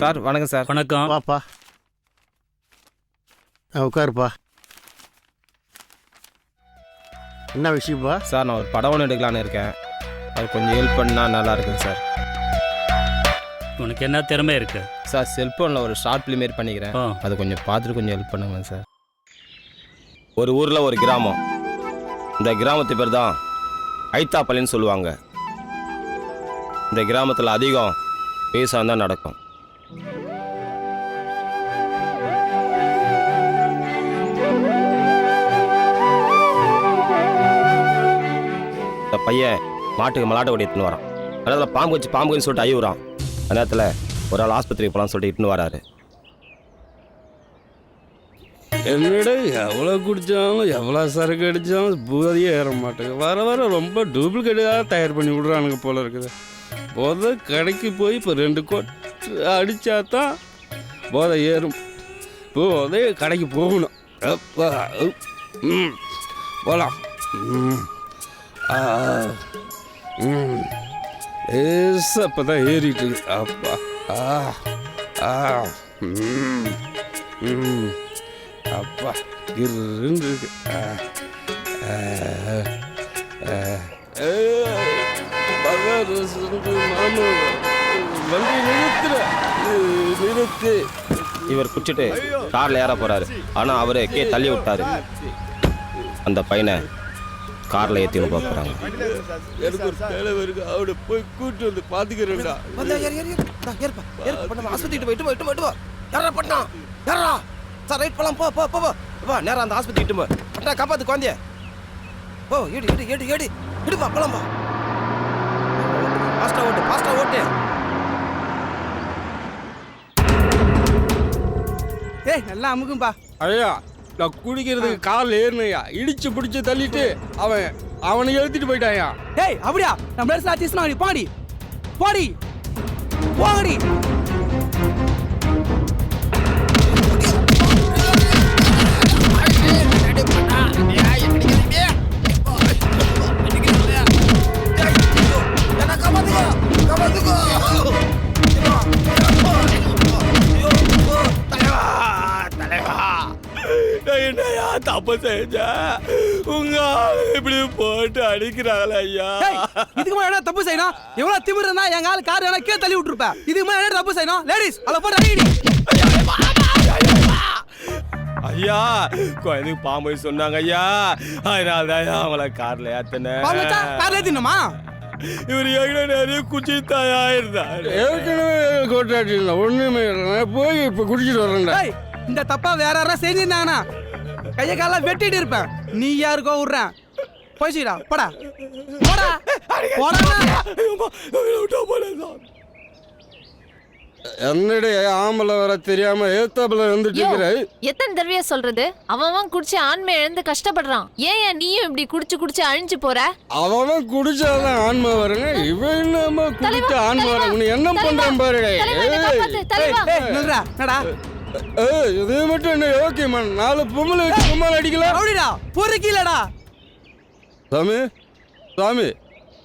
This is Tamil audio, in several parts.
சார் வணக்கம் சார். வணக்கம். வாப்பா உட்காருப்பா. என்ன விஷயப்பா? சார் நான் ஒரு படம் ஒன்று எடுக்கலான்னு இருக்கேன். அது கொஞ்சம் ஹெல்ப் பண்ணால் நல்லா இருக்குங்க சார். உனக்கு என்ன திறமை இருக்கு? சார் செல்ஃபோனில் ஒரு ஷார்ட் ஃபிலிம் மாரி பண்ணிக்கிறேன். அது கொஞ்சம் பார்த்துட்டு கொஞ்சம் ஹெல்ப் பண்ணுங்க சார். ஒரு ஊரில் ஒரு கிராமம். இந்த கிராமத்து பேர் தான் ஐத்தாப்பள்ளின்னு சொல்லுவாங்க. இந்த கிராமத்தில் அதிகம் விவசாயம் தான் நடக்கும். இந்த பையன் மாட்டுக்கு மலாட்டை கொடி இட்டுன்னு வரான். அதனால் பாம்புன்னு சொல்லிட்டு ஐயுறான். அந்த நேரத்தில் ஒரு ஆள் ஆஸ்பத்திரிக்கு போகலான்னு சொல்லிட்டு இட்டுன்னு வராரு. என்னோட எவ்வளோ குடித்தாலும் எவ்வளோ சரக்கு அடித்தாலும் போதையே ஏற மாட்டேங்க. வர வர ரொம்ப டூப்ளிகேட்டாக தயார் பண்ணி விட்றானுங்க போல இருக்குது. போதை கடைக்கு போய் இப்போ 2 கோட்டை அடித்தா தான் போதை ஏறும். போதை கடைக்கு போகணும். அப்பா போகலாம். லேசாக இப்போ தான் ஏறிட்டு இருக்கு. அப்பா அப்பா இருந்து இருக்கு. நிறுத்து. இவர் குடிச்சிட்டு காரில் ஏற போகிறாரு. ஆனால் அவர் தள்ளி விட்டாரு. அந்த பையனை காரில் ஏற்றின்னு போகிறாங்க. எனக்கு ஒரு தலைவர் இருக்கு. அவனை போய் கூட்டு வந்து பார்த்துக்கிறேன்டா. ஆஸ்பத்திரிட்டு போயிட்டு சார் ரைட் போலாம். போ நேரம் அந்த ஆஸ்பத்திரி இட்டு பட்டா காப்பாத்து குழந்தைய. ஓ எடுப்பா போலாம்பா. பாஸ்டா ஓட்டு. ஏய் நல்லா அமுக்கும்பா. ஐயா நான் குடிக்கிறதுக்கு காரில் ஏறினையா இடிச்சு பிடிச்சி தள்ளிட்டு அவனை எழுத்திட்டு போயிட்டாயா. ஏய் அப்படியா? நம்ம பேர்ல ஆச்சிஸ்னா நீ பாடி போங்கடி. என்னையா தப்பு செஞ்ச? உங்க இப்படி போட்டு அடிக்கிறாங்களா ஐயா? இதுக்கு மேல என்ன தப்பு செய்யணும்? எவ்வளவு திமிருந்தா எங்க ஆளு கார் வேணா கீழே தள்ளி விட்டுருப்ப. இதுக்கு மேல என்ன தப்பு செய்யணும்? லேடிஸ் அத போட்டு அடிடி. ஐயா குழந்தைக்கு பாம்பு சொன்னாங்க ஐயா. அதனால தான் அவங்கள கார்ல ஏத்தனேன். கார்ல ஏத்தினமா? இவர் நிறைய குச்சித்தாயா இருந்தார். ஏற்கனவே கோட்டாட்டி ஒண்ணுமே போய் இப்ப குடிச்சிட்டு வரேன்டா. இந்த தப்பா வேற யாரா செஞ்சிருந்தாங்கன்னா கைய கால வெட்டிட்டு இருப்பேன். நீ யாருக்கோ விடுறேன். போய்ச்சிடா போடா. என்னுடைய ஆம்பளை வர தெரியாம ஏத்தாப்புல வந்துட்டு. எத்தனை தடவையா சொல்றது? அவன் குடிச்சு ஆண்மை இழந்து கஷ்டப்படுறான். ஏன் நீயும் இப்படி குடிச்சு அழிஞ்சு போற? அவன் குடிச்சாதான் ஆன்மை வருங்க. இவன் என்னமா குடிச்சு ஆன்மை வர என்ன பண்றான் பாரு. இதே மட்டும் என்ன ஓகேமா? 4 பொம்பளை வச்சு பொம்மால் அடிக்கலாம் அப்படிடா. பொறுக்கீலடா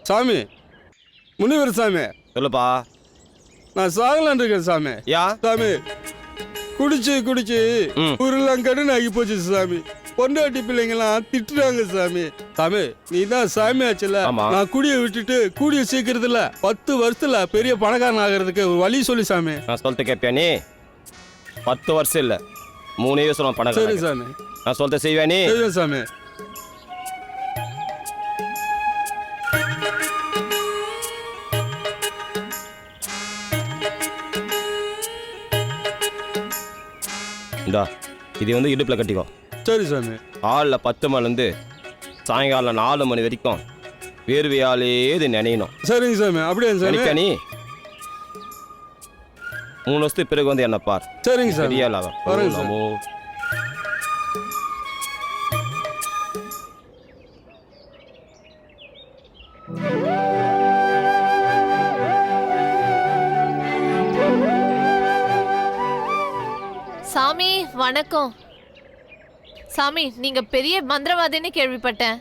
சாமி முனிவர் சாமி. சொல்லுப்பா. நான் சாகலான் இருக்கேன் சாமி. யா சாமி குடிச்சு ஊரெல்லாம் கடன் ஆகி போச்சு சாமி. பொண்டாட்டி பிள்ளைங்களாம் திட்டுறாங்க சாமி. சாமி நீ தான் சாமி ஆச்சுல. நான் குடிய விட்டுட்டு கூடிய சீக்கிரத்துல 10 வருஷத்துல பெரிய பணக்காரன் ஆகிறதுக்கு ஒரு வழி சொல்லி சாமி. நான் சொல்லிட்டு கேட்பியா நீ? 10 வருஷம் இல்ல 3 வருஷம் பணம். சரி சாமி. நான் சொல்லிட்டு செய்வியா நீ? சரி சாமி. இந்தா இது வந்து இடுப்புல கட்டிக்கோ. சரி சாமி. காலைல 10 மணிலேருந்து சாயங்காலம் 4 மணி வரைக்கும் வேர்வையாலே இது நினையணும். சரிங்க சாமி. அப்படியே நினைப்பா நீ? 3 வருஷத்துக்கு பிறகு வந்து என்ன பார். சரிங்க சார். வரேங்க சார். சாமி வணக்கம். சாமி நீங்க பெரிய மந்திரவாதின்னு கேள்விப்பட்டேன்.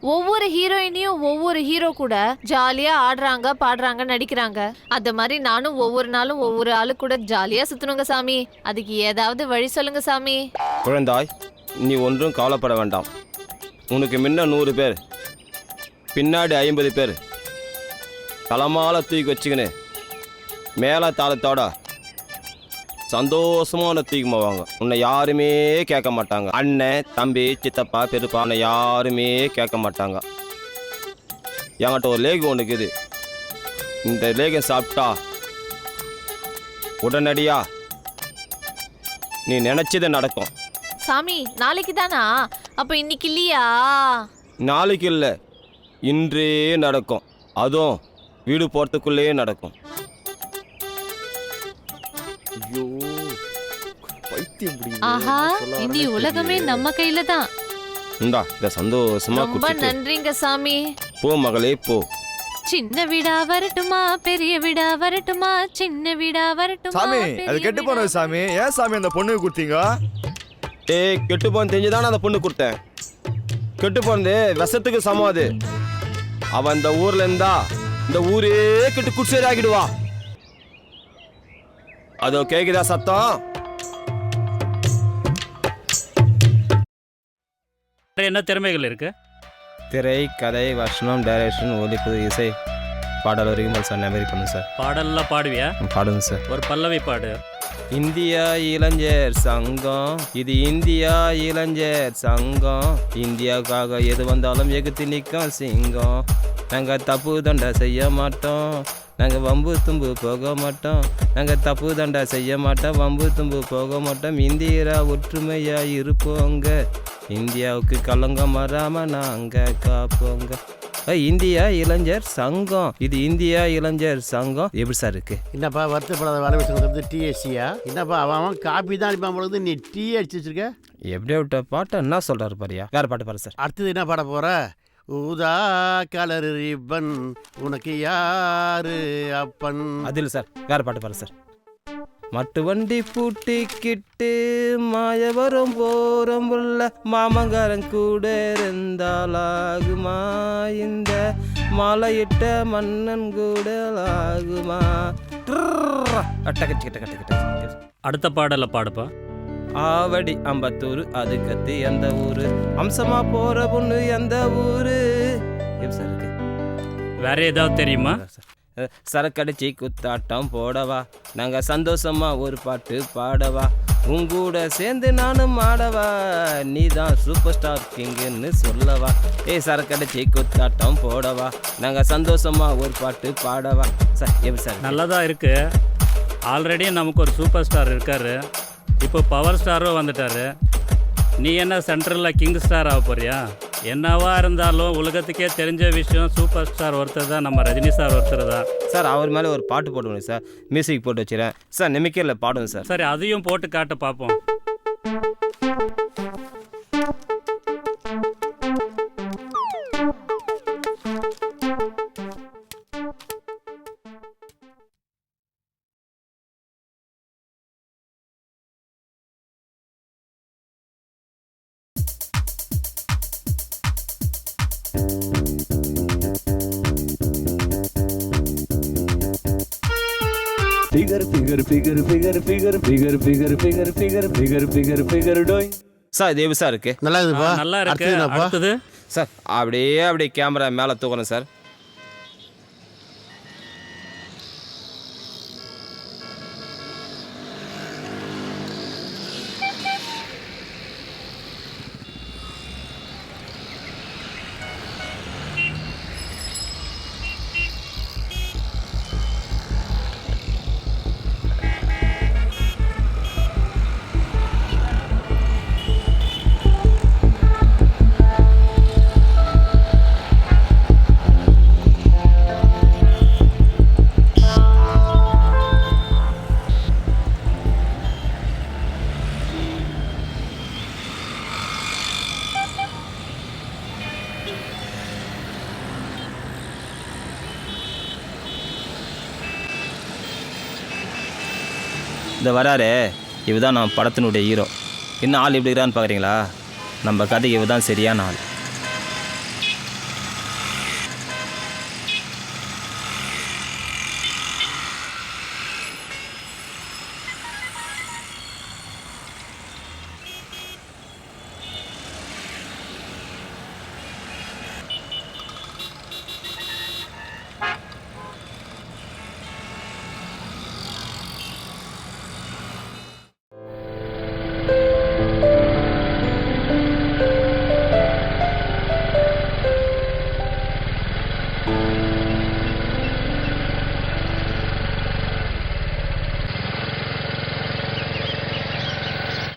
ஒவ்வொரு ஹீரோயினையும் ஒவ்வொரு ஹீரோ கூட ஜாலியா ஆடுறாங்க பாடுறாங்க நடிக்கிறாங்க. அத மாதிரி நானும் ஒவ்வொரு நாளும் ஒவ்வொரு ஆளு கூட ஜாலியா சுத்தணுங்க சாமி. அதுக்கு ஏதாவது வழி சொல்லுங்க சாமி. குழந்தாய், நீ ஒன்றும் கவலைப்பட வேண்டாம். உனக்கு முன்ன 100 பேர், பின்னாடி 50 பேர் தலைமால தூக்கி வச்சுக்கின்னு மேலே தாளத்தோட சந்தோஷமா உன்னை தூக்கி போவாங்க. உன்னை யாருமே கேட்க மாட்டாங்க. அண்ணன், தம்பி, சித்தப்பா, பெருப்பா உன்னை யாருமே கேட்க மாட்டாங்க. என்கிட்ட ஒரு லேகம் ஒன்று இருக்குது. இந்த லேகம் சாப்பிட்டா உடனடியா நீ நினைச்சது நடக்கும். சாமி நாளைக்கு தானா? அப்ப இன்னைக்கு இல்லையா? நாளைக்கு இல்லை, இன்றே நடக்கும். அதுவும் வீடு போகிறதுக்குள்ளேயே நடக்கும். ஐயோ பைத்தியம் ஆஹா, இனி உலகமே நம்ம கையில தான். இந்தா இதை சந்தோஷமா ரொம்ப குடிச்சிட்டு நன்றிங்க சாமி. போ மகளே போ. சின்ன வீடா வரட்டுமா பெரிய வீடா வரட்டுமா, சின்ன வீடா வரட்டுமா சாமி பெரிய அது கெட்டு வீடா- போனது சாமி. ஏன் சாமி அந்த பொண்ணுக்கு கொடுத்தீங்க? ஏய், கெட்டு போன தெரிஞ்சுதான் அந்த பொண்ணு கொடுத்தேன். கெட்டு போனது விஷத்துக்கு சமம். அது அவன் இந்த ஊர்ல இருந்தா இந்த ஊரே கெட்டு குடிசேரி ஆக்கிடுவா. அதோ கேக்குதா சத்தம்? வேற என்ன திறமைகள் இருக்கு? திரை, கதை, வசனம், டைரக்ஷன், ஒலிப்பு, இசை, பாடல் வரைக்கும் சார் நான் பண்ணும் சார். பாடல்லாம் பாடுவியா? பாடுங்க சார். ஒரு பல்லவி பாடு. இந்தியா இளைஞர் சங்கம், இது இந்தியா இளைஞர் சங்கம். இந்தியாவுக்காக எது வந்தாலும் எகுத்தி நிற்கும் சிங்கம். நாங்கள் தப்பு தண்டை செய்ய மாட்டோம், நாங்கள் வம்பு தும்பு போக மாட்டோம். நாங்கள் தப்பு தண்டை செய்ய மாட்டோம், வம்பு தும்பு போக மாட்டோம். இந்தியரா ஒற்றுமையாக இருப்போங்க, இந்தியாவுக்கு கலங்கம் வராமல் நாங்கள் காப்போங்க. இந்தியா இளைஞர் சங்கம், இது இந்தியா இளைஞர் சங்கம். எப்படி சார் இருக்கு? என்னப்பா வருத்தப்படாத வேலை விஷயம் டிஎஸ்சியா? என்னப்பா அவன் காப்பி தான் அடிப்பான் பொழுது நீ டீ அடிச்சு வச்சிருக்க? எப்படியா விட்ட பாட்டை என்ன சொல்றாரு பாரியா? வேற பாட்டு பாரு சார். அடுத்தது என்ன பாட போற? ஊதா கலர் ரிப்பன் உனக்கு யாரு அப்பன்? அது இல்லை சார், வேற பாட்டு பாரு சார். மட்டு வண்டி பூட்டிக்கிட்டு மாயவரம் போறம் புள்ள மாமங்காரன் கூட இருந்தாலாகுமா, இந்த மாலையிட்ட மன்னன் கூட ஆகுமா. அடுத்த பாடல பாடுப்பா. ஆவடி அம்பத்தூர், அது கத்து எந்த ஊரு, அம்சமா போற பொண்ணு எந்த ஊரு. எப்படி சார் இருக்கு? வேற ஏதாவது தெரியுமா? சரக்கடிச்சி குத்தாட்டம் போடவா, நாங்கள் சந்தோஷமா ஒரு பாட்டு பாடவா, உங்கூட சேர்ந்து நானும் ஆடவா, நீ தான் சூப்பர் ஸ்டார் கிங்குன்னு சொல்லவா. சரக்கடிச்சி குத்தாட்டம் போடவா, நாங்கள் சந்தோஷமா ஒரு பாட்டு பாடவா. சார் எப்படி சார்? நல்லதா இருக்கு. ஆல்ரெடி நமக்கு ஒரு சூப்பர் ஸ்டார் இருக்காரு, இப்போ பவர் ஸ்டாரும் வந்துட்டாரு. நீ என்ன சென்ட்ரலில் கிங் ஸ்டார் ஆக போறியா? என்னவா இருந்தாலும் உலகத்துக்கே தெரிஞ்ச விஷயம் சூப்பர் ஸ்டார் ஒருத்தர் தான், நம்ம ரஜினி சார் ஒருத்தர் தான். சார் அவர் மேலே ஒரு பாட்டு போடுவேன் சார், மியூசிக் போட்டு வச்சுறேன் சார், நிமிக்கரில் பாடுவேன் சார். சரி, அதையும் போட்டு காட்ட பார்ப்போம். Figure, figure, figure, figure, figure, figure, figure, figure, figure, figure, figure, figure, doing. Sir இது எப்படி சார் இருக்கு? நல்லா இருக்குப்பா. நல்லா இருக்கு. அடுத்தது அடுத்தது சார் அப்படியே கேமரா மேலே தூக்கணும் சார். இந்த வராரு இவதான் நம்ம படத்தினுடைய ஹீரோ. இன்னும் ஆள் எப்படி இருக்கிறான்னு பார்க்குறீங்களா? நம்ம கதைக்கு இவதான் சரியான ஆள்.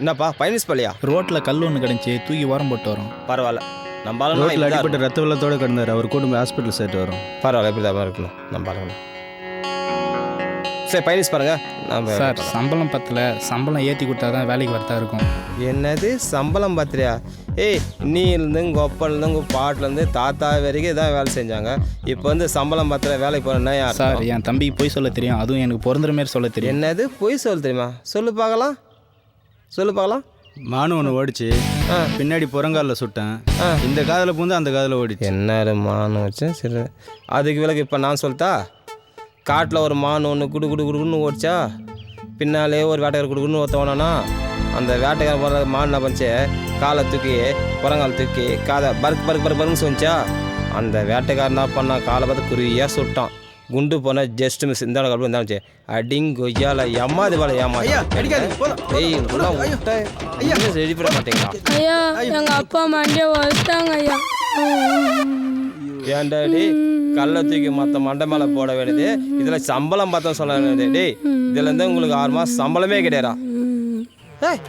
என்னப்பா பயணிஸ் பள்ளியா? ரோட்டில் கல் ஒன்று கிடந்துச்சு, தூக்கி ஓரம் போட்டு வரோம். பரவாயில்ல, நம்ம ரோட்டில் ஆளுங்க அடிப்பட்ட ரத்த வெள்ளத்தோடு கிடந்தார், அவர் கூட்டு போய் ஹாஸ்பிட்டல் சேர்த்து வரோம். பரவாயில்ல, இப்படி தான் இருக்கணும் நம்ம ஆளுங்க. சரி பயணிஸ் பாருங்க. நம்ம சார் சம்பளம் பத்தல, சம்பளம் ஏற்றி கொடுத்தா தான் வேலைக்கு வரதா இருக்கும். என்னது சம்பளம் பார்த்துறியா? ஏய், நீ இருந்து உங்கள் ஒப்பலேருந்து உங்கள் பாட்டிலேருந்து தாத்தா வரைக்கும் இதான் வேலை செஞ்சாங்க. இப்போ வந்து சம்பளம் பார்த்துற வேலைக்கு போகிறேன்னா யார்? சார் என் தம்பிக்கு போய் சொல்ல தெரியும், அதுவும் எனக்கு பிறந்த மாரி சொல்ல தெரியும். என்னது பொய் சொல்ல தெரியுமா? சொல்லு பார்க்கலாம், சொல்லு பார்க்கலாம். மானு ஒன்று ஓடிச்சு, பின்னாடி புறங்காலில் சுட்டேன், இந்த காதில் பூந்து அந்த காதில் ஓடிச்சு. என்ன மானு வச்சேன்? சரி, அதுக்கு விலக்கு இப்போ நான் சொல்லிட்டா? காட்டில் ஒரு மான் ஒன்று குடு குடு குடுன்னு ஓடிச்சா, பின்னாலே ஒரு வேட்டைக்கார குடுக்குன்னு ஒருத்தவனா, அந்த வேட்டைக்கார போகிற மான் என்ன பண்ணிச்சு, காலை தூக்கி புறங்கால் தூக்கி காதை பருக்கு பருக்கு பருக்கு பருன்னு சொன்னிச்சா, அந்த வேட்டைக்காரன் என்ன பண்ணால் காலை பார்த்து குருவியாக சுட்டான். குண்டு போனால் ஜஸ்ட் மிஸ் இந்த கல்வி இருந்தாச்சு. அடிங்கொய்யால ஏமாது வேலை ஐயா அடிக்காதீங்க, போதும். ரெடி பண்ண மாட்டேங்களா? ஐயா எங்க அப்பா மண்டியை வச்சுட்டாங்க ஐயா. ஏன்டாடி கல்லை தூக்கி மற்ற மண்டை மேலே போட வேண்டியது, இதில் சம்பளம் பார்த்தா சொல்ல வேண்டியது. டேய், இதுலேருந்து உங்களுக்கு 6 மாதம் சம்பளமே கிடையாதா? ஏய்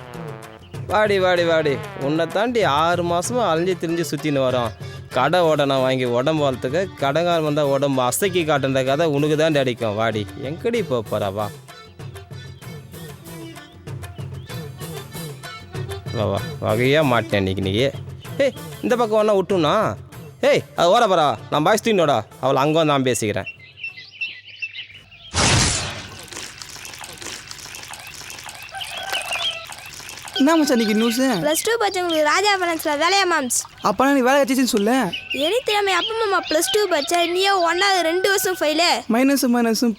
வாடி வாடி வாடி, உன்னை தாண்டி 6 மாதமாக அலைஞ்சி திரிஞ்சு சுற்றின்னு வரோம். கடை உடனே வாங்கி உடம்பு வளர்த்துக்க, கடைக்காரன் வந்தால் உடம்பு அசைக்கி காட்டுன்ற கதை உனக்கு தான் அடிக்கும். வாடி, எங்கடி போகிறா? வா வா வா, வகையாக மாட்டேன் இன்னைக்கு நீ. ஏய், இந்த பக்கம் ஒன்றா விட்டுனா? ஏய், அது ஓர பரா, நான் பாய்ஸ் தூக்கினோடா, அவளை அங்கே வந்து நான் பேசிக்கிறேன். என்ன மச்சான் இன்னைக்கு நியூஸ்? +2 படிச்சவங்களுக்கு ராஜா ஃபைனான்ஸ்ல வேலையா மாம்ஸ். அப்பனா நீ வேலை வச்சுன்னு சொல்லு. எனக்கு தெரியாம அப்பா அம்மா +2 படிச்சா நீயே 2 வருஷம் ஃபெயிலு. Minus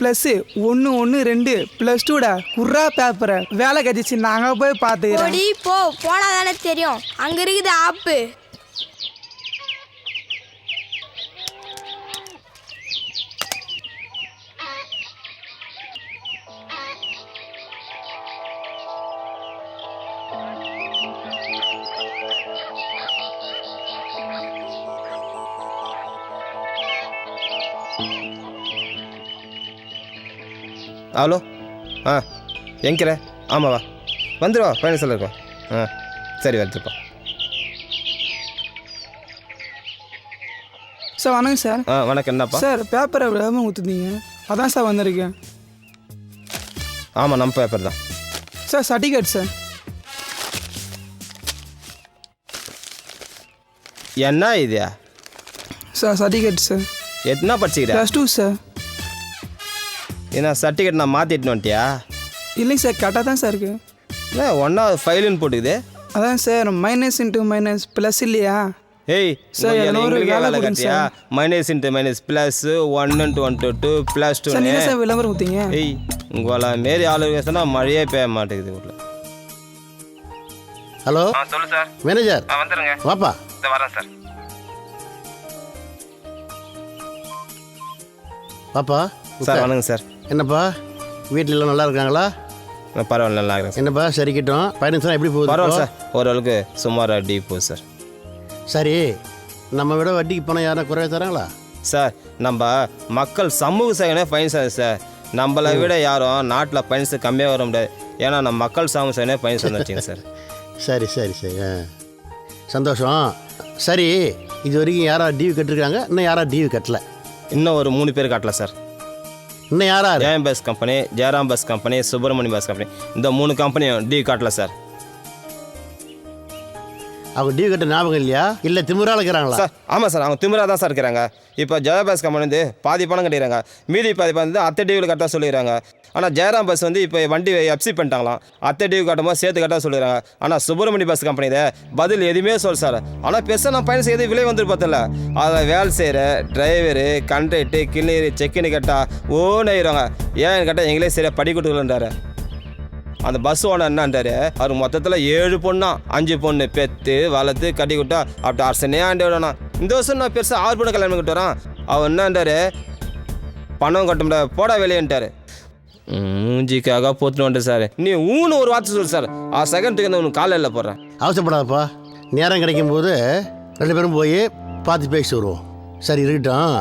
plus 1 1 2 +2டா. குர்ரா பேப்பரை வேலை கட்டிச்சு, நாங்கள் போய் பார்த்துக்கிறோம். ஓடி போ, போனாதானே தெரியும். அங்க இருக்குது ஆப்பு. ஹலோ, எங்கிற? ஆமாவா, வந்துடுவா, ஃபைனான்ஸில் இருக்கோம். சரி வந்துருப்பா. சார் வணக்கம் சார். வணக்கம். என்னப்பா சார் பேப்பரை விடாமல் ஊற்றுனீங்க, அதான் சார் வந்திருக்கேன். ஆமாம், நம்ம பேப்பர் தான் சார். Certificate sir. என்ன இது? Sir certificate sir. என்ன படிச்சுக்கிற? +2 சார். என்ன சர்டிஃபிகேட் நான் மாற்றிட்டு வந்துட்டியா? இல்லைங்க சார், கரெக்டாக தான் சார் இருக்கு. இல்லை, ஒன்றாவது ஃபைலுன்னு போட்டுக்குது. அதான் sir, minus into minus plus இல்லையா? ஏய் சார், எங்களுக்கே வேலை கட்டியா? Minus into minus plus 1 × 1 + 2 +2. Sir நீங்கள் சார் விளம்பரம் ஊற்றிங்க. ஏய், உங்களை மாரி ஆளு பேசினா மழையே பெய்ய மாட்டேங்குது ஊரில். ஹலோ சொல்லு சார். மேனேஜர் வந்துடுங்க. வாப்பா. வரேன் சார். வாப்பா சார் வணக்கம் சார். என்னப்பா வீட்டில் எல்லாம் நல்லா இருக்காங்களா? பரவாயில்ல, நல்லா இருக்கிறேன். என்னப்பா சரிக்கிட்டோம். ஃபைனான்ஸ்லாம் எப்படி போகுது? பரவாயில்ல சார், ஓரளவுக்கு சுமாராக டீ போகுது சார். சரி, நம்ம விட வட்டிக்கு பணம் யாரா குறைய தராங்களா? சார், நம்ம மக்கள் சமூக சேவைனே ஃபைன்ஸ் ஆகுது சார். நம்மளை விட யாரும் நாட்டில் ஃபைன்ஸ் கம்மியாக வர முடியாது. ஏன்னா நம்ம மக்கள் சமூக சேவைனே ஃபைன்ஸ் வந்துச்சுங்க சார். சரி சரி சரி, சந்தோஷம். சரி, இது வரைக்கும் யாரா டிவி கட்டிருக்காங்க? இன்னும் யாரா டிவி கட்டல? இன்னும் ஒரு 3 பேர் காட்டல சார். இன்னும் யாரா? Jayam bus company, Jayaram bus company, Subramaniam bus company, இந்த 3 கம்பெனியும் டிவி காட்டல சார். அவங்க டிவி கட்ட ஞாபகம் இல்லையா, இல்லை திமிராக இருக்கிறாங்களா? சார் ஆமாம் சார், அவங்க திமிராக தான் சார் இருக்கிறாங்க. இப்போ ஜெயா பஸ் கம்பெனி வந்து பாதி பணம் கட்டிடுறாங்க, மீதி பாதி பணம் வந்து அத்தை டிவியில் கட்ட சொல்லிடுறாங்க. ஆனால் ஜெயராம் பஸ் வந்து இப்போ வண்டி எப்சி பண்ணிட்டாங்களாம், அத்தை டிவி கட்டும்போது சேர்த்து கட்ட சொல்லிடுறாங்க. ஆனால் சுப்பிரமணிய பஸ் கம்பெனி பதில் எதுவுமே சொல் சார். ஆனால் பெருசாக நான் பயணம் செய்யறது விலை வந்துட்டு பார்த்தல, அதில் வேலை செய்கிற டிரைவரு, கண்ட்ரக்டரு, கிளீனரு, செக்கின்னு கேட்டால் ஓனாயிடுவாங்க. ஏன்னு கேட்டால் எங்களே சரியாக படி கொடுக்கலன்றாரு. அந்த பஸ் ஓனர் என்னன்றாரு, அவர் மொத்தத்தில் 7 பொண்ணா 5 பொண்ணு பெற்று வளர்த்து கட்டி விட்டா அப்படி அரசனே ஆண்டு விடணா. இந்த வருஷம் நான் பெருசாக 6 பொண்ணு கல்யாணம் பண்ணிட்டு வரான். அவர் என்னன்றாரு, பணம் கட்ட முடியாது, போடா வெளியேன்ட்டாரு. மூஞ்சிக்காக போத்துட்டு வந்துட்டு சார். நீ ஊன்னு ஒரு வார்த்தை சொல்லு சார், 6 செகண்டுக்கு வந்து உனக்கு காலையில் போடுறேன். அவசரப்படாதப்பா, நேரம் கிடைக்கும் போது 2 பேரும் போய் பார்த்து பேசி வருவோம். சரி இருக்கட்டும்,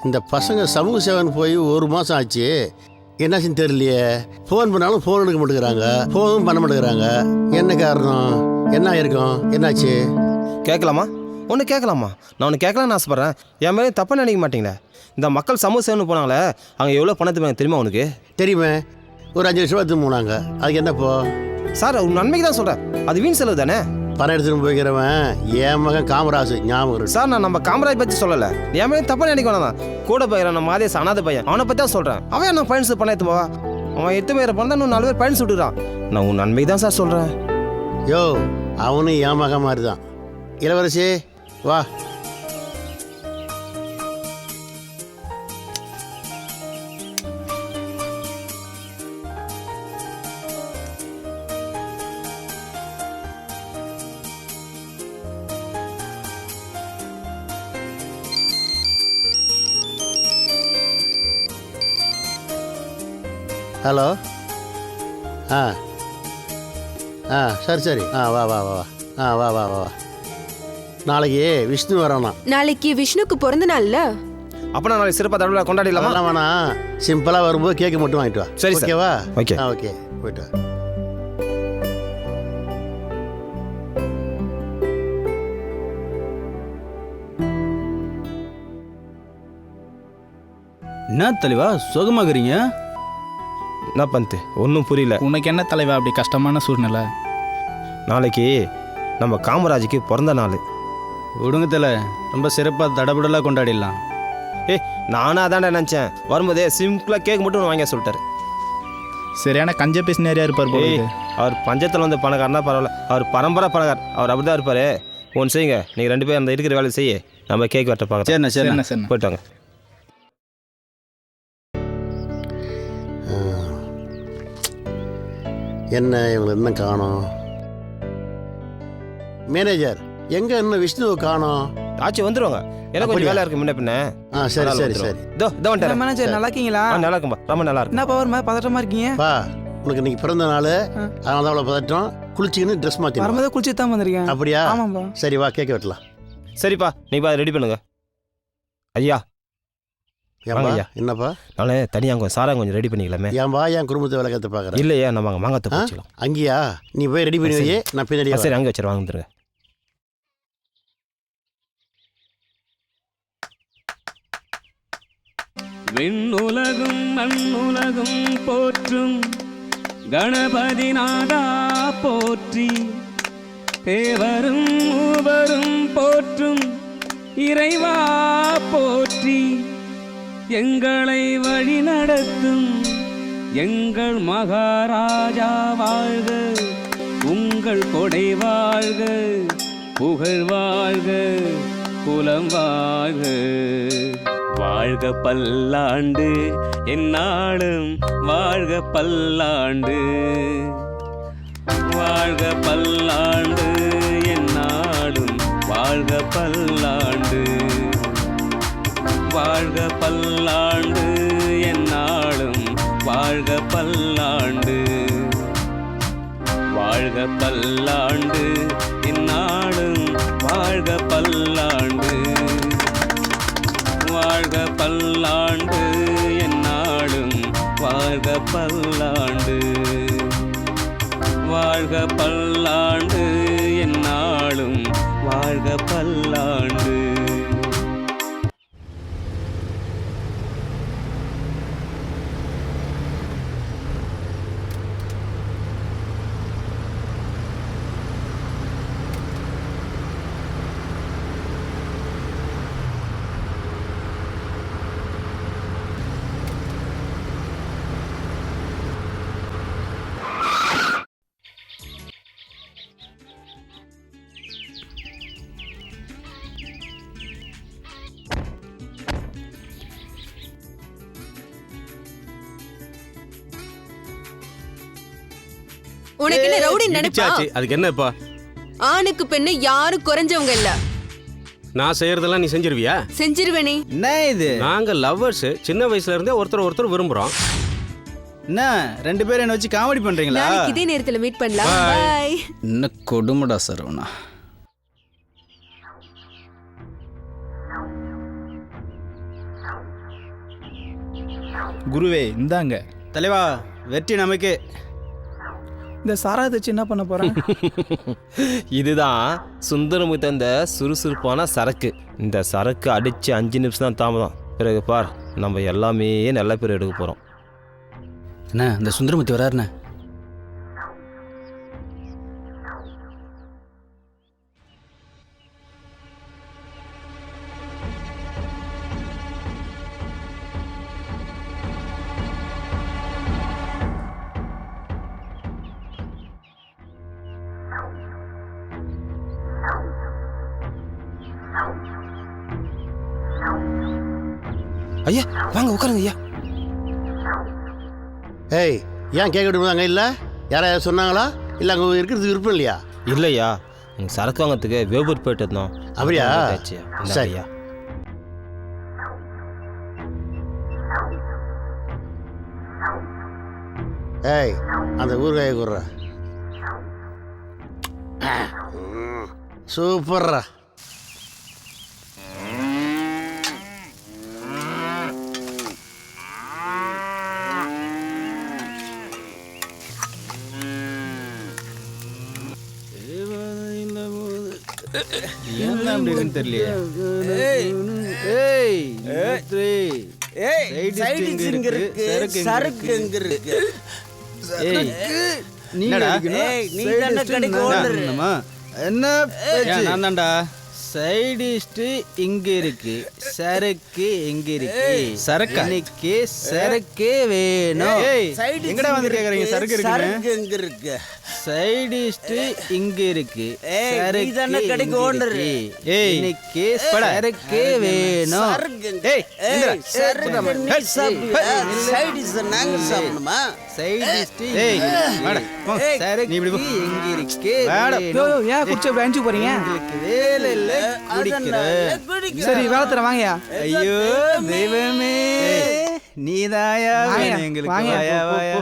இந்த பசங்க சமூக சேவைன்னு போய் 1 மாதம் ஆச்சு, என்னாச்சுன்னு தெரியலையே. ஃபோன் பண்ணாலும் ஃபோன் எடுக்க மாட்டேங்கிறாங்க, ஃபோனும் பண்ண மாட்டேங்கிறாங்க. என்ன காரணம்? என்ன இருக்கும்? என்னாச்சு? கேட்கலாமா? ஒன்று கேட்கலாமா? நான் ஒன்று கேட்கலான்னு ஆசைப்பட்றேன். என் மேலே தப்பாக நினைக்க மாட்டீங்களே? இந்த மக்கள் சமூக சேவன்னு போனாங்களே, அங்கே எவ்வளோ பணத்தை தெரியுமா உனக்கு? தெரியுமே, ஒரு 5 லட்ச ரூபா எடுத்து போனாங்க. அதுக்கு என்னப்போ? சார் ஒரு நன்மைக்கு தான் சொல்கிறேன், அது வீண் செலவு தானே. பணம் எடுத்துகிட்டு போய்க்கிறவன் என் மகன் காமராஜ், ஞாபகம் இருக்கு. சார் நான் நம்ம காமராஜ் பற்றி சொல்லலை, என் மேலே தப்பாக நினைக்க வேணாம். கூட போயிடறான் நம்ம மாதேஷ் அனாத பையன், அவனை பற்றி தான் சொல்கிறேன். அவன் என்ன பயணிச்சு பண்ண எடுத்து போவா? அவன் 8 பேரை பண்ண இன்னும் 4 பேர் பயணிச்சு விட்டுறான். நான் உன் நன்மைக்கு தான் சார் சொல்கிறேன். யோ, அவனும் என் மகன் மாதிரி தான். இளவரசி வா. ஹலோ. ஆ ஆ சரி சரி. வா வா வா வா. வா வா வா. நாளைக்கு விஷ்ணு வரணும். நாளைக்கு விஷ்ணுக்கு பிறந்த நாள்ல. அப்போ நான் நாளைக்கு சிறப்பாக தடவை கொண்டாடிடலாமா? அதெல்லாம் வேணாம், சிம்பிளாக வரும்போது கேக்கு மட்டும் வாங்கிட்டு வா. சரி சார். ஓகேவா? ஓகே. ஓகே, போயிட்டு வா. என்ன தலைவா சுகமாகறீங்க? என்ன பண்ணிட்டு ஒன்றும் புரியல. உனக்கு என்ன தலைவா அப்படி கஷ்டமான சூழ்நிலை? நாளைக்கு நம்ம காமராஜுக்கு பிறந்த நாள். விடுங்க தலை, ரொம்ப சிறப்பாக தடபுடலாக கொண்டாடிடலாம். நானும் அதான்டா நினச்சேன். வரும்போதே சிம்பிளாக கேக் மட்டும் ஒன்று வாங்க சொல்லிட்டாரு. சரியான கஞ்ச பேசி நிறையா இருப்பார் போல. அவர் பஞ்சத்தில் வந்து பணக்காரனா பரவாயில்ல, அவர் பரம்பரை பணக்கார், அவர் அப்படி தான் இருப்பார். ஒன்று செய்யுங்க, நீங்கள் 2 பேர் அந்த இருக்கிற வேலையை செய்ய, நம்ம கேக் வெட்ட பார்க்கலாம். சரிண்ணா சரிண்ணா சரிண்ணா. போயிட்டு வாங்க. என்ன இவங்களை இன்னும் காணோம்? மேனேஜர் எங்க இன்னும் விஷ்ணுவை காணோம்? ஆச்சு வந்துருவாங்க, எனக்கு கொஞ்சம் வேலை இருக்கு முன்ன பின்ன. சரி சரி சரி. இதோ வந்துட்டேன். மேனேஜர் நல்லா இருக்கீங்களா? நல்லா இருக்கும்பா, ரொம்ப நல்லா இருக்கும். என்ன பவர் மாதிரி பதட்டமா இருக்கீங்க? பா, உனக்கு இன்னைக்கு பிறந்த நாள், அதனால தான் அவ்வளோ பதட்டம். குளிச்சிக்கின்னு ட்ரெஸ் மாற்றி வரும்போது குளிச்சு தான் வந்திருக்கேன். அப்படியா? ஆமாம்பா. சரி வா, கேட்க வெட்டலாம். சரிப்பா, நீ ரெடி பண்ணுங்க. ஐயா ஏன்பா? ஐயா. என்னப்பா? நானே தனியாக கொஞ்சம் சாரா கொஞ்சம் ரெடி பண்ணிக்கலாமே. ஏன்பா என் குடும்பத்தை வேலை கற்று பார்க்குறேன்? இல்லையா, நம்ம அங்கே மாங்கத்தை வச்சுக்கலாம். அங்கேயா? நீ போய் ரெடி பண்ணி வை, நான் பின்னாடி. சரி அங்கே வச்சுரு, வாங்கிட்டுருங்க. விண்ணுலகும் மண்ணுலகும் போற்றும் கணபதி நாதா போற்றி, தேவரும் மூவரும் போற்றும் இறைவா போற்றி, எங்களை வழி நடத்தும் எங்கள் மகாராஜா வாழ்க, உங்கள் கொடை வாழ்க, புகழ் வாழ்க, குலம் வாழ்க. வாழ்க பல்லாண்டு எந்நாளும் வாழ்க பல்லாண்டு, வாழ்க பல்லாண்டு எந்நாளும் வாழ்க பல்லாண்டு, வாழ்க பல்லாண்டு எந்நாளும் வாழ்க பல்லாண்டு, வாழ்க பல்லாண்டு எந்நாளும் வாழ்க பல்லாண்டு, வாழ்க பல்லாண்டு எந்நாளும் வாழ்க பல்லாண்டு, வாழ்க பல்லாண்டு எந்நாளும் வாழ்க பல்லாண்டு. உனக்கு என்ன ரவுடி நினைப்பா? அதுக்கு என்ன இப்போ? ஆணுக்கு பெண்ணு யாரும் குறைஞ்சவங்க இல்ல. நான் செய்யறதெல்லாம் நீ செஞ்சிருவியா? செஞ்சிருவேனே. என்ன இது? நாங்க லவ்வர்ஸ், சின்ன வயசுல இருந்தே ஒருத்தர் விரும்புறோம். என்ன 2 பேரும் என்ன வச்சு காமெடி பண்றீங்களா? நாளைக்கு இதே நேரத்துல மீட் பண்ணலாம். பை. என்ன கொடுமடா சரவணா. குருவே இந்தாங்க. தலைவா வெற்றி நமக்கு. இந்த சாராயத்தை வச்சு என்ன பண்ண போறேன்? இதுதான் சுந்தரமுக்கு தந்த சுறுசுறுப்பான சரக்கு. இந்த சரக்கு அடித்து 5 நிமிஷம் தான் தாமதம். பிறகு பார், நம்ம எல்லாமே நல்ல பேர் எடுக்க போகிறோம். அண்ணா இந்த சுந்தரமூர்த்தி வராருண்ணே. ஐயா வாங்க உட்காருங்க ஐயா. ஏய், ஏன் கேட்க விடுவாங்க? இல்லை யாராவது சொன்னாங்களா? இல்லை அங்கே இருக்கிறதுக்கு விருப்பம் இல்லையா? இல்லையா, உங்கள் சரக்கு வாங்கிறதுக்கு வேபூர் போயிட்டு இருந்தோம். அப்படியா? சரி. ஐயா ஏய், அந்த ஊறுகாயை கூடுற. சூப்பர்ரா. என்ன அப்படின்னு தெரியலையே. சரக்கு எங்க இருக்கு? என்ன நான் தான்டா. சைடிஸ்ட் இங்க இருக்கு, சரக்கு எங்க இருக்கு? சரக்கு இன்னைக்கு சரக்கே வேணும். எங்கடா வந்து கேக்குறீங்க? சரக்கு இருக்கு எங்க இருக்கு? சைடிஸ்ட் இங்க இருக்கு, சரக்கு கடைக்கு ஓனர். ஏய் இன்னைக்கு சரக்கே வேணும். ஏய் சைடிஸ்ட் நாங்க சாப்பிடணுமா? சைடிஸ்ட் ஏய் வாடா சரக்கு நீ இப்படி எங்க இருக்கு? வாடா ஏன் குடிச்ச பிரான்ச்சு போறீங்க? உங்களுக்கு வேலை இல்ல குடிக்கிற. சரி வேலை தர வாங்கயா. ஐயோ தெய்வமே, நீதாயா எங்களுக்கு. வாயா வாயா.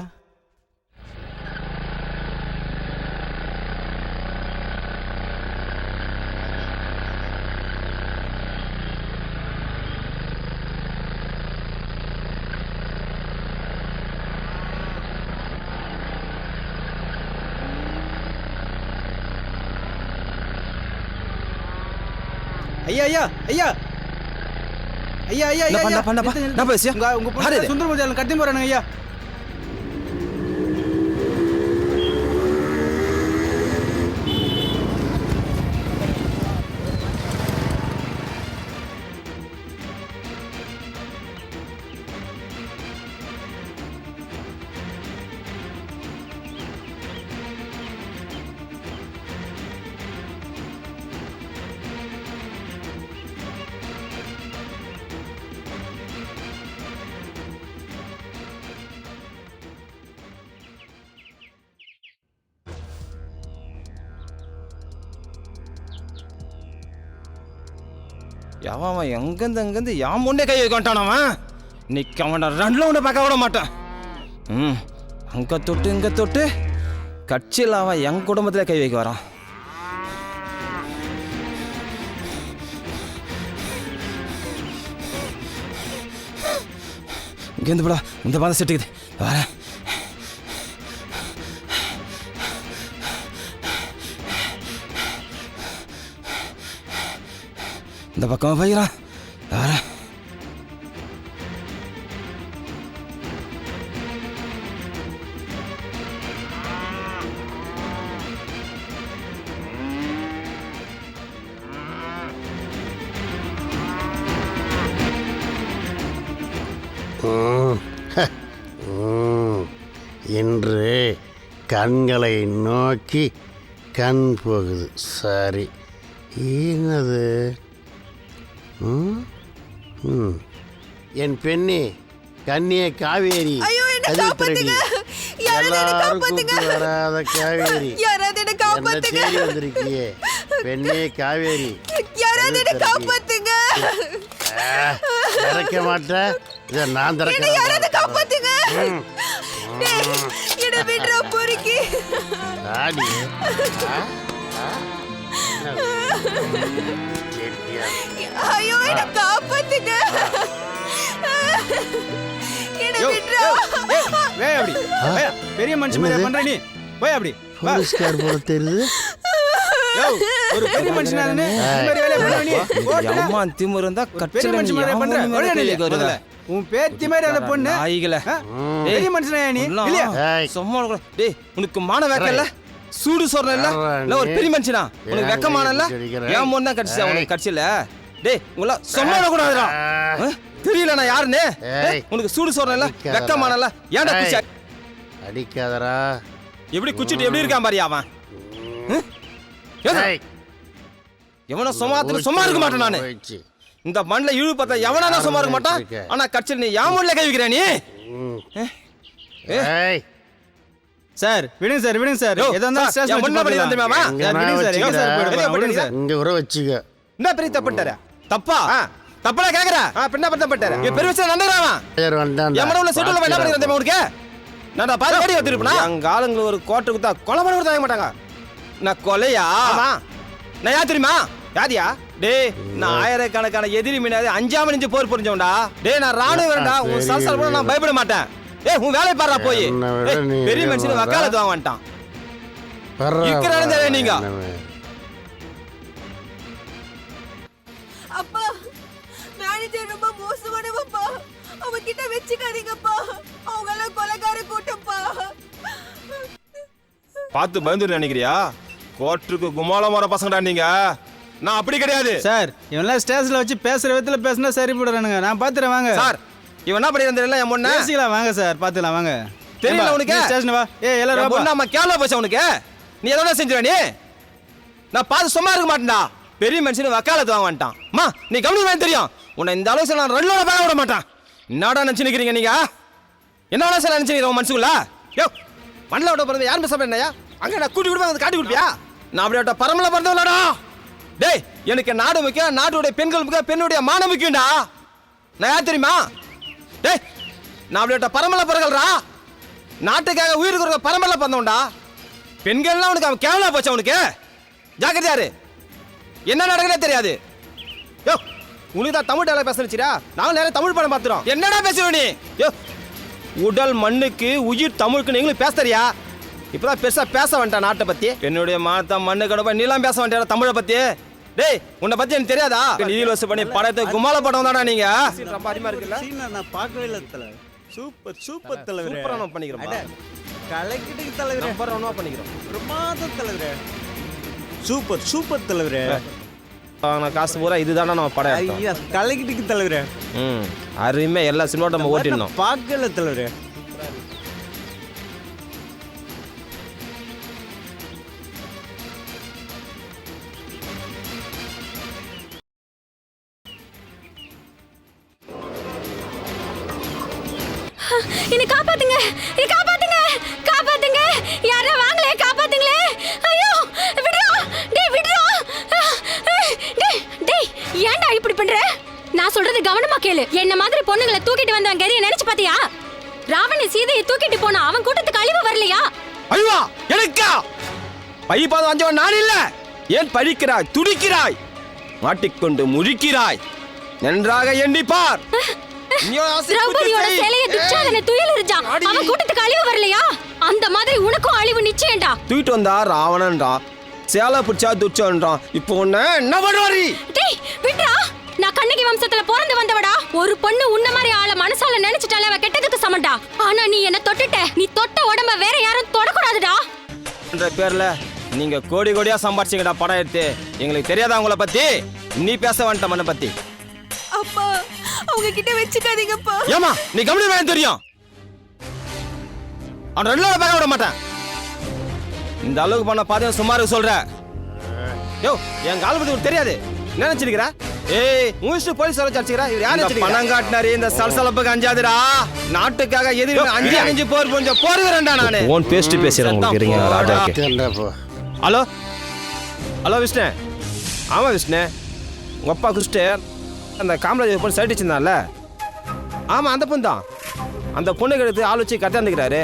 ஐயா ஐயா ஐயா ஐயா ஐயா ஐயா பண்ண பண்ண நான் பேசியா உங்க பொண்ணு சுந்தரமூர்த்தி கட்டி போறானுங்க ஐயா. அவன் எங்கேருந்து என் முன்னே கை வைக்கான்ட்டான். அவன் இன்னைக்கு அவனை 2 ஒன்று பார்க்க விட மாட்டான். அங்கே தொட்டு இங்கே தொட்டு கட்சியில் அவன் என் குடும்பத்தில் கை வைக்க வரான். இங்கேருந்து போடா, இந்த பாதை செட்டுக்குது வரேன். இந்த பக்கம் போய்கிறான் வரேன். என்று கண்களை நோக்கி கண் போகுது. சரி, என்னது? என் பெண்ணே, கண்ணிய காவேரி, எல்லாரும் கூப்பிட்டு வராத காவேரி, என்ன தேடி வந்திருக்கியே பெண்ணே காவேரி, திறக்க மாட்டேன். இதை நான் திறக்கிறேன். ஐயோ என்ன காப்பாத்துங்க. பெரிய மனுஷன் பண்ற நீ போய் அப்படி வா. போலீஸ்கார் போல தெரியுது. யோ, ஒரு பெரிய மனுஷனா நானு. இந்த மாதிரி வேலையை பண்ண நீ. ஓட்டுடா. அம்மா திமிரு இருந்தா பெரிய கட்சியில மனுஷன் மாதிரி பண்ற. ஒழுங்கா நில்லு முதல்ல. உன் பேத்தி மாதிரி அந்த பொண்ணு. ஆயிகள ஆ? பெரிய மனுஷனா நீ இல்லையா? ஏய், சும்மா கூட டேய் உனக்கு மான வெக்கல சூடு சொல்றல இல்ல ஒரு பெரிய மனுஷனா உனக்கு வெக்கமான இல்ல ஏன் மொன்ன கட்சியா உனக்கு கட்சியில டேய் உங்கள சும்மா கூடாதுடா தெரியல நான் யாருன்னு ஏய். உனக்கு சூடு சொல்றல வெக்கமான இல்ல ஏன்டா குச்சி அடிக்காதடா. எப்படி குச்சிட்டு எப்படி இருக்கான் பாரியா அவன் ஏய், எவனோ சும்மா இருக்க மாட்டேன் நானு போயிடுச்சு. இந்த மண்ணில இழு பார்த்தா எவனால சும்மா இருக்க மாட்டான் ஆனா கட்சியில் நீ ஏன் மண்ணில கை வைக்கிற நீ ஏய், சார் விடுங்க சார் விடுங்க சார் யோ, எதா இருந்தாலும் சார், ஸ்டேஷன் என் முன்ன படி வந்து வந்துடுமா? சார் விடுங்க சார் எங்க சார் போயிடுவோம் விடுங்க சார் இங்க உற வச்சுக்க. என்ன பெரிய தப்புட்டாரு தப்பா தப்பா கேக்குற பின்ன பட்டப்பட்டாரு என் பெரிய விஷயம் நந்துறான் பேர் வந்தான்டா. என் மனவுல செட்டுல என்ன பண்ணிருந்தேன் உனக்கு நான் பாதி ஓடி வந்துருப்பேனா எங்க ஆளுங்க ஒரு கோட்டை குத்தா கொலை பண்ண கூட தாங்க மாட்டாங்க நான் கொலையா நான் யார் தெரியுமா யாதியா டேய் நான் ஆயிரக்கணக்கான எதிரி மீனாது அஞ்சாம நெஞ்சு போர் புரிஞ்சவன்டா டேய் நான் ராணுவ வேண்டா உன் சல்சல் கூட நான் பயப்பட மாட்டேன் ஏய் உன் வேலையை பாருடா போய் என்னை விட ஏய், நீ பெரிய மனுஷன் வக்காலத்து வாங்க வந்துட்டான் வர்றா, இருக்கிறானே வர்றா, நீங்க. என்னவே. அப்பா மேனேஜர் ரொம்ப மோசமானவப்பா. அவங்க கிட்ட வெச்சுக்காதீங்கப்பா. அவங்க எல்லாம் கொலைகார கூட்டம்ப்பா. பார்த்து பயந்துட்டு நினைக்கிறியா கோட்டுக்கு குமாலம் வர பசங்கடா நீங்க நான் அப்படி கிடையாது சார் இவெல்லாம் ஸ்டேஷன்ல வச்சு பேசுற விதத்துல பேசினா சரி போடுறானுங்க நான் பாத்துறேன் வாங்க சார் இவன் என்ன பண்ணி வந்தா என் முன்ன பேசிக்கலாம் வாங்க சார் பாத்துக்கலாம் வாங்க தெரியல உனக்கு? ஸ்டேஷன் வா ஏய் எல்லாரும் என் வாப்பா. பொண்ணு அம்மா கேவலமா போச்சா உனக்கு நீ எதனா செஞ்சுற நீ நான் பார்த்து சும்மா இருக்க மாட்டேன்டா பெரிய மனுஷன் வக்காலத்து வாங்க வந்துட்டான் அம்மா நீ கவனிக்க தெரியும் உன்னை இந்த அளவுக்கு நான் ரெண்டோட பேக விட மாட்டேன் என்னடா நினைச்சு நிக்கிறீங்க நீங்க என்ன வேணா சார் நினைச்சு உன் மனசுக்குள்ள யோ மண்ணில் விட்ட பிறந்த யார் மிஸ் பண்ணையா அங்க நான் கூட்டி கொடுப்பேன் காட்டி கொடுப்பியா நான் அப்படி விட்ட பரமல பிறந்தவளடா டேய் எனக்கு நாடு முக்கியம் நாட்டுடைய பெண்கள் முக்கியம் பெண்ணுடைய மானம் முக்கியம்டா நான் யார் தெரியுமா டேய் நான் அப்படி விட்ட பரமல பிறகுறா நாட்டுக்காக உயிர் கொடுக்க பரம்பரை பந்தவன்டா பெண்கள்லாம் உனக்கு அவன் கேவலா போச்சு அவனுக்கு ஜாக்கிரதையாரு என்ன நடக்குதே தெரியாது யோ உனக்கு தான் தமிழ் டேலாக் பேசுறா நாங்கள் நேரம் தமிழ் படம் பார்த்துறோம் என்னடா பேசுற நீ யோ உடல் மண்ணுக்கு உயிர் தமிழுக்கு நீங்களும் பேசுறியா இப்பதான் பெருசா பேச வேண்டாம் நாட்டை பத்தி என்னுடைய மாத்தா மண்ணு கடப்ப நீலாம் பேச வேண்டிய தமிழை பத்தி டேய் உன்னை பத்தி எனக்கு தெரியாதா நிதியில் வசூல் பண்ணி படத்தை குமால படம் தானா நீங்க ரொம்ப அதிகமா இருக்குல்ல நான் பார்க்கவே இல்லை தலைவர் சூப்பர் சூப்பர் தலைவர் சூப்பரா நம்ம பண்ணிக்கிறோம் கலக்கிட்டு தலைவர் நம்பர் ஒன்னா பண்ணிக்கிறோம் பிரமாத தலைவர் சூப்பர் சூப்பர் தலைவர் நான் காசு பூரா இதுதானே நம்ம படம் எடுத்தோம். ஐயா கலக்கிட்டு தலைவர் ம் அருமையா எல்லா சினிமா நம்ம ஓட்டிடணும் பார்க்கல தலைவர் என்னை காப்பாத்துங்க என்னை காப்பாத்துங்க காப்பாத்துங்க யாரா வாங்களே காப்பாத்துங்களே ஐயோ விடுடா டேய் விடுடா டேய் டேய் ஏன்டா இப்படி பண்ற நான் சொல்றது கவனமா கேளு என்ன மாதிரி பொண்ணுங்களை தூக்கிட்டு வந்தவன் கரிய நினைச்சு பாத்தியா ராவண சீதையை தூக்கிட்டு போனா அவன் கூட்டத்துக்கு அழிவு வரலையா ஐயோ எனக்கா பை பாதம் அஞ்சவன் நான் இல்ல ஏன் பழிக்கிறாய் துடிக்கிறாய் மாட்டிக்கொண்டு முழிக்கிறாய் நன்றாக எண்ணிப்பார் திரௌபதியோட சேலையை துச்சாதன துயில் இருந்தான் அவன் கூட்டத்துக்கு அழிவு வரலையா அந்த மாதிரி உனக்கும் அழிவு நிச்சயம்டா தூக்கிட்டு வந்தா ராவணன்றா சேலை பிடிச்சா துச்சன்றான் இப்போ உன்ன என்ன பண்ணுவாரி டேய் விட்றா நான் கண்ணகி வம்சத்துல பிறந்து வந்தவடா ஒரு பொண்ணு உன்ன மாதிரி ஆள மனசால நினைச்சிட்டாலே அவ கெட்டதுக்கு சமண்டா ஆனா நீ என்ன தொட்டுட்ட நீ தொட்ட உடம்ப வேற யாரும் தொடக்கூடாதுடா என்ற பேர்ல நீங்க கோடி கோடியா சம்பாரிச்சீங்கடா படம் எடுத்து எங்களுக்கு தெரியாதா உங்களை பத்தி நீ பேச வேண்டாம் மண்ணை பத்தி அப்பா அவங்க கிட்ட வெச்சுக்காதீங்கப்பா ஏமா நீ கவனி வேணும் தெரியும் அவன் ரெண்டு பேக விட மாட்டேன் இந்த அளவுக்கு பண்ண பாத்து சுமாருக்கு சொல்ற யோ என் கால் பத்தி உனக்கு தெரியாது என்ன நினைச்சிருக்கிற ஏய் மூச்சு போலீஸ் வர சர்ச்சிக்கிறா இவர் யார் நினைச்சிருக்க பணம் காட்டினாரு இந்த சலசலப்புக்கு அஞ்சாதுடா நாட்டுக்காக எதிரி அஞ்சு அஞ்சு போர் கொஞ்சம் போருவேன்டா நானு ஓன் பேஸ்ட் பேசுறேன் உங்களுக்கு இருங்க ராஜாக்கு தேண்டா போ. ஹலோ ஹலோ விஷ்ணு ஆமா விஷ்ணு உங்க அப்பா குடிச்சிட்டு அந்த காமராஜர் பொண்ணு சைட் வச்சிருந்தான்ல ஆமா அந்த பொண்ணு தான் அந்த பொண்ணுக்கு எடுத்து ஆள் வச்சு கட்டாந்துக்கிறாரு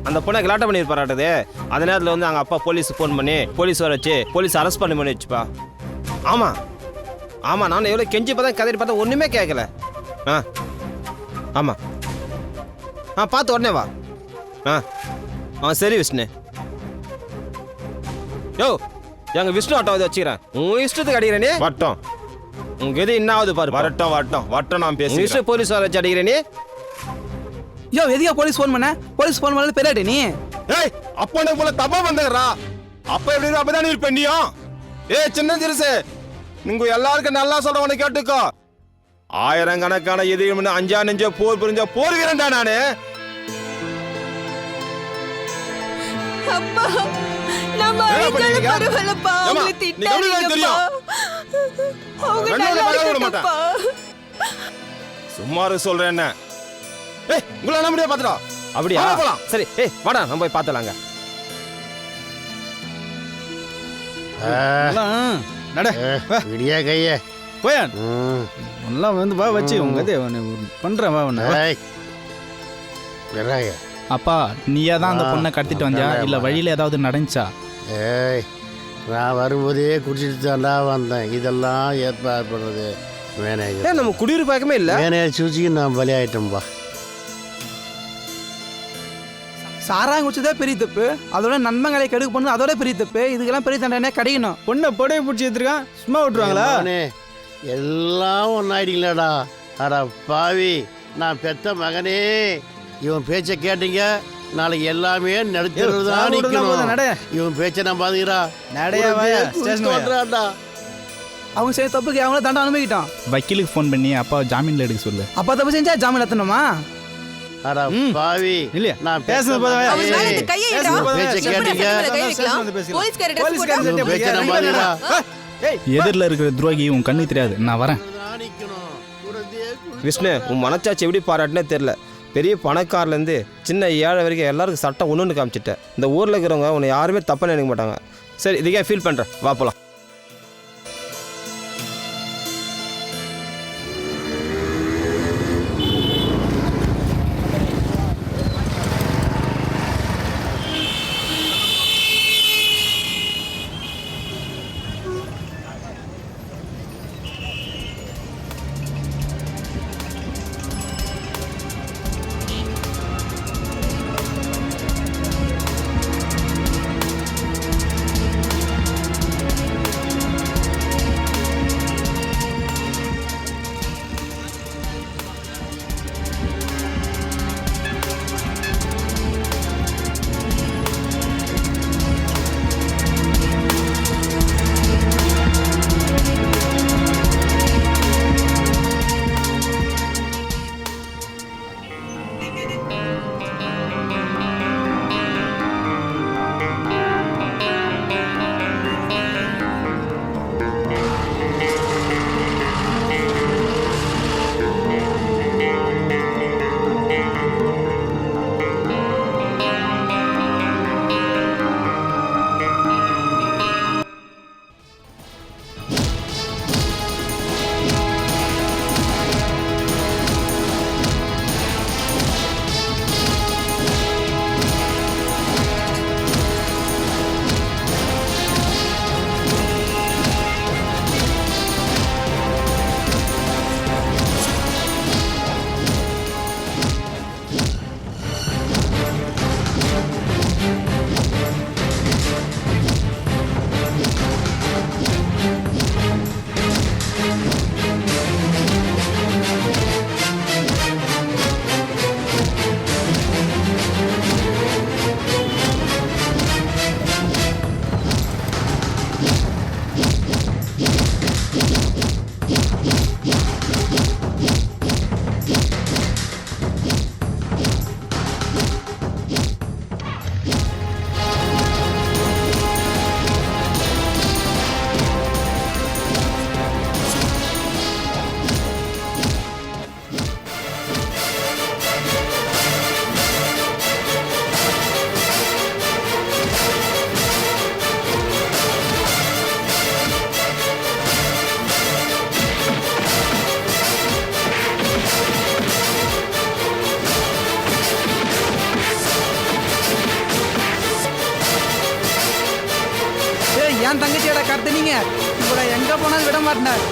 அந்த பொண்ணை கலாட்டம் பண்ணியிருப்பாராட்டது அந்த நேரத்தில் வந்து அவங்க அப்பா போலீஸ் ஃபோன் பண்ணி போலீஸ் வர வச்சு போலீஸ் அரெஸ்ட் பண்ணி வச்சுப்பா ஆமாம் ஆமாம் நான் எவ்வளோ கெஞ்சி பார்த்தா கதையை பார்த்தா ஒன்றுமே கேட்கல ஆ ஆமாம் பார்த்து உடனே வா ஆ சரி விஷ்ணு யோ எங்க விஷ்ணு ஆட்டோ வந்து வச்சுக்கிறேன் உன் இஷ்டத்துக்கு அடிக்கிற நீ வட்டம் உங்க எது என்ன ஆகுது பாரு வரட்டும் வரட்டும் வட்டம் நான் உங்க பேசுகிறேன் இஷ்டம் போலீஸ் வர வச்சு அடிக்கிற நீ யோ எதுக்கா போலீஸ் ஃபோன் பண்ண போலீஸ் ஃபோன் பண்ணது பெரியாடி நீ ஏய் அப்ப எனக்கு போல தப்பா வந்துடுறா அப்ப எப்படி இருக்கு அப்பதான் இருப்பேன் நீயும் ஏய் சின்ன சிறுசு நீங்க எல்லாருக்கும் நல்லா சொல்றவனை கேட்டுக்கோ ஆயிரக்கணக்கான எதிரி அஞ்சா நெஞ்ச போர் புரிஞ்ச போர் வீரன்டா நானு அப்பா நம்ம என்ன பண்ணீங்க? பரவாயில்லப்பா ஏம்மா, அவங்க நீ கவனிக்க திட்டாதீங்கப்பா தெரியும். அவங்க ரெண்டு நல்லா பேரும் விட மாட்டேன். இருக்கட்டும்ப்பா. சும்மா இருக்க சொல்றேன் என்ன ஏய் உங்களை என்ன முடியாது பாத்துடா அப்படியா வாங்க போலாம். சரி ஏய் வாடா நம்ம போய் பார்த்தலாங்க நட விடியா கையே போயா ம். எல்லாம் வந்து வா வச்சு உங்க இது பண்றேன் வா உன்னை ஏய். விட்றாங்க. அப்பா நீயா தான் அந்த பொண்ணை கடத்திட்டு வந்தியா இல்லை வழியில் ஏதாவது நடந்துச்சா? ஏய் நான் வரும்போதே குடிச்சிட்டு தாண்டா வந்தேன் இதெல்லாம் ஏற்பாடு பண்ணுறது மேனேஜர் ஏன் நம்ம குடியிருப்பு பழக்கமே இல்லை மேனேஜர் சூச்சிக்கு நான் பலியாயிட்டேன்பா. சாராயம் குடிச்சதே பெரிய தப்பு அதோட நண்பங்களை கெடுக்க பண்ணது அதோட பெரிய தப்பு இதுக்கெல்லாம் பெரிய தண்டனை கிடைக்கணும் பொண்ணை புடவை பிடிச்சி எடுத்துருக்கான் சும்மா விட்டுருவாங்களா மகனே, எல்லாம் ஒன்றாயிட்டீங்களாடா. அடா பாவி நான் பெத்த மகனே இவன் பேச்சை கேட்டீங்க நாளைக்கு எல்லாமே நடத்துறது தான் சாவு விடுறதுலாம் போதும், நட. நிற்கணும். இவன் பேச்சை நான் பாத்துக்கிறா நடையா வாயா, ஸ்டேஷன் வாயா. அவங்க செய்ய தப்புக்கு அவங்கள தண்டனை அனுபவிக்கிட்டோம் வக்கீலுக்கு ஃபோன் பண்ணி அப்பா ஜாமீனில் எடுக்க சொல்லு. அப்பா தப்பு செஞ்சா ஜாமீன் எத்தணுமா அடா பாவி இல்லையா? நான் பேசுறது போதும், வாயா. அவங்க மேல இந்த கையை பேசுறது இடுறா. போதும், பேச்சை வாயா. கேட்டீங்க. கை வைக்கலாம். ஸ்டேஷன் வந்து பேசிக்கலாம். போலீஸ்கார dress போலீஸ்கார போட்டா- சட்டை பேச்சை நான் போடுங்க. பாத்துக்கிறா எதிரில் இருக்கிற துரோகி உன் கண்ணு தெரியாது, நான் வரேன். விஷ்ணு உன் மனச்சாட்சி எப்படி பாராட்டுனே தெரில பெரிய பணக்காரலேருந்து சின்ன ஏழை வரைக்கும் எல்லாருக்கும் சட்டம் ஒன்று காமிச்சிட்டேன் இந்த ஊரில் இருக்கிறவங்க உன்னை யாருமே தப்பாக நினைக்க மாட்டாங்க சரி இதுக்கே ஃபீல் பண்ணுறேன் வா போலாம் என் தங்கச்சியோட கடத்தினீங்க உங்களை எங்க போனாலும் விட மாட்டேன்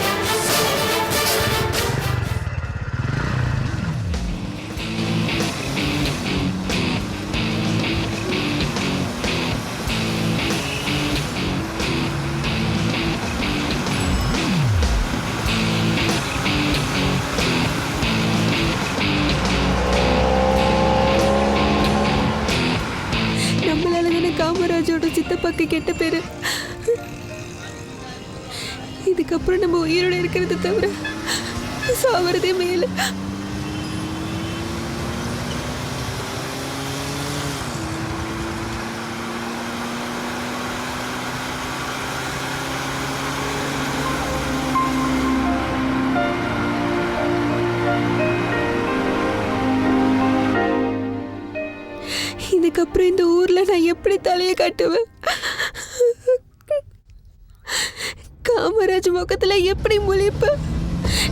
சித்தப்பாக்கு கெட்ட பேரு. இதுக்கப்புறம் நம்ம உயிரோட இருக்கிறத தவிர சாவறதே மேல. இதுக்கப்புறம் இந்த ஊர்ல நான் எப்படி தலையை காட்டுவேன்? காமராஜ் முகத்துல எப்படி முழிப்பேன்?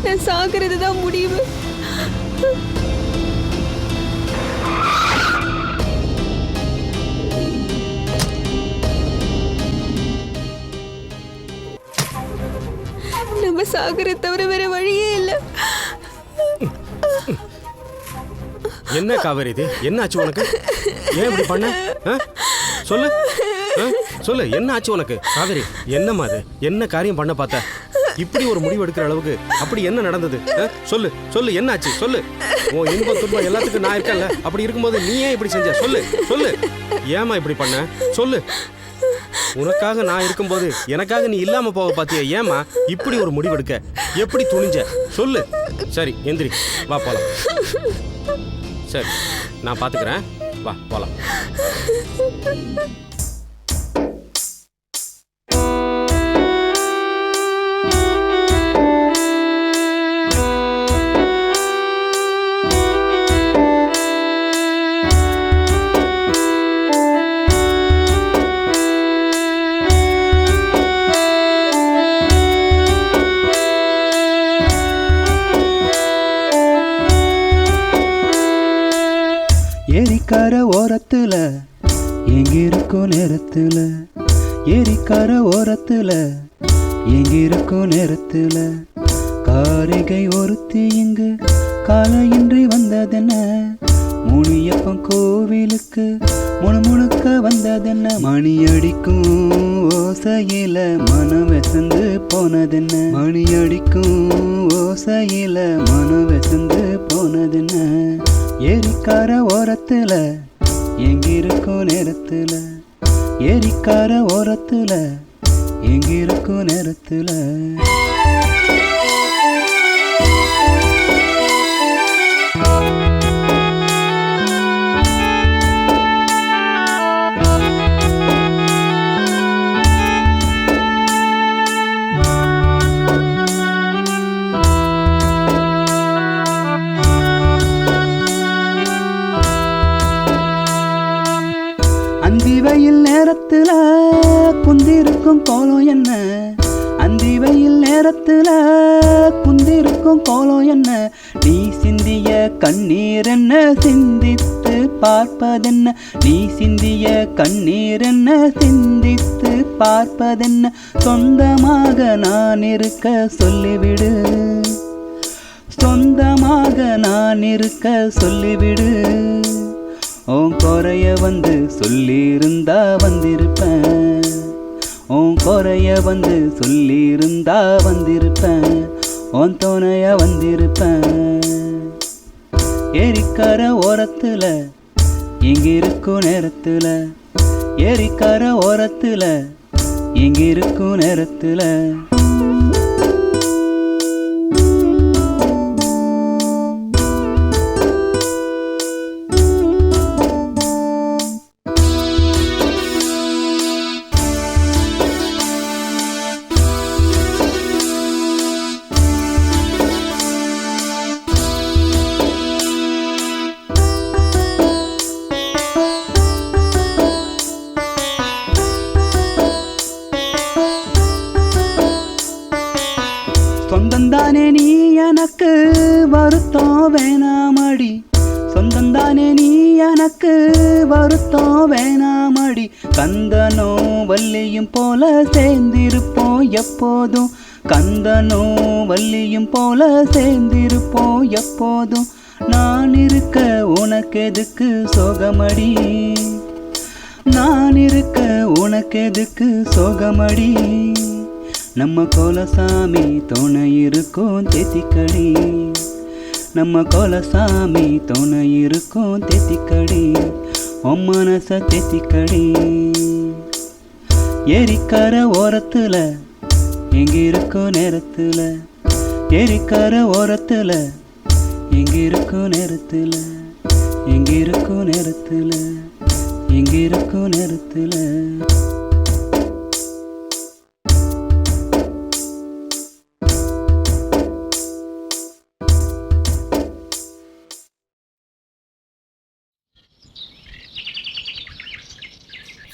நான் சாகிறது தான் முடிவு. நம்ம சாகிறத தவிர வேற வழியே இல்லை. என்ன காவேரி இது? என்ன ஆச்சு உனக்கு? ஏன் இப்படி பண்ண? சொல்லு சொல்லு, என்ன ஆச்சு உனக்கு? காவேரி, என்னம்மா அது? என்ன காரியம் பண்ண பார்த்த? இப்படி ஒரு முடிவு எடுக்கிற அளவுக்கு அப்படி என்ன நடந்தது? சொல்லு சொல்லு, என்ன ஆச்சு சொல்லு. உன் இன்பம் துன்பம் எல்லாத்துக்கும் நான் இருக்கேன்ல, அப்படி இருக்கும்போது நீ ஏன் இப்படி செஞ்ச? சொல்லு சொல்லு, ஏமா இப்படி பண்ண? சொல்லு. உனக்காக நான் இருக்கும்போது எனக்காக நீ இல்லாம போக பாத்தியா? ஏமா இப்படி ஒரு முடிவு எடுக்க? எப்படி துணிஞ்ச? சொல்லு. சரி எந்திரி, வா போலாம். சரி, நான் பாத்துக்கிறேன், வா போலாம். ஏரிக்கார ஓரத்துல எங்கிருக்கும் நேரத்துல, ஏரிக்கார ஓரத்துல எங்கிருக்கும் நேரத்துல, காரிகை ஒருத்தி இங்கு காலையின்றி வந்ததென்ன, முனியப்பன் கோவிலுக்கு முணுமுணுக்க வந்ததென்ன, மணி அடிக்கும் ஓசையில மனம் வெசந்து போனதென்ன, மணி அடிக்கும் ஓசையில மனம் வெசந்து போனதென்ன, ஏரிக்கார ஓரத்துல எங்கிருக்கும் நேரத்துல, ஏரிக்கார ஓரத்துல எங்கிருக்கும் நேரத்துல. அந்தி வெயில் நேரத்துல குந்திருக்கும் கோலம் என்ன, அந்தி வெயில் நேரத்துல குந்திருக்கும் கோலம் என்ன, நீ சிந்திய கண்ணீர் என்ன சிந்தித்து பார்ப்பதென்ன, நீ சிந்திய கண்ணீர் என்ன சிந்தித்து பார்ப்பதென்ன, சொந்தமாக நான் இருக்க சொல்லிவிடு, சொந்தமாக நான் இருக்க சொல்லிவிடு, உன் குறைய வந்து சொல்லியிருந்தா வந்திருப்பேன், உன் குறைய வந்து சொல்லியிருந்தா வந்திருப்பேன், உன் துணைய வந்திருப்பேன். ஏரிக்கார ஓரத்துல எங்கிருக்கும் நேரத்துல, ஏரிக்கார ஓரத்துல எங்கிருக்கும் நேரத்துல. சொந்தந்தானே நீ எனக்கு வருத்தம் வேணாமடி, சொந்தந்தானே நீ எனக்கு வருத்தம் வேணாமடி, கந்தனோ வள்ளியும் போல சேர்ந்திருப்போம் எப்போதும், கந்தனோ வள்ளியும் போல சேர்ந்திருப்போம் எப்போதும், நான் இருக்க உனக்கு எதுக்கு சோகமடி, நான் இருக்க உனக்கு எதுக்கு சோகமடி, நம்ம கோலசாமி துணை இருக்கும் தெத்திக்கடி, நம்ம கோலசாமி துணை இருக்கும் தெத்திக்கடி, உன் மனச தெத்திக்கடி. ஏரிக்கர ஓரத்துல எங்க இருக்கும் நேரத்துல, ஏரிக்கர ஓரத்துல எங்க இருக்கும் நேரத்துல, எங்க இருக்கும் நேரத்துல, எங்க இருக்கும் நேரத்துல.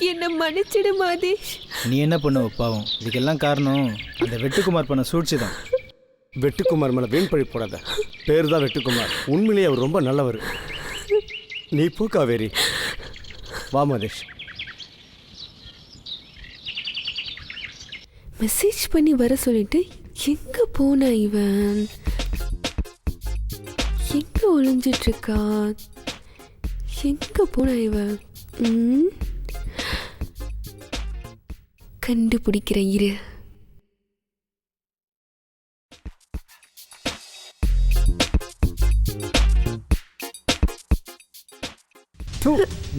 என்ன மன்னிச்சிடு மாதேஷ். நீ என்ன பண்ணுவ பாவம், இதுக்கெல்லாம் காரணம் அந்த வெட்டுக்குமார் பண்ண சூழ்ச்சி தான். வெட்டுக்குமார் மேலே வீண் பழி போடாத. பேர் தான் வெட்டுக்குமார், உண்மையிலேயே அவர் ரொம்ப நல்லவர். நீ போ காவேரி. வா மதேஷ். மெசேஜ் பண்ணி வர சொல்லிட்டு எங்க போனா இவன்? எங்க ஒளிஞ்சிட்டு இருக்கா? எங்க போனா இவன்? கண்டுபிடிக்கிற இரு.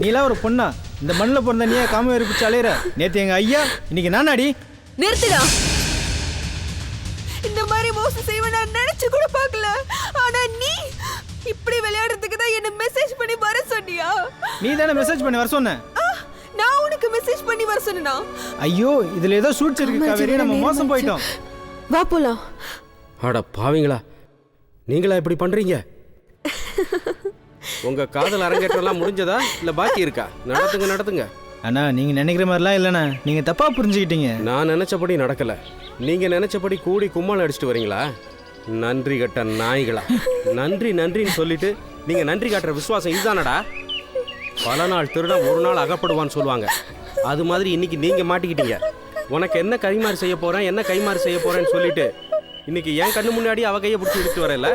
நீலாம் ஒரு பொண்ணா? இந்த மண்ணில் பிறந்த நீயா காம இருப்பிச்சு அலையிற? நேற்று எங்க ஐயா, இன்னைக்கு நானாடி. நிறுத்துடா. இந்த மாதிரி மோசம் செய்வேன் நான் நினைச்சு கூட பார்க்கல. ஆனா நீ இப்படி விளையாடுறதுக்கு தான் என்ன மெசேஜ் பண்ணி வர சொன்னியா? நீ தானே மெசேஜ் பண்ணி வர சொன்ன. நான் உனக்கு மெசேஜ் பண்ணி வர சொன்னா? ஐயோ, இதுல ஏதோ சூழ்ச்சி இருக்கு காவேரி, நம்ம மோசம் போயிட்டோம். வா போலாம். அட பாவிங்களா, நீங்களா இப்படி பண்றீங்க? உங்க காதல் அரங்கேற்றம்லாம் முடிஞ்சதா இல்ல பாக்கி இருக்கா? நடத்துங்க நடத்துங்க. அண்ணா, நீங்க நினைக்கிற மாதிரிலாம் இல்லைண்ணா, நீங்க தப்பா புரிஞ்சுக்கிட்டீங்க. நான் நினைச்சபடி நடக்கல, நீங்க நினைச்சபடி கூடி கும்மாள் அடிச்சுட்டு வரீங்களா? நன்றி கட்ட நாய்களா. நன்றி நன்றின்னு சொல்லிட்டு நீங்க நன்றி காட்டுற விசுவாசம் இதுதானடா? பல நாள் திருட ஒரு நாள் அகப்படுவான்னு சொல்லுவாங்க. அது மாதிரி இன்னைக்கு நீங்க மாட்டிக்கிட்டீங்க. உனக்கு என்ன கைமாறு செய்ய போறேன், என்ன கைமாறு செய்ய போறேன்னு சொல்லிட்டு இன்னைக்கு என் கண்ணு முன்னாடி அவ கையை பிடிச்சி எடுத்து வரல.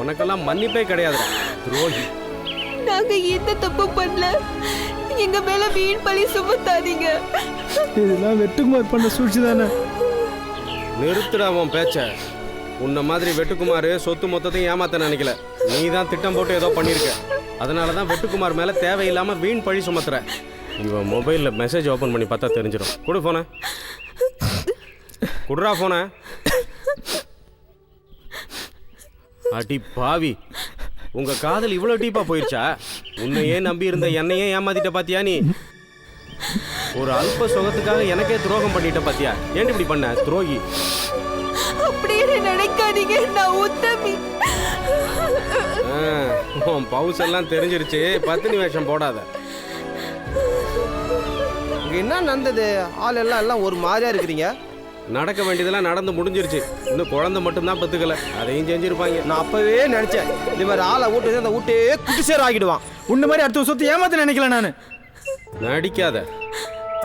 உனக்கெல்லாம் மன்னிப்பே கிடையாது துரோகி. நாங்க எந்த தப்பு பண்ணல, எங்க மேல வீண் பழி சுமத்தாதீங்க. இதெல்லாம் வெட்டுக்குமார் பண்ண சூழ்ச்சி தானே. நிறுத்துடா உன் பேச்ச. உன்ன மாதிரி வெட்டுக்குமார் சொத்து மொத்தத்தையும் ஏமாத்த நினைக்கல. நீ தான் திட்டம் போட்டு ஏதோ பண்ணிருக்க. அதனால தான் வெட்டுக்குமார் மேல தேவையில்லாம வீண் பழி சுமத்துற. இவன் மொபைல்ல மெசேஜ் ஓபன் பண்ணி பார்த்தா தெரிஞ்சிடும். கொடு போன, குடுறா போன. அடி பாவி, உங்க காதல் இவ்வளவு டீப்பா போயிருச்சா? உன்னையே நம்பி இருந்த என்னையே ஏமாத்திட்ட பாத்தியா நீ? ஒரு அல்ப சுகத்துக்காக எனக்கே துரோகம் பண்ணிட்ட பாத்தியா? ஏன் இப்படி பண்ண துரோகி? அப்படியே நினைக்காதீங்க, நான் உத்தமி. உன் பவுஸ் எல்லாம் தெரிஞ்சிருச்சு, பத்தினி வேஷம் போடாத. என்ன நடந்தது? ஆள் எல்லாம் ஒரு மாதிரியா இருக்கிறீங்க. நடக்க வேண்டியதெல்லாம் நடந்து முடிஞ்சிருச்சு. இன்னும் குழந்தை மட்டும்தான் பத்துக்கல, அதையும் செஞ்சிருப்பாங்க. நான் அப்பவே நினைச்சேன், இந்த மாதிரி ஆளை வீட்டு அந்த வீட்டே குட்டிசேர் ஆகிடுவான். உன்ன மாதிரி அடுத்த சொத்து ஏமாத்த நினைக்கல நானு. நடிக்காத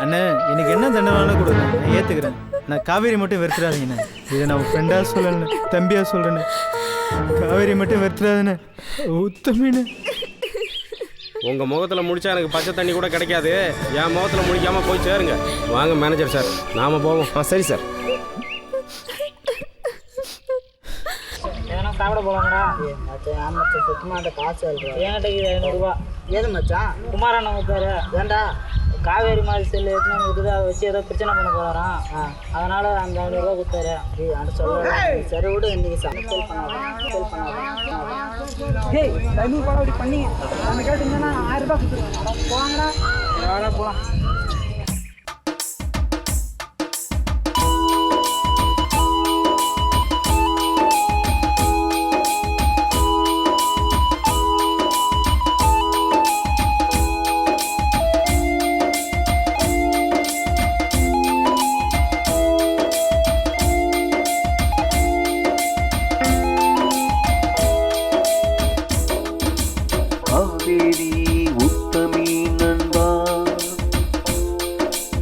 அண்ணே, எனக்கு என்ன தண்டனை கொடுங்க, நான் ஏத்துக்கிறேன். நான் காவேரி மட்டும் வெறுத்துறாதீங்கண்ணே. இதை நான் ஃப்ரெண்டா சொல்லல, தம்பியா சொல்றேன்னு. காவேரி மட்டும் வெறுத்துறாதுண்ணே, உத்தமின்னு. உங்க முகத்துல முடிச்சா எனக்கு பச்சை தண்ணி கூட கிடைக்காது. என் முகத்துல முடிக்காம போய் சேருங்க. வாங்க மேனேஜர் சார், நாம போவோம். சரி சார். சாப்பிட போலாங்கடா. சுத்தமா அந்த காசு என்கிட்ட 500 ரூபா. ஏது மச்சான்? குமாரண்ணன் பேரு ஏண்டா காவேரி மாதிரி செல்லு எடுத்துன்னு கொடுத்து அதை வச்சு ஏதோ பிரச்சனை பண்ண போகிறான். அதனால அந்த 500 ரூபா கொடுத்தாரு. அந்த சொல்ல சரி விடு, இன்னைக்கு செல் பண்ணாதான் பண்ணி அந்த கேட்டு 1000 ரூபா கொடுத்துருவாங்க. போவாங்கடா, போகலாம். காவேரி உத்தமி நண்பா,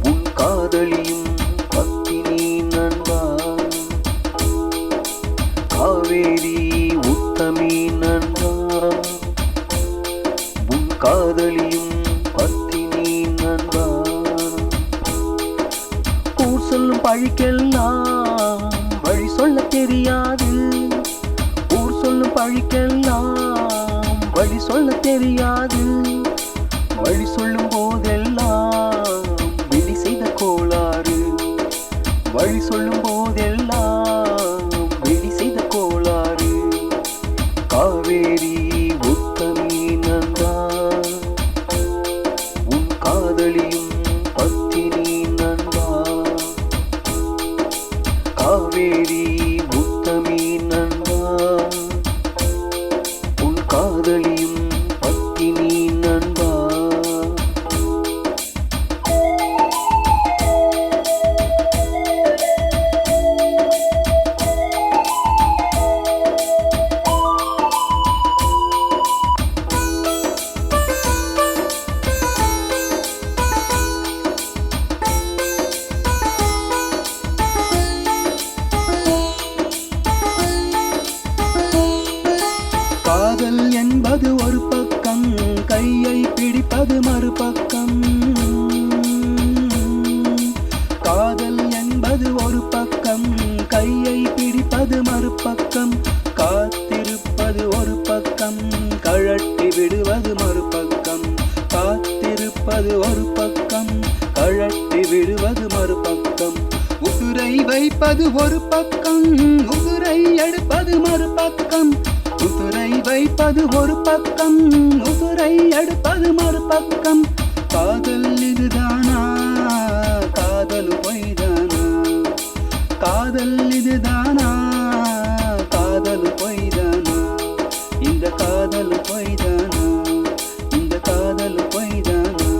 உன் காதலியும் பத்தினி நண்பா. காவேரி உத்தமி நண்பா, உன் காதலியும் பத்தினி நண்பா. ஊர் சொல்லும் பழிக்கெல்லாம் வழி சொல்ல தெரியாது. ஊர் சொல்லும் பழிக்கெல்லாம் வழி சொல்ல தெரியாது. வழி சொல்லும் போதெல்லாம் விதி செய்த கோளாறு. காவேரி உத்தமி நண்பா உன் காதலியும் பத்தினி நண்பா காவேரி உத்தமி நண்பா உன் காதலியும் பத்தினி நண்பா காதல் என்பது ஒரு பக்கம் கையை பிடிப்பது மறுபக்கம் காதல் என்பது ஒரு பக்கம் கையை பிடிப்பது மறுபக்கம் காத்திருப்பது ஒரு பக்கம் கழட்டி விடுவது மறுபக்கம் காத்திருப்பது ஒரு பக்கம் கழட்டி விடுவது மறுபக்கம் உசுரை வைப்பது ஒரு பக்கம் உசுரை எடுப்பது மறுபக்கம் உசுரை வைப்பது ஒரு பக்கம் உசுரை எடுப்பது மறுபக்கம் காதல் இதுதானா காதல் பொய்தானா காதல் இதுதானா காதல் பொய்தானா இந்த காதல் பொய்தானா இந்த காதல் பொய்தானா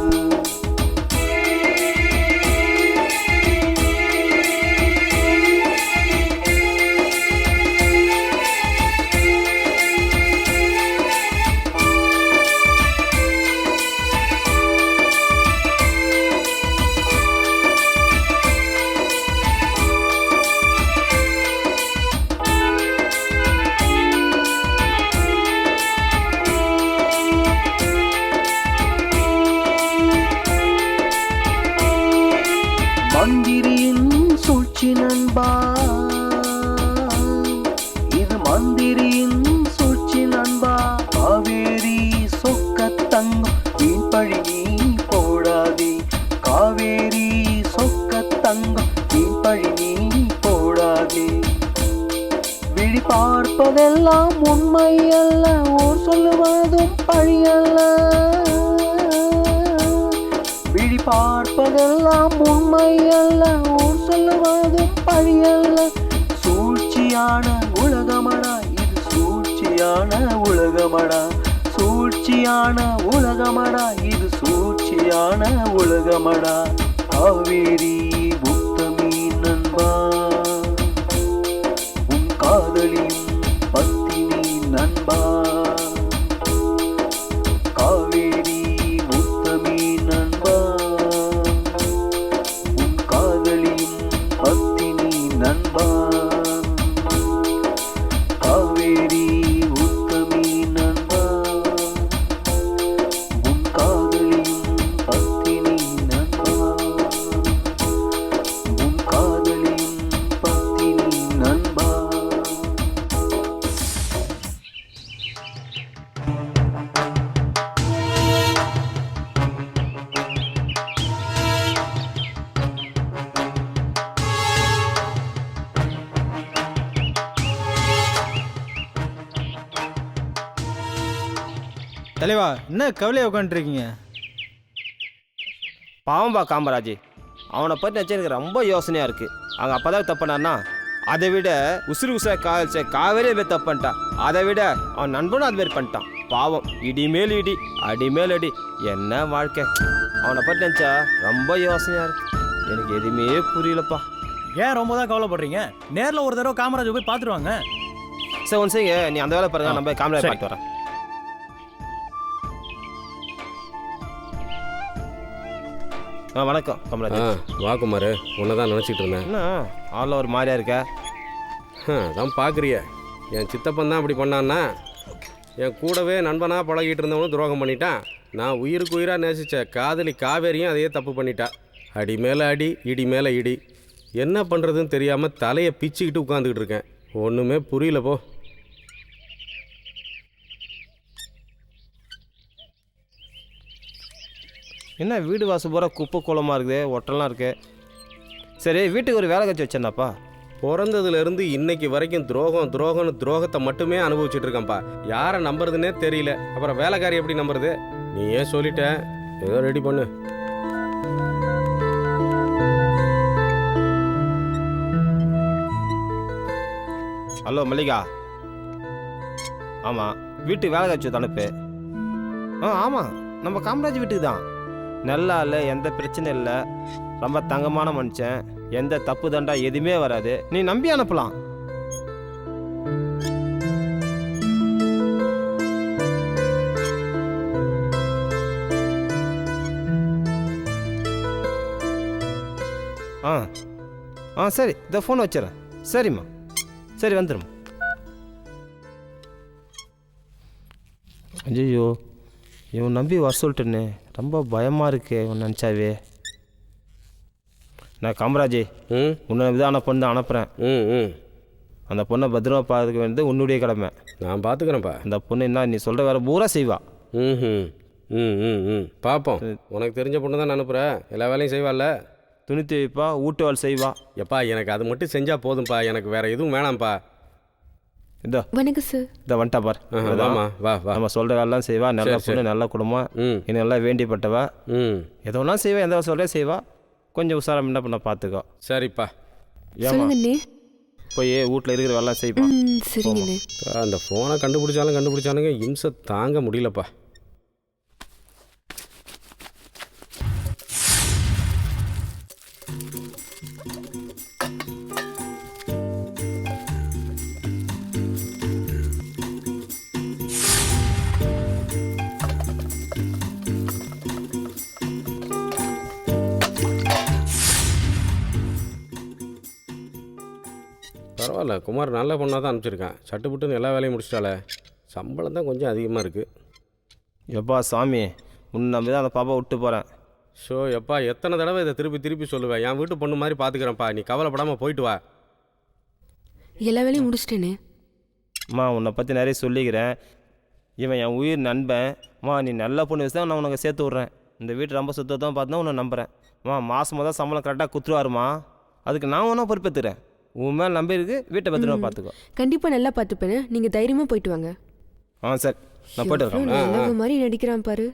மந்திரியின் சூழ்ச்சி நண்பா இது மந்திரியின் சூழ்ச்சி நண்பா காவேரி சொக்கத்தங்கம் வீண் பழி நீ போடாதே காவேரி சொக்கத்தங்கம் வீண் பழி நீ போடாதே விழி பார்ப்பதெல்லாம் உண்மை அல்ல ஊர் சொல்லுவதும் பழியல்ல விழி பார்ப்பதெல்லாம் உண்மை அல்ல ஊர் சொல்லுவதும் பழியல்ல சூழ்ச்சியான உலகமடா இது சூழ்ச்சியான உலகமடா சூழ்ச்சியான உலகமடா இது சூழ்ச்சியான உலகமடா காவேரி உத்தமி நண்பா உன் காதலியும் பத்தினி நண்பா காவேரி உத்தமி நண்பா உன் காதலியும் பத்தினி நண்பா காவேரி உத்தமி நண்பா உன் காதலியும் பத்தினி நண்பா உன் காதலியும் பத்தினி நண்பா தலைவா என்ன கவலையாக உட்காந்துருக்கீங்க? பாவம்பா காமராஜ், அவனை பற்றி நினச்சி எனக்கு ரொம்ப யோசனையாக இருக்குது. அவங்க அப்போ தான் தப்பு பண்ணான்னா அதை விட உசுறு உசுரை காய்ச்ச காவேரியே போய் தப்பு பண்ணிட்டான். அதை விட அவன் நண்பனும் அது மாரி பண்ணிட்டான். பாவம், இடி மேல் இடி அடி மேல் அடி. என்ன வாழ்க்கை! அவனை பற்றி நினச்சா ரொம்ப யோசனையாக இருக்கு. எனக்கு எதுவுமே புரியலப்பா. ஏன் ரொம்ப தான் கவலைப்படுறீங்க? நேரில் ஒரு தடவை காமராஜ் போய் பார்த்துருவாங்க. சரி ஒன்று செய்யுங்க, நீ அந்த வேலை பாருங்க, நம்ம காமராஜ் பார்த்து வரேன். வணக்கம் காமராஜ். வா குமார், உன்னை தான் நினச்சிட்டு இருந்தேன். என்ன ஆளில் ஒரு மாதிரியா இருக்க? அதான் பார்க்குறிய, என் சித்தப்பன் தான் அப்படி பண்ணான்னா என் கூடவே நண்பனாக பழகிட்டு இருந்தவனும் துரோகம் பண்ணிட்டான். நான் உயிருக்கு உயிராக நேசித்த காதலி காவேரியும் அதையே தப்பு பண்ணிட்டா. அடி மேலே அடி, இடி மேலே இடி. என்ன பண்ணுறதுன்னு தெரியாமல் தலையை பிச்சுக்கிட்டு உட்காந்துக்கிட்டு இருக்கேன். ஒன்றுமே புரியல போ. என்ன வீடு வாசல் பூரா குப்பை கோலமாக இருக்குது, ஒட்டலாம் இருக்குது. சரி, வீட்டுக்கு ஒரு வேலை கட்சி வச்சேன்னாப்பா. பிறந்ததுலேருந்து இன்னைக்கு வரைக்கும் துரோகம்னு துரோகத்தை மட்டுமே அனுபவிச்சுட்டு இருக்கேன்ப்பா. யாரை நம்புறதுன்னே தெரியல. அப்புறம் வேலைக்காரி எப்படி நம்புறது? நீ ஏன் சொல்லிட்ட, ஏதோ ரெடி பண்ணு. ஹலோ மல்லிகா. ஆமாம், வீட்டுக்கு வேலை காய்ச்சி அனுப்பு. ஆமாம், நம்ம காமராஜ் வீட்டுக்கு தான். நல்லா இல்லை, எந்த பிரச்சனையும் இல்லை, ரொம்ப தங்கமான மனுஷன், எந்த தப்பு தண்டா எதுவுமே வராது, நீ நம்பி அனுப்பலாம். சரி, இந்த ஃபோன் வச்சிடறேன். சரிம்மா, சரி வந்துடும். ஐயோ, இவன் நம்பி வர சொல்லிட்டேன்னு ரொம்ப பயமாக இருக்கு இவன் நினச்சாவே. நான் காமராஜ் உன்னை விதான பொண்ணு தான் அனுப்புகிறேன். அந்த பொண்ணை பத்திரமா பார்த்துக்க வேண்டியது உன்னுடைய கடமை. நான் பார்த்துக்கிறேன்ப்பா. அந்த பொண்ணு என்ன நீ சொல்கிற வேறு பூரா செய்வா. பார்ப்போம். உனக்கு தெரிஞ்ச பொண்ணு தான் அனுப்புகிற, எல்லா வேலையும் செய்வாள்ல. துணி துவைப்பா, வீட்டு வேலை செய்வா. எப்பா எனக்கு அது மட்டும் செஞ்சால் போதும்ப்பா, எனக்கு வேறு எதுவும் வேணாம்ப்பா. இதோ வணக்கம் சார். இதை வந்துட்டா பார். வாமா, வா வா. நம்ம சொல்கிற வேலைலாம் செய்வா. நல்ல பொண்ணு, நல்ல குடும்பம், இன்னும் நல்லா வேண்டிப்பட்டவா. எதோ ஒன்றா செய்வா, எந்த சொல்கிறே செய்வா. கொஞ்சம் உசாரம் என்ன பண்ண பார்த்துக்கோ. சரிப்பா. ஏமா போய் வீட்டில் இருக்கிற வேலைலாம் செய்ப்பா. சரிங்கண்ணே. அந்த ஃபோனை கண்டுபிடிச்சானுங்க இம்சை தாங்க முடியலப்பா. பரவாயில்ல, குமார் நல்ல பொண்ணாக தான் அனுப்பிச்சிருக்கான். சட்டுப்புட்டுன்னு எல்லா வேலையும் முடிச்சிட்டாலே. சம்பளம் தான் கொஞ்சம் அதிகமாக இருக்குது. எப்பா சாமி, உன்னை நம்பி தான் அந்த பாப்பா விட்டு போகிறேன். ஸோ எப்பா எத்தனை தடவை இதை திருப்பி சொல்லுவேன். என் வீட்டு பொண்ணு மாதிரி பார்த்துக்கிறேன்ப்பா, நீ கவலைப்படாமல் போயிட்டு வா. எல்லா வேலையும் முடிச்சிட்டேனே. அம்மா, உன்னை பற்றி நிறைய சொல்லிக்கிறேன். இவன் என் உயிர் நண்பன். அம்மா, நீ நல்ல பொண்ணு வச்சு தான் நான் உனக்கு சேர்த்து விட்றேன். இந்த வீட்டு ரொம்ப சுத்தத்தான் பார்த்து தான் உன்னை நம்புகிறேன். அம்மா, மாதம் தான் சம்பளம் கரெக்டாக குத்துருவாருமா. அதுக்கு நான் ஒன்றும் பொறுப்பேற்றுறேன். உன் மேலே நம்பி இருக்கு, வீட்டை பத்திரமா பார்த்துக்கோ. கண்டிப்பாக நல்லா பார்த்துப்பேன். நீங்கள் தைரியமாக போயிட்டு வாங்க. சரி, நான் போய்ட்டு வரேன். நல்ல மாதிரி நடிக்கிறான் பாரு.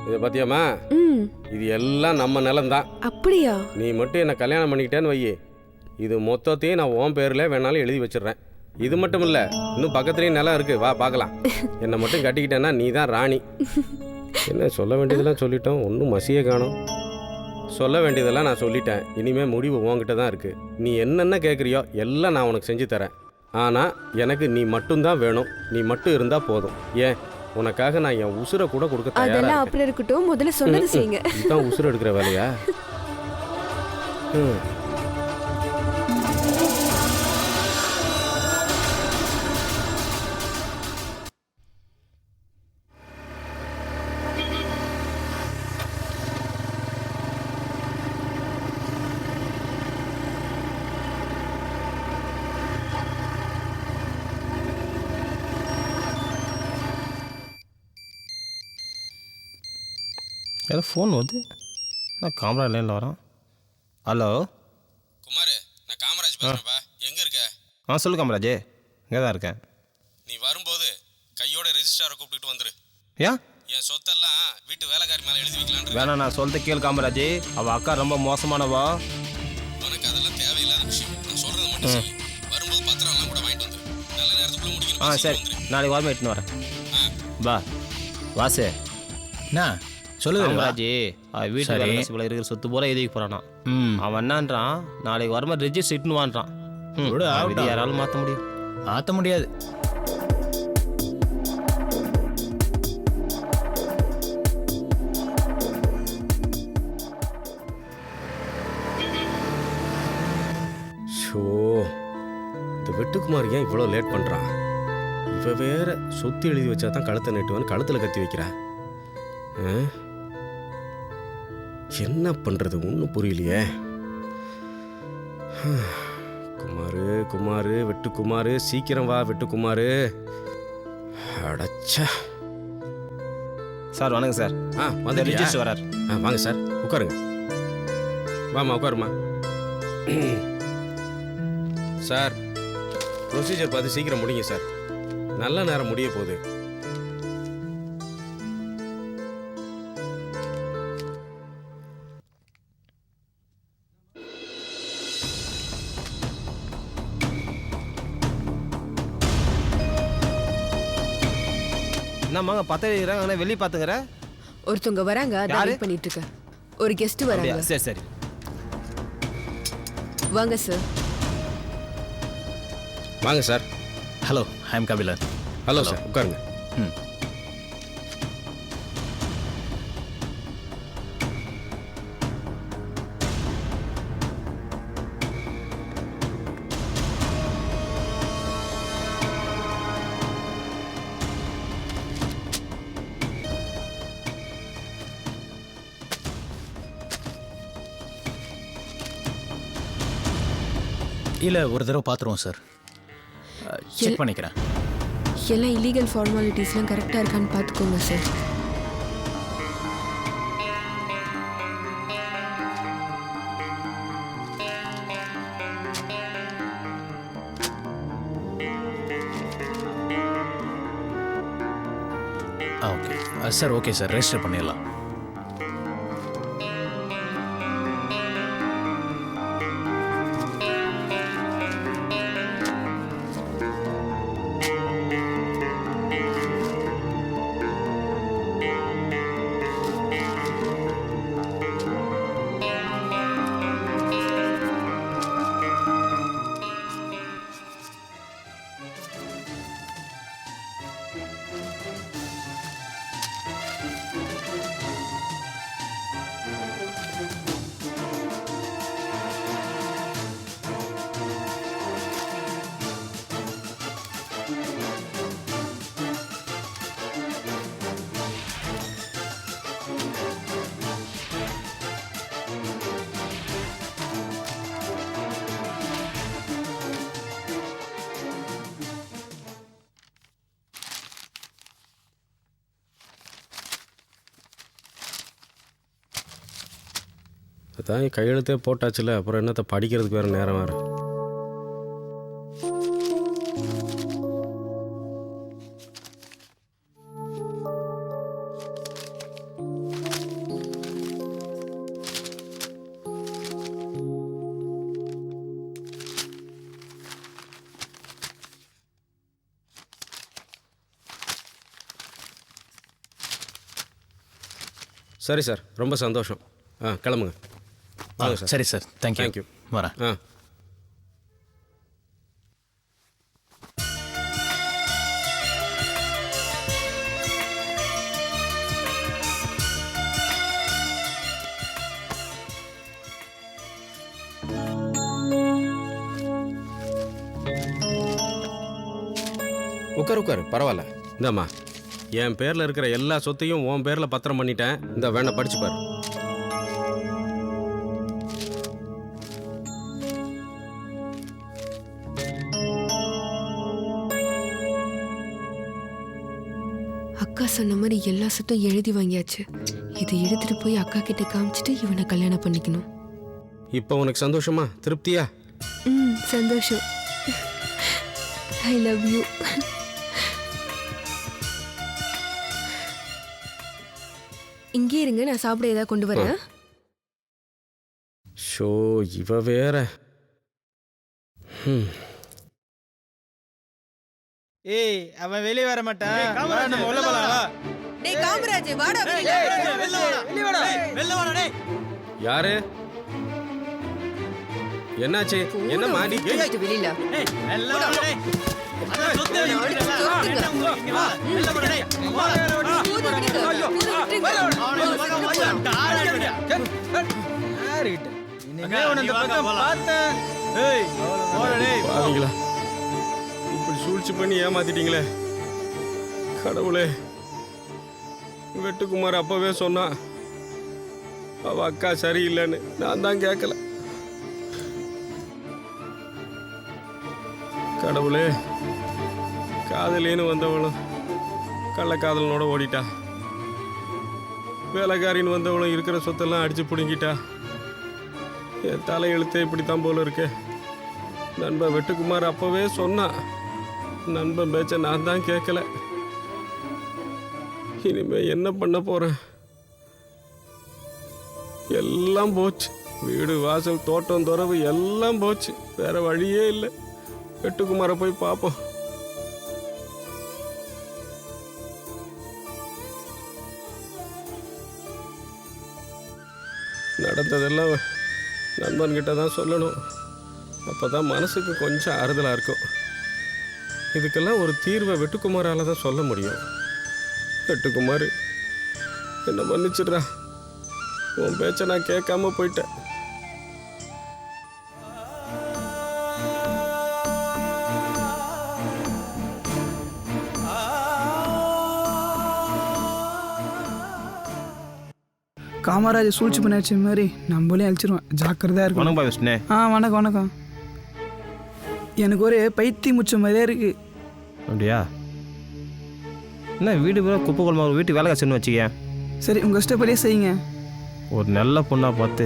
இதை பார்த்தியாம்மா, இது எல்லாம் நம்ம நிலம்தான். அப்படியா? நீ மட்டும் என்னை கல்யாணம் பண்ணிக்கிட்டேன்னு வையே, இது மொத்தத்தையும் நான் உன் பேரில் வேணாலும் எழுதி வச்சிடுறேன். இது மட்டும் இல்லை, இன்னும் பக்கத்துலேயும் நிலம் இருக்குது, வா பார்க்கலாம். என்னை மட்டும் கட்டிக்கிட்டேன்னா நீ தான் ராணி. என்ன சொல்ல வேண்டியதெல்லாம் சொல்லிட்டோம், ஒன்றும் மசியே காணோம். சொல்ல வேண்டியதெல்லாம் நான் சொல்லிட்டேன். இனிமேல் முடிவு உன்கிட்ட தான் இருக்குது. நீ என்னென்ன கேட்குறியோ எல்லாம் நான் உனக்கு செஞ்சு தரேன். ஆனால் எனக்கு நீ மட்டும்தான் வேணும். நீ மட்டும் இருந்தால் போதும். ஏன், உனக்காக நான் என் உசுரை கூட கொடுக்க தயாரா. அப்புறம் இருக்கட்டும், முதல்ல சொன்னது செய்யுங்க. இதுதான் உசுரை எடுக்கிற வேலையா? ஏதோ ஃபோன் வருது. நான் காமராஜ் லைனில் வரேன். ஹலோ குமார், நான் காமராஜ் பேசுகிறேன்ப்பா. எங்கே இருக்க? சொல்லு காமராஜ், இங்கே தான் இருக்கேன். நீ வரும்போது கையோட ரெஜிஸ்ட்ராரை கூப்பிட்டு வந்துரு. ஏன்? என் சொத்தெல்லாம் வீட்டு வேலைக்காரி மேலே எழுதி வைக்கலான்னு. வேணா, நான் சொல்லிட்டு கேளு காமராஜ். அவள் அக்கா ரொம்ப மோசமானவா. உனக்கு அதெல்லாம் தேவையில்லாத விஷயம். நான் சொல்கிறது மட்டும் செய். வரும்போது பத்திரம் எல்லாம் கூட வாங்கிட்டு வந்துரு. நல்ல நேரத்துக்குள்ள முடிக்கணும். சரி, நாளைக்கு வாரமே எட்டுன்னு வரேன். பா வாசு. என்ன சொல்லுங்க காமராஜ், வீட்டு வேலை இருக்கிற சொத்து பூரா எழுதி போகிறானா. அவன் என்னன்றான், நாளைக்கு வரமா ரெஜிஸ்டர் இட்டுன்னு வான்றான். இது யாராலும் மாற்ற முடியும்? மாற்ற முடியாது. ஷோ, இந்த வெட்டுக்குமார் ஏன் இவ்வளோ லேட் பண்ணுறான்? இவ வேற சொத்து எழுதி வச்சா தான் கழுத்தை நெட்டுவான்னு கழுத்தில் கத்தி வைக்கிறா. என்ன பண்ணுறது ஒன்றும் புரியலையே. குமாரு குமாரு வெட்டுக்குமாரு, சீக்கிரம் வா வெட்டுக்குமாரு. அடச்சா. சார் வணக்கம் சார். வந்து ரிஜிஸ்டர் வரார். வாங்க சார், உட்காருங்க. வாமா உட்காருமா. சார், ப்ரொசீஜர் பார்த்து சீக்கிரம் முடிங்க சார். நல்ல நேரம் முடிய போகுது. என்னம்மாங்க பத்த எழுதுறாங்க, ஆனால் வெளியே பார்த்துக்கிற. ஒருத்தவங்க வராங்க, அதான் வெயிட் பண்ணிட்டு இருக்கேன். ஒரு கெஸ்ட் வராங்க. சரி சரி வாங்க சார். வாங்க sir. Hello, I am Kapilan. Hello sir, உட்காருங்க. இல்லை, ஒரு தடவை பார்த்துருவோம் சார். செக் பண்ணிக்கிறேன். எல்லாம் இல்லீகல் ஃபார்மாலிட்டிஸ்லாம் கரெக்டாக இருக்கான்னு பார்த்துக்கோங்க sir. Okay sir, okay sir, register பண்ணிடலாம். அதான் கையெழுத்தே போட்டாச்சுல, அப்புறம் என்னத்தை படிக்கிறதுக்கு வேறு நேரம் வேறு. சரி சார், ரொம்ப சந்தோஷம். கிளம்புங்க. சரி சார், தேங்க்யூ. தேங்க்யூ. வரேன். உட்காரு பரவாயில்ல. இந்தாம்மா, என் பேரில் இருக்கிற எல்லா சொத்தையும் உன் பேரில் பத்திரம் பண்ணிட்டேன். இந்த வேணா படிச்சு பாரு. அக்கா சொன்ன மாதிரி எல்லா சொத்தும் எழுதி வாங்கியாச்சு. இதை எடுத்துட்டு போய் அக்கா கிட்ட காமிச்சிட்டு இவனை கல்யாணம் பண்ணிக்கணும். இப்போ உனக்கு சந்தோஷமா, திருப்தியா? சந்தோஷம். I love you. இங்கே இருங்க, நான் சாப்பிட ஏதாவது கொண்டு வரேன். ஷோ, இவ வேற. ஏய், அவன் வெளியே வர மாட்டான். நம்ம உள்ள போலாம். டேய் காமராஜ், வாடா வெளிய. வெளிய வாடா டேய். யாரு? என்னாச்சு? என்ன மாடி? வெளியில. டேய், வெளிய வாடா டேய். அதான் சொத்து வெளிய வா. வெளிய வாடா டேய். வா. ஐயோ. பாவீங்களா, இப்படி சூழ்ச்சி பண்ணி ஏமாத்திட்டீங்களே. கடவுளே, வெட்டுக்குமார் அப்பவே சொன்னா அவ அக்கா சரியில்லைன்னு. நான் தான் கேட்கல. கடவுளே, காதலின்னு வந்தவளும் கள்ளக்காதலனோட ஓடிட்டா. வேலைக்காரின்னு வந்தவளும் இருக்கிற சொத்தெல்லாம் அடித்து பிடுங்கிட்டா. என் தலையெழுத்தே இப்படித்தான் போல இருக்கு. நண்பன் வெட்டுக்குமார் அப்போவே சொன்னான். நண்பன் பேச்ச நான் தான் கேட்கல. இனிமே என்ன பண்ண போறேன்? எல்லாம் போச்சு. வீடு வாசல் தோட்டம் துறவு எல்லாம் போச்சு. வேற வழியே இல்லை. வெட்டுக்குமாரை போய் பார்ப்போம். நடந்ததெல்லாம் நண்பன்கிட்ட தான் சொல்லணும். அப்போ தான் மனசுக்கு கொஞ்சம் ஆறுதலாக இருக்கும். இதுக்கெல்லாம் ஒரு தீர்வை வெட்டுக்குமாரால் தான் சொல்ல முடியும். வெட்டுக்குமார், என்ன மன்னிச்சிடுறா. உன் பேச்சை நான் கேட்காம போயிட்டேன். காமராஜ் சூழ்ச்சி பண்ணியாச்சு மாதிரி நம்மளே அழிச்சிருவேன். ஜாக்கிரதையா இருக்கும். வணக்கம் விஷ்ணு. வணக்கம் வணக்கம். எனக்கு ஒரு பைத்தியம் முச்ச மாதிரியே இருக்கு. அப்படியா? என்ன வீடு பூரா குப்பை குழம்பு, ஒரு வீட்டுக்கு வேலை காசுன்னு வச்சுக்க. சரி, உங்கள் இஷ்டப்படியே செய்யுங்க. ஒரு நல்ல பொண்ணாக பார்த்து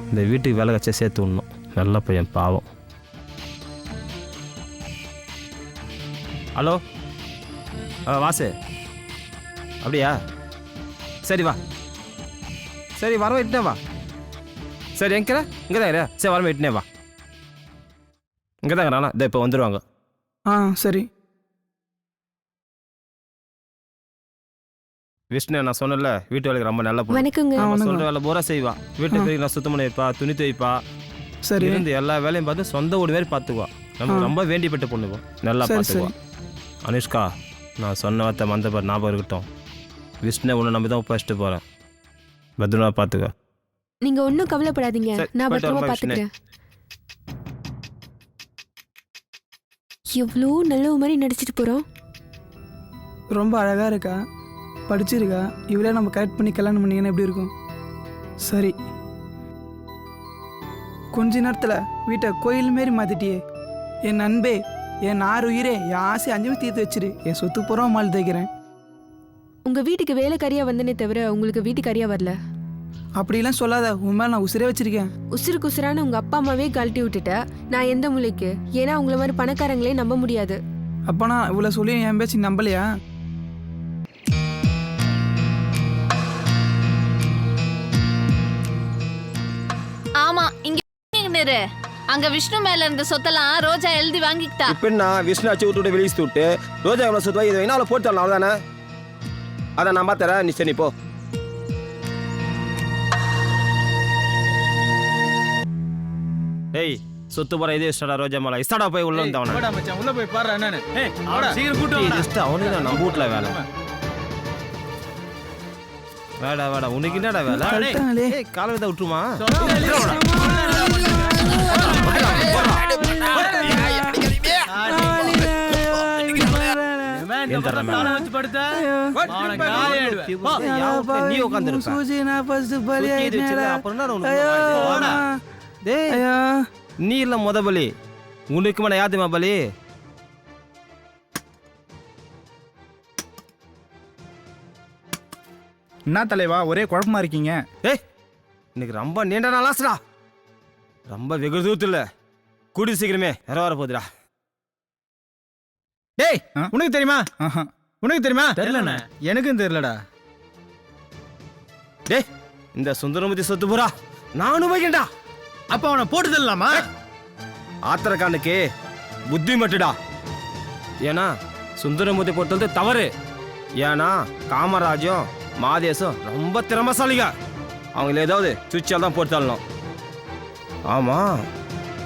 இந்த வீட்டுக்கு வேலை காய்ச்சா சேர்த்து விடணும். நல்ல பையன், பாவம். ஹலோ வாசு, அப்படியா? சரி வா. சரி வரவே இட்டுனே வா. சரி எங்கே இங்கே தான் இரு. சரி வரவே இட்டுனே வா. இங்கே தான் இருக்கிறானா? இதை இப்போ வந்துடுவாங்க. சரி. விஷ்ணு, நான் சொன்னல வீட்டு வேலைக்கு ரொம்ப நல்ல பொண்ணு. சொல்கிற வேலை பூரா செய்வா. வீட்டு போய் நான் சுத்தம் பண்ணி வைப்பா, துணி துவைப்பா. சரி, இருந்து எல்லா வேலையும் பார்த்து சொந்த வீடு மாதிரி பார்த்துக்குவா. நம்ம ரொம்ப வேண்டிப்பட்ட பொண்ணுவா. நல்லா பார்த்துக்குவா. அனுஷ்கா, நான் சொன்ன வார்த்தை மந்தபார் ஞாபகம் இருக்கட்டும். விஷ்ணு ஒன்று நம்பி தான் ஒப்பாச்சிட்டு போகிறேன். பத்திரமா பார்த்துக்க. நீங்க ஒன்றும் கவலைப்படாதீங்க, நான் பத்திரமா பார்த்துக்கிறேன். எவ்வளோ நல்ல மாதிரி நடிச்சிட்டு போகிறோம். ரொம்ப அழகாக இருக்கா, படிச்சிருக்கா. இவ்வளோ நம்ம கரெக்ட் பண்ணி கல்யாணம் பண்ணிங்கன்னா எப்படி இருக்கும்? சரி, கொஞ்ச நேரத்தில் வீட்டை கோயில் மாரி மாற்றிட்டியே. என் அன்பே, என் 6 உயிரே, என் ஆசை 5 தீர்த்து வச்சிரு. என் சொத்து பூரா மால் தைக்கிறேன். உங்கள் வீட்டுக்கு வேலைக்காரியாக வந்தனே தவிர உங்களுக்கு வீட்டுக்காரியாக வரல. அப்படிலாம் சொல்லாத. உன் மேலே நான் உசிரே வச்சிருக்கேன். உசுருக்கு உசுரான உங்கள் அப்பா அம்மாவே கழட்டி விட்டுட்ட. நான் எந்த மூலைக்கு? ஏன்னா உங்களை மாதிரி பணக்காரங்களே நம்ப முடியாது. அப்பனா இவ்வளோ சொல்லி என் பேச்சு நம்பலையா? ஆமா, இங்க நிறு. அங்க விஷ்ணு மேல இருந்த சொத்தெல்லாம் ரோஜா எழுதி வாங்கிக்கிட்டா. இப்போ நான் விஷ்ணு அச்சு விட்டு வெளியே விட்டு ரோஜா எவ்வளோ சொத்து இதை என்ன அவ்வளோ போட்டு தரலாம், அவ்வளோதானே? அதை நான் பார்த்துறேன். நீ சரி போ. ஏய், சொத்து போற இதே இஷ்டடா ரோஜா மாலா. இஷ்டடா போய் உள்ள வந்தவன. வாடா மச்சான், உள்ள போய் பாரு என்னன்னு. ஏய், வாடா சீக்கிரம் கூட்டி வாடா. ஜஸ்ட் அவனுக்கு தான் நம்ம வீட்ல வேலை. வாடா வாடா, உனக்கு என்னடா வேலை? ஏய், காலை விட விட்டுருமா? நீ உட்காந்து நீ இல்ல முத பலி. உனக்கு மேல யாத்துமா பலி? என்ன தலைவா ஒரே குழப்பமா இருக்கீங்க? ஏய், இன்னைக்கு ரொம்ப நீண்ட நாளாச்சுடா. ரொம்ப வெகு தூரத்துல கூடி சீக்கிரமே வர போகுதுடா. டேய், உனக்கு தெரியுமா? உனக்கு தெரியுமா? தெரியலண்ணே. எனக்கும் தெரியலடா. டேய், இந்த சுந்தரமூர்த்தி சொத்து பூரா நானும் வைக்கண்டா. அப்ப அவனை போட்டு தரலாமா? ஆத்திரக்கானுக்கு புத்தி மட்டுடா. ஏன்னா சுந்தரமூர்த்தி போட்டது தவறு. ஏன்னா காமராஜும் மாதேசும் ரொம்ப திறமசாலிங்க. அவங்கள ஏதாவது சுவிட்சால் தான் போட்டு தரணும். ஆமா,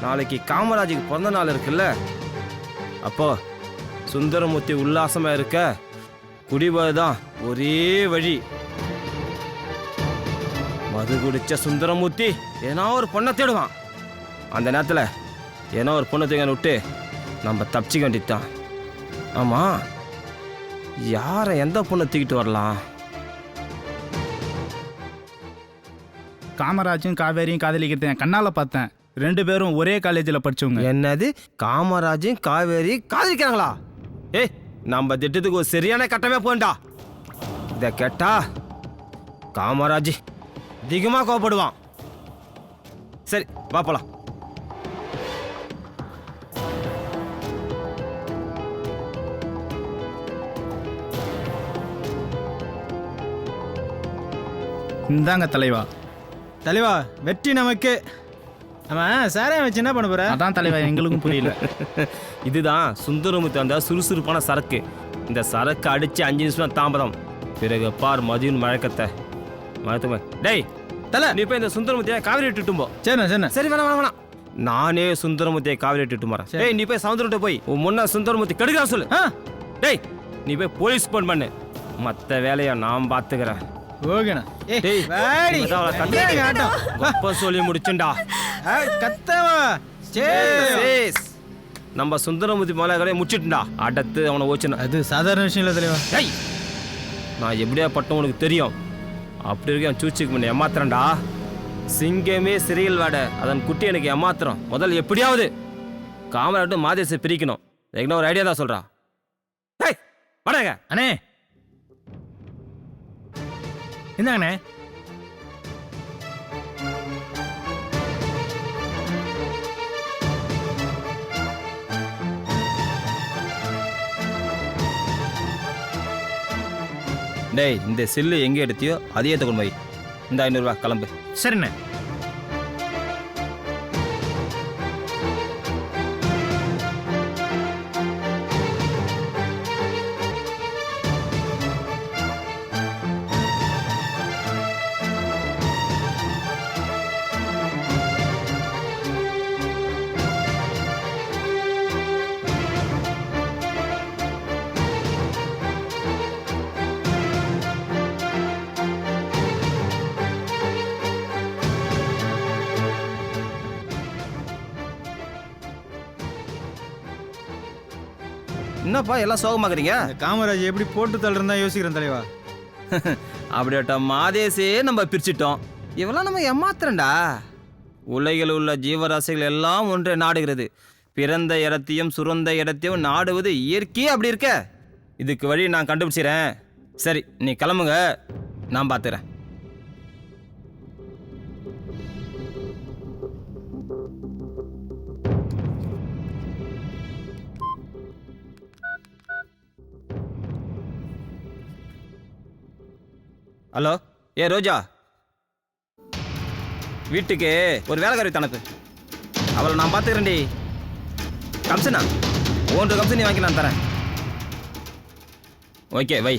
நாளைக்கு காமராஜுக்கு பிறந்த நாள் இருக்குல்ல. அப்போ சுந்தரமூர்த்தி உல்லாசமா இருக்க குடிபதுதான் ஒரே வழி. மது குடிச்ச சுந்தரமூர்த்தி ஏன்னா ஒரு பொண்ணை தேடுவான். அந்த நேரத்தில் ஏன்னா ஒரு பொண்ணை தூங்க விட்டு நம்ம தப்பிச்சிக்க வேண்டியதுதான். ஆமா, யாரை எந்த பொண்ணை தூக்கிட்டு வரலாம்? காமராஜும் காவேரியும் காதலிக்கிறத என் கண்ணால பார்த்தேன். 2 பேரும் ஒரே காலேஜில் படிச்சவங்க. என்னது காமராஜும் காவேரி காதலிக்கிறாங்களா? ஏய் நம்ம திட்டத்துக்கு ஒரு சரியான கட்டமே போண்டா. இதை கேட்டா காமராஜ் அதிகமாக கோவப்படுவான். சரி வா போலாம். இந்தாங்க தலைவா. தலைவா வெற்றி நமக்கு. ஆமாம் சாரையை வச்சு என்ன பண்ண போற? அதான் தலைவா எங்களுக்கும் புரியல. இதுதான் சுந்தரமுத்து அந்த சுறுசுறுப்பான சரக்கு. இந்த சரக்கு அடிச்சு 5 நிமிஷம் தாமதம், பிறகு பார் மதியம் மழக்கத்தை மழத்துமே. டேய் தலை நீ போய் இந்த சுந்தரமுத்தியை காவிரி விட்டுட்டும் போ. சரிண்ணா சரிண்ணா. சரி வேணாம் வேணாம் வேணாம், நானே சுந்தரமுத்தியை காவிரி விட்டுட்டு வரேன். டேய் நீ போய் சமுத்திரத்தை போய் உன் முன்ன சுந்தரமுத்தி கெடுக்கிறா சொல்லு. டேய் நீ போய் போலீஸ் போன் பண்ணு, மற்ற வேலையை நான் பார்த்துக்கிறேன். ஓகேண்ணா. டேய் வாடி. கத்த சொல்லி முடிச்சுண்டா. கத்தவா நம்ம சுந்தரமுத்தி மலை கடையை முடிச்சுட்டுண்டா. அடுத்து அவனை ஓச்சுனா அது சாதாரண விஷயம் இல்லை தலைவா. டேய் நான் எப்படியா பட்டம் உனக்கு தெரியும். அப்படி இருக்க சூச்சுக்கு முன்ன ஏமாத்துறேன்டா. சிங்கமே சிறையில் வாட அதன் குட்டி எனக்கு ஏமாத்துறோம். முதல்ல எப்படியாவது காமராட்டு மாதேசை பிரிக்கணும். என்ன ஒரு ஐடியா தான் சொல்றா. டேய் வாடங்க. அண்ணே இந்தாங்கண்ணே. டேய் இந்த செல்லு எங்கே எடுத்தியோ அதையே கொண்டு போய் இந்த 500 ரூபா கிளம்பு. சரிண்ணே. என்னப்பா எல்லாம் சோகமாக்குறீங்க? காமராஜ் எப்படி போட்டு தள்ளுறதா யோசிக்கிறேன் தலைவா. அப்படியாட்ட மாதேசே நம்ம பிரிச்சிட்டோம். இவெல்லாம் நம்ம ஏமாத்துறேன்டா. உலகில் உள்ள ஜீவராசிகள் எல்லாம் ஒன்றை நாடுகிறது. பிறந்த இடத்தையும் சுரந்த இடத்தையும் நாடுவது இயற்கையே அப்படி இருக்க. இதுக்கு வழி நான் கண்டுபிடிச்சிறேன். சரி நீ கிளம்புங்க, நான் பார்த்துக்கிறேன். ஹலோ ஏ ரோஜா, வீட்டுக்கு ஒரு வேலைக்காரி தனக்கு அவளை நான் பார்த்துக்கிறேன்டி. கம்சனா 1 கம்சன் நீ வாங்கி நான் தரேன். ஓகே வை.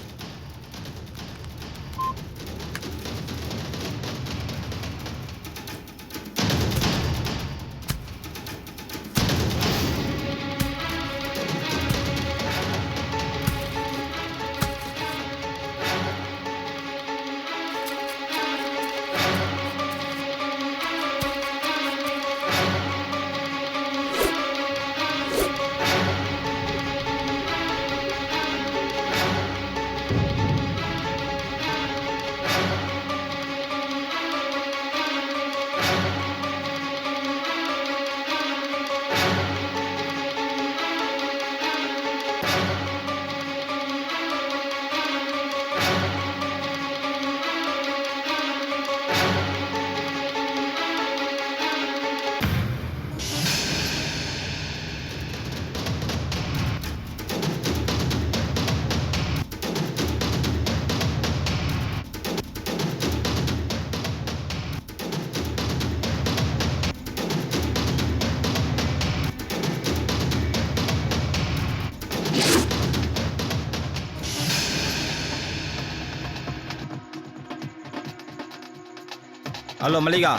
ஹலோ மல்லிகா,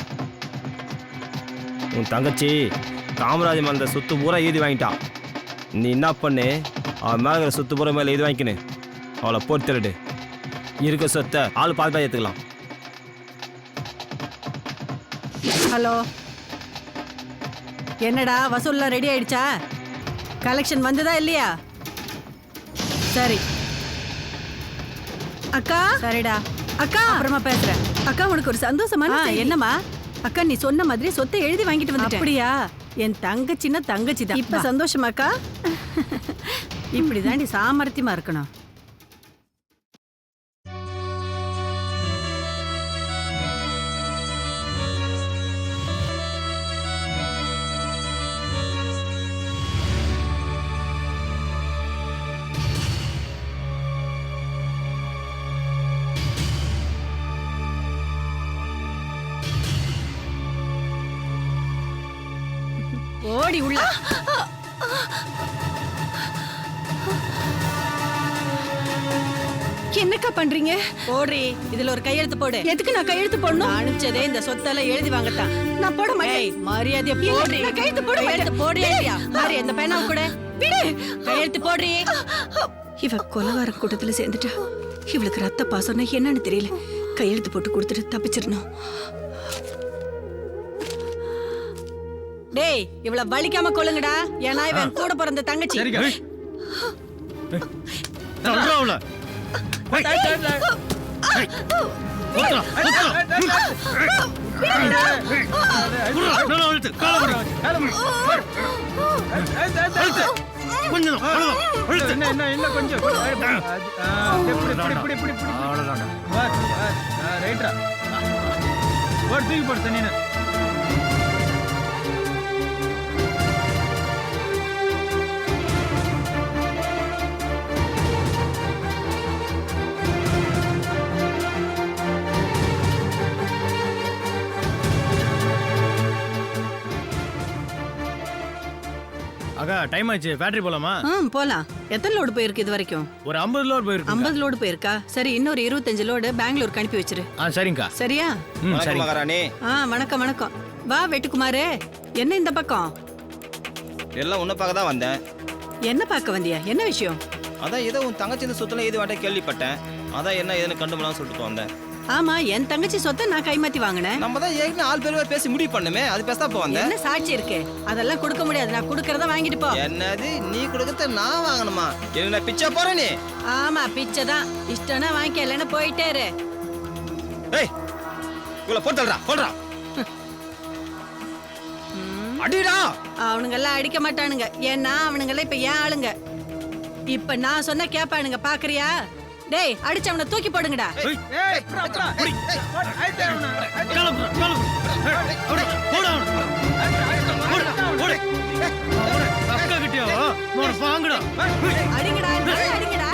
உன் தங்கச்சி காமராஜ் மேலே சொத்து பூரா எழுதி வாங்கிட்டான். நீ என்ன பண்ணு, அவன் மேலே சொத்து பூரா மேலே எழுதி வாங்கிக்கினு அவளை போட்டு திருடு. இருக்க சொத்தை ஆள் பாதி ஏற்றுக்கலாம். ஹலோ, என்னடா வசூல்லாம் ரெடி ஆயிடுச்சா? கலெக்ஷன் வந்ததா இல்லையா? சரி அக்கா. சரிடா அக்கா, அப்புறமா பேசுறேன். அக்கா உனக்கு ஒரு சந்தோஷமான என்னம்மா? அக்கா நீ சொன்ன மாதிரி சொத்தை எழுதி வாங்கிட்டு வந்துட்டேன். அப்படியா? என் தங்கச்சின்னா தங்கச்சி தான். இப்ப சந்தோஷமாக்கா? இப்படிதாண்டி சாமர்த்தியமா இருக்கணும். ஓடி உள்ள. என்னக்கா பண்றீங்க? போடுறி, இதுல ஒரு கையெழுத்து போடு. எதுக்கு நான் கையெழுத்து போடணும்? அனுப்பிச்சதே இந்த சொத்தெல்லாம் எழுதி வாங்கத்தான். நான் போட மாட்டேன். மரியாதையா போடுறி. கையெழுத்து போடு. கையெழுத்து போடுறியா இல்லையா? மாறி அந்த பேனாவை கூட விடு. கையெழுத்து போடுறி. இவ கொலகார கூட்டத்துல சேர்ந்துட்டா. இவளுக்கு ரத்த பாசம்னா என்னன்னு தெரியல. கையெழுத்து போட்டு கொடுத்துட்டு தப்பிச்சிடணும். டேய், இவள வலிக்காம கொள்ளுங்கடா. ஏன்னா இவன் கூட பிறந்த தங்கச்சி. அக்கா டைம் ஆச்சு, ஃபேக்டரி போலாமா? போலாம். எத்தனை லோடு போயிருக்கு இது வரைக்கும்? ஒரு 50 லோடு போயிருக்கு. 50 லோடு போயிருக்கா? சரி, இன்னொரு 25 லோடு பெங்களூருக்கு அனுப்பி வச்சிரு. சரிங்கக்கா. சரியா? வணக்கம் மகாராணி. வணக்கம் வணக்கம். வா வெட்டுக்குமாரு. என்ன இந்த பக்கம்? எல்லாம் உன்னை பார்க்க தான் வந்தேன். என்ன பார்க்க வந்தியா? என்ன விஷயம்? அதான் ஏதோ உன் தங்கச்சி இந்த சொத்துல ஏது வாட்ட கேள்விப்பட்டேன். அதான் என்ன ஏதுன்னு கண்டுபிடிக்கலாம் சொல்லிட்டு வந்தேன். ஆமா, என் தங்கச்சி சொத்தை நான் கைமாத்தி வாங்கினேன். நம்ம தான் ஏற்கனவே ஆள் பேர் பேசி முடிவு பண்ணுமே, அது பேச போ வந்தேன். என்ன சாட்சி இருக்கு? அதெல்லாம் கொடுக்க முடியாது. நான் கொடுக்கறத வாங்கிட்டு போ. என்னது நீ கொடுக்கறத நான் வாங்கணுமா? என்ன பிச்சை போற நீ? ஆமா, பிச்சை தான். இஷ்டம்னா வாங்கிக்க, இல்லைன்னா போயிட்டே இரு. ஏய், இவள போட்டுறா போடுறா. அடிடா. அவனுங்க எல்லாம் அடிக்க மாட்டானுங்க. ஏன்னா அவனுங்க எல்லாம் இப்ப ஏன் ஆளுங்க. இப்ப நான் சொன்ன கேப்பானுங்க, பாக்குறியா? டேய், அடிச்சு அவனை தூக்கி போடுங்கடா. அடிங்கடா, அடிங்கடா.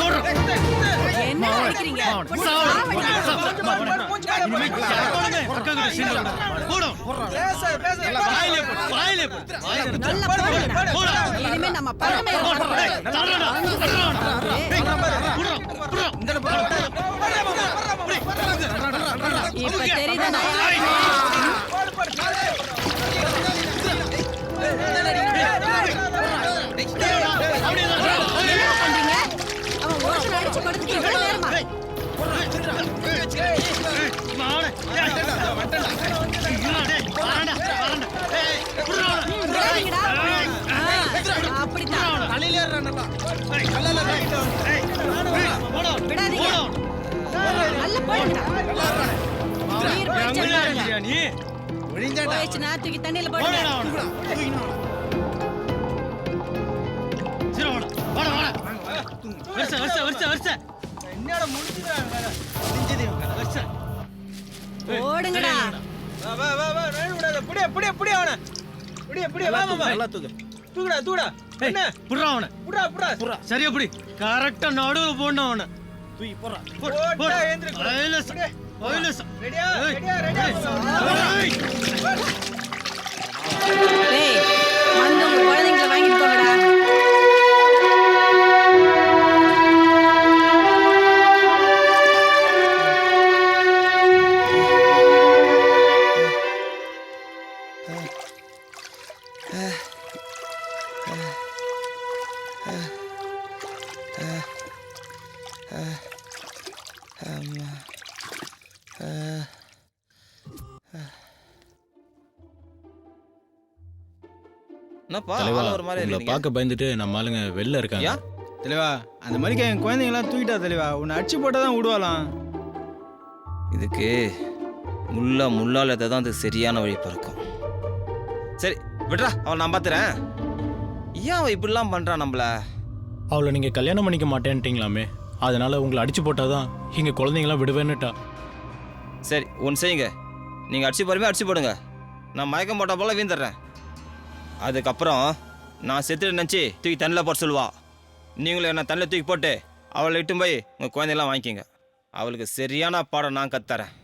என்ன அடிக்கிறீங்க? இனிமே நம்ம பழமை இப்ப தெரியுதா? அவன் ஓட்டு அடிச்சு கொடுத்துட்டு எவ்வளவு நேரமா? அப்படித்தான் விடாதீங்க. நல்ல போடுங்கடா. போயிடுச்சுன்னா தூக்கி தண்ணியில போடுங்க. ஓடுங்கடா. சரியா புடி. கரெக்டா நடுவுல போடணும் அவனை. தூக்கி போறா. டேய், வந்து உங்க குழந்தைங்களை வாங்கிட்டு போங்கடா. உங்களை பார்க்க பயந்துட்டு நம்ம ஆளுங்க வெளில இருக்காங்க. தெளிவா, அந்த மாதிரி என் குழந்தைங்களாம் தூக்கிட்டா தெளிவா. உன்னை அடிச்சு போட்டால் தான் விடுவாளாம். இதுக்கு முள்ளால் எதை தான் அது சரியான வழி பிறக்கும். சரி விட்றா, அவள் நான் பார்த்துறேன். ஏன் அவள் இப்படிலாம் பண்ணுறான் நம்மள? அவளை நீங்கள் கல்யாணம் பண்ணிக்க மாட்டேன்ட்டீங்களாமே, அதனால உங்களை அடிச்சு போட்டாதான் இங்கே குழந்தைங்களாம் விடுவேன்னுட்டா. சரி ஒன்று செய்யுங்க, நீங்கள் அடிச்சு போகிறமே அடிச்சு போடுங்க, நான் மயக்கம் போட்ட போல வீந்துடுறேன். அதுக்கப்புறம் நான் செத்துட்டு நினச்சி தூக்கி தண்ணியில் போட சொல்லுவா. நீங்களும் என்ன தண்ணியில் தூக்கி போட்டு அவளை இட்டும் போய் உங்கள் குழந்தையெல்லாம் வாங்கிக்கிங்க. அவளுக்கு சரியான பாடம் நான் கற்றுத்தரேன்.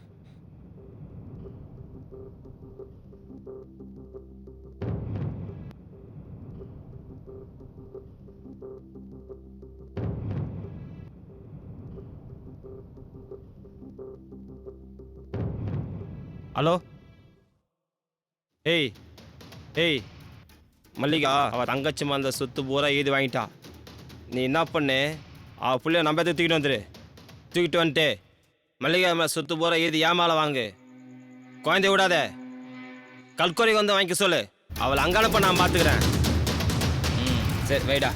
ஹலோ, ஏய் ஏய் மல்லிகா, அவள் தங்கச்சி அந்த சொத்து பூரா எழுதி வாங்கிட்டா. நீ என்ன பண்ணு, அவள் பிள்ளைய நம்ம தூக்கிட்டு வந்துடு. தூக்கிட்டு வந்துட்டு மல்லிகா மேலே சொத்து பூரா எழுதி ஏமால வாங்கு. குழந்தைய விடாத, கல்கோரைக்கு வந்து வாங்கிக்க சொல்லு. அவளை அங்கானப்ப நான் பார்த்துக்கிறேன். சரி வைடா.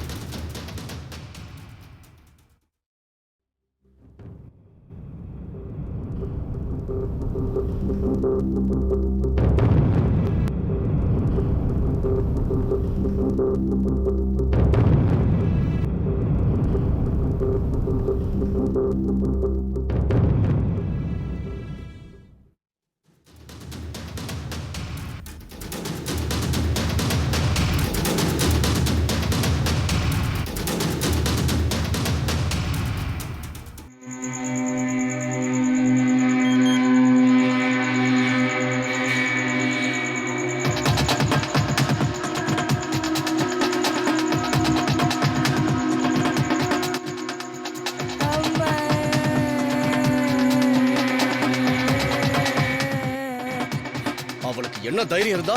என்ன தைரியம் இருந்தா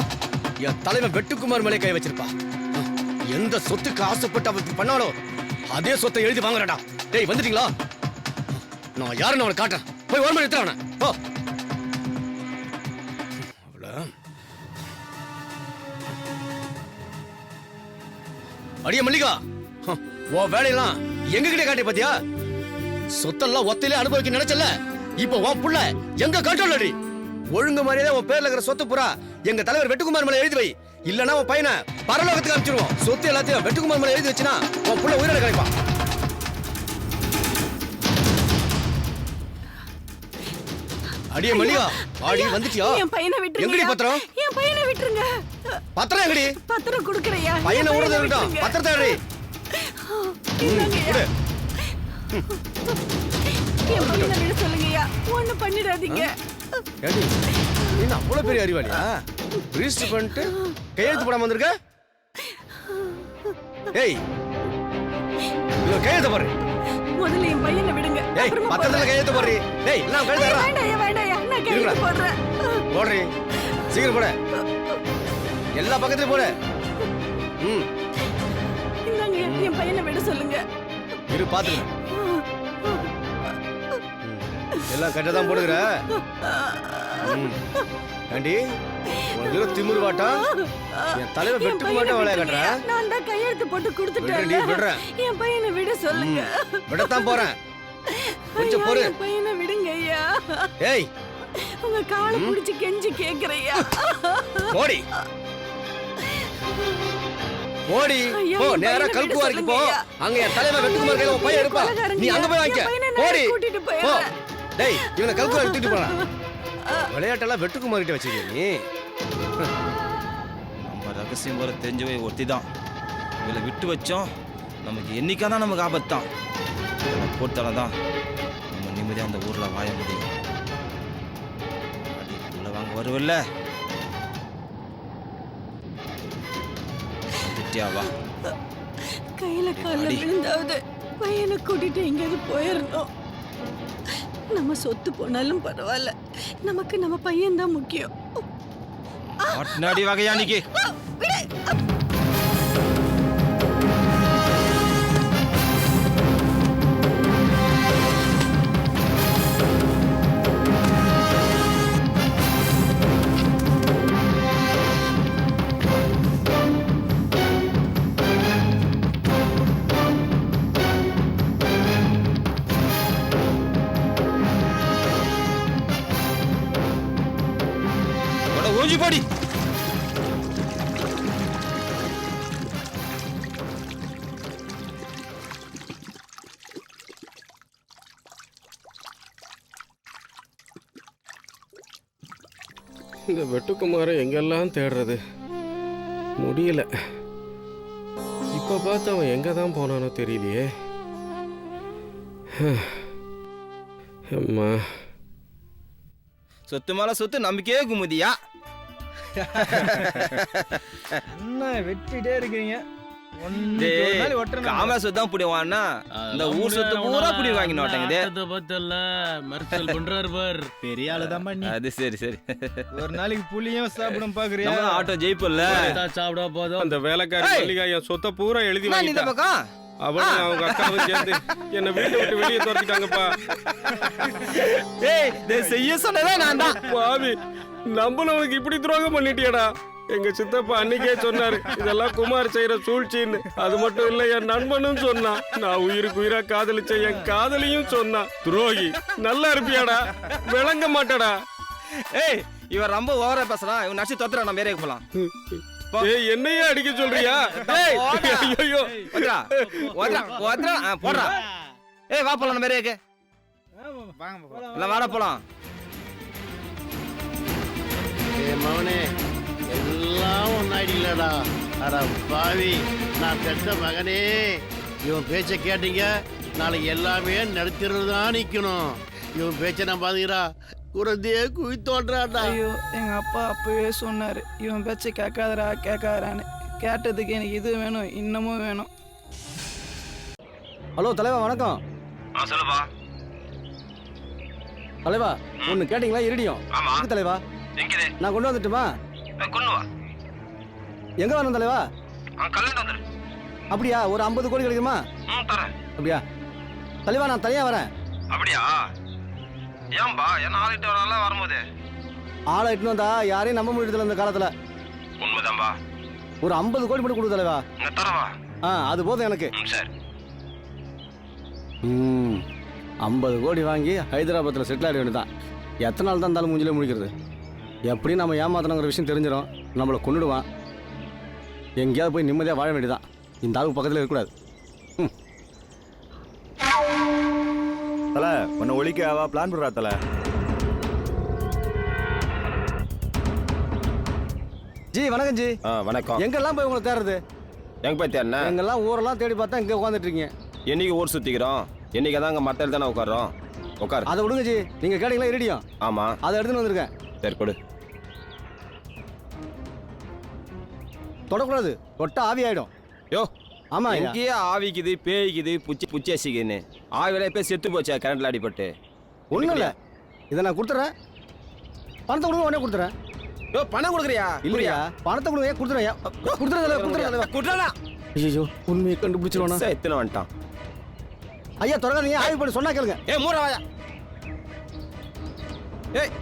என் தலைவன் வெட்டுக்குமார் மேலே கை வச்சிருப்பா. எந்த சொத்துக்கு ஆசைப்பட்டு அவருக்கு பண்ணாலோ அதே சொத்தை எழுதி வாங்குறடா. டேய் வந்துட்டீங்களா? நான் யாருன்னு அவனை காட்டுறேன். போய் ஒரு மணி எடுத்துறான போ. அடிய மல்லிகா, உன் வேலையெல்லாம் எங்க கிட்ட காட்டி பாத்தியா? சொத்தெல்லாம் ஒத்தையிலே அனுபவிக்க நினைச்சல, இப்ப உன் புள்ள எங்க காட்டலடி. ஒழுங்கு மாதிரியே உன் பேர்ல இருக்கிற சொத்து புறா எங்க தலைவர் வெட்டுக்குமார் மேல எழுதி வை. இல்லன்னா உன் பையனை பரலோகத்துக்கு அனுப்பிச்சிருவோம். சொத்து எல்லாத்தையும் வெட்டுக்குமார் மேல எழுதி வச்சுனா உன் புள்ள உயிரோட கிடைப்பான். அடியே மல்லிகா, ஆடி வந்துட்டியா? என் பையனை விட்டுருங்க. எங்கடி பத்திரம்? என் பையனை விட்டுருங்க. பத்திரம் எங்கடி? பத்திரம் கொடுக்கறையா? பையனை உடனே இருக்கட்டும். பத்திரத்தை எடு. என் பையனை விட சொல்லுங்கய்யா. ஒண்ணும் பண்ணிடாதீங்க. ஏடி, நீ அவ்வளவு பெரிய அறிவாளியா? ரிஜிஸ்டர் பண்ணிட்டு கையெழுத்து போடாம வந்திருக்க? ஏய், இவ கையெழுத்து போடு. முதல்ல என் பையனை விடுங்க. ஏய், பத்திரத்துல கையெழுத்து போடு. டேய், நான் கையெழுத்து தரேன். வேண்டாம் வேண்டாம், நான் கையெழுத்து போடுறேன். போடுறீ, சீக்கிரம் போடு. எல்லா பக்கத்துலயும் போடு. இந்தாங்க, என் பையனை விட சொல்லுங்க. இரு பாத்துக்க. எல்லாம் கரெக்டா தான் போடுகிற. ஆண்டி, உனக்கு திமிரு வாட்டா? என் தலைவர் வெட்டுக்கு மாட்டா வேலைய கட்டுற. நான் தான் கையெழுத்து போட்டு கொடுத்துட்டேன். என் பையனை விட சொல்லுங்க. விடத்தான் போறேன். கொஞ்சம் பொறு. என் பையனை விடுங்க ஐயா. ஏய், உங்க காலை பிடிச்சு கெஞ்சி கேக்குறையா? போடி போடி போ. நேரா கல்குவாரிக்கு போ. அங்க என் தலைவர் வெட்டுக்குமார் கையில உன் பையன் இருப்பா. நீ அங்க போய் வாங்கிக்க. போடி போ. டேய், இவனை கல்குவாரி தூக்கிட்டு போலாம். விளையாட்டெல்லாம் வெட்டுக்குமார் கிட்ட வச்சிருக்க நீ. நம்ம ரகசியம் வர தெரிஞ்ச போய் ஒருத்தி தான். இவளை விட்டு வச்சோம், நமக்கு என்னைக்காதான் நமக்கு ஆபத்தான். இவளை போட்டால்தான் நம்ம நிம்மதியாக அந்த ஊரில் வாழ முடியும். அடி வாங்க வருவல்ல, வந்துட்டியாவா? கையில கால விழுந்தாவது பையனை கூட்டிட்டு எங்கேயாவது போயிடணும். நம்ம சொத்து போனாலும் பரவாயில்ல, நமக்கு நம்ம பையன் தான் முக்கியம். அடி வகையா நிக்கி. கொஞ்சம் போடி. இந்த வெட்டுக்குமாரை எங்கெல்லாம் தேடுறது முடியல. இப்போ பார்த்து அவன் எங்கே தான் போனானோ தெரியலையே. அம்மா, சொத்து மேல சொத்து நம்பிக்கையே குமுதியா. என்ன வெட்டிட்டே இருக்கீங்க? காமரா சொத்து தான் பிடிவான்னா இந்த ஊர் சொத்து பூரா பிடி வாங்கி மாட்டேங்குது. பத்தல மர்சல் பண்றாரு பார். பெரிய ஆளு தான் பண்ணி. அது சரி சரி. ஒரு நாளைக்கு புளியும் சாப்பிடும் பாக்குறியா? நம்ம ஆட்டோ ஜெயிப்பல்ல. சாப்பிட போதும். அந்த வேலைக்காரி மல்லிகா என் சொத்தை பூரா எழுதி இந்த வாங்கிட்டா. பக்கம் அவளும் அவங்க அக்காவும் சேர்ந்து என்னை வீட்டை விட்டு வெளியே துரத்திட்டாங்கப்பா. ஏய் செய்ய சொன்னதே நான் தான். பாவி, நம்மளும் இப்படி துரோகம் பண்ணிட்டியடா. எங்க சித்தப்பா அன்னைக்கே சொன்னாரு இதெல்லாம் குமார் செய்யற சூழ்ச்சின்னு. அது மட்டும் இல்ல, என் நண்பனும் சொன்னான். நான் உயிருக்கு உயிரா காதலிச்ச என் காதலியும் சொன்னான். துரோகி, நல்லா இருப்பியாடா? விளங்க மாட்டடா. ஏய் இவன் ரொம்ப ஓவரா பேசுறான். இவன் நடிச்சு தொத்துறான். நம்ம ஏரியாக்கு போலாம். ஏய், என்னையே அடிக்க சொல்றியா? ஏய், ஐயோ, ஓத்ரா ஓத்ரா ஓத்ரா போடுறா. ஏய் வா போலாம் நம்ம ஏரியாக்கு. இல்ல வாடா போலாம். மவனே எல்லாம் ஒன்னாயிட்டீங்களடா. அட பாவி, நான் பெற்ற மகனே, இவன் பேச்சை கேட்டீங்க. நாளைக்கு எல்லாமே நடத்திறது தான் நிற்கணும். இவன் பேச்சை நான் பாத்துக்கிறா குறந்தையே குவி தோன்றாடா. ஐயோ, எங்க அப்பா அப்பவே சொன்னாரு இவன் பேச்சை கேட்காதரா கேட்காதரான்னு. கேட்டதுக்கு எனக்கு இது வேணும், இன்னமும் வேணும். ஹலோ தலைவா, வணக்கம். சொல்லுப்பா தலைவா, ஒன்று கேட்டிங்களா? இருடியும் தலைவா, நான் கொண்டு வந்துட்டுமா? கொண்டு வா. எங்க வரணும் தலைவா? கல்யாணம் வந்துரு. அப்படியா? ஒரு 50 கோடி கிடைக்குமா? தரேன். அப்படியா தலைவா? நான் தனியா வரேன். அப்படியா? ஏன்பா என்ன ஆளிட்டு வரல வரும்போது ஆளை இட்டுன்னு வந்தா யாரையும் நம்ப முடியல இந்த காலத்துல. உண்மைதான்பா. ஒரு 50 கோடி மட்டும் கொடு தலைவா. தரவா? அது போதும் எனக்கு. சரி. 50 கோடி வாங்கி ஹைதராபாத்தில் செட்டில் ஆகிட வேண்டியதான். எத்தனை நாள் தான் இருந்தாலும் மூஞ்சிலே முடிக்கிறது. எப்படியும் நம்ம ஏமாத்தணுங்கிற விஷயம் தெரிஞ்சிடும். நம்மளை கொண்டுடுவான். எங்கேயாவது போய் நிம்மதியாக வாழ வேண்டியதான். இந்த ஆளுக்கு பக்கத்தில் இருக்கக்கூடாது. தல உன்னை ஒழிக்கவா பிளான் பண்றா தல. ஜி வணக்கம் ஜி. வணக்கம். எங்கெல்லாம் போய் உங்களை தேடுறது? எங்க போய் தேடின? எங்கெல்லாம் ஊரெல்லாம் தேடி பார்த்தா இங்கே உட்காந்துட்டு இருக்கீங்க. என்னைக்கு ஊர் சுத்திக்கிறோம், என்னைக்கு தான் அங்கே மற்ற தானே உட்காரோம். உட்காரு. அதை விடுங்க ஜி. நீங்கள் கேட்டீங்களா? இருடியும். ஆமா, அதை எடுத்துன்னு வந்திருக்கேன். சரி கொடு. தொடக்கூடாது, தொட்டா ஆவி ஆயிடும். யோ ஆமா, இங்கேயே ஆவிக்குது, பேய்க்குது, புச்சி அசிக்குதுன்னு. ஆவில போய் செத்து போச்சா கரண்ட்ல அடிபட்டு. ஒன்றும் இல்லை, இதை நான் கொடுத்துறேன். பணத்தை கொடுங்க, உடனே கொடுத்துறேன். யோ பணம் கொடுக்குறியா? இல்லையா? பணத்தை கொடுங்க, கொடுத்துறேன். கொடுத்துறா. ஐயோ, உண்மையை கண்டுபிடிச்சிருவானா? எத்தனை வந்துட்டான். ஐயா தொடங்காதீங்க, ஆய்வு பண்ணி சொன்னா கேளுங்க. மூட வாயா. ஏய்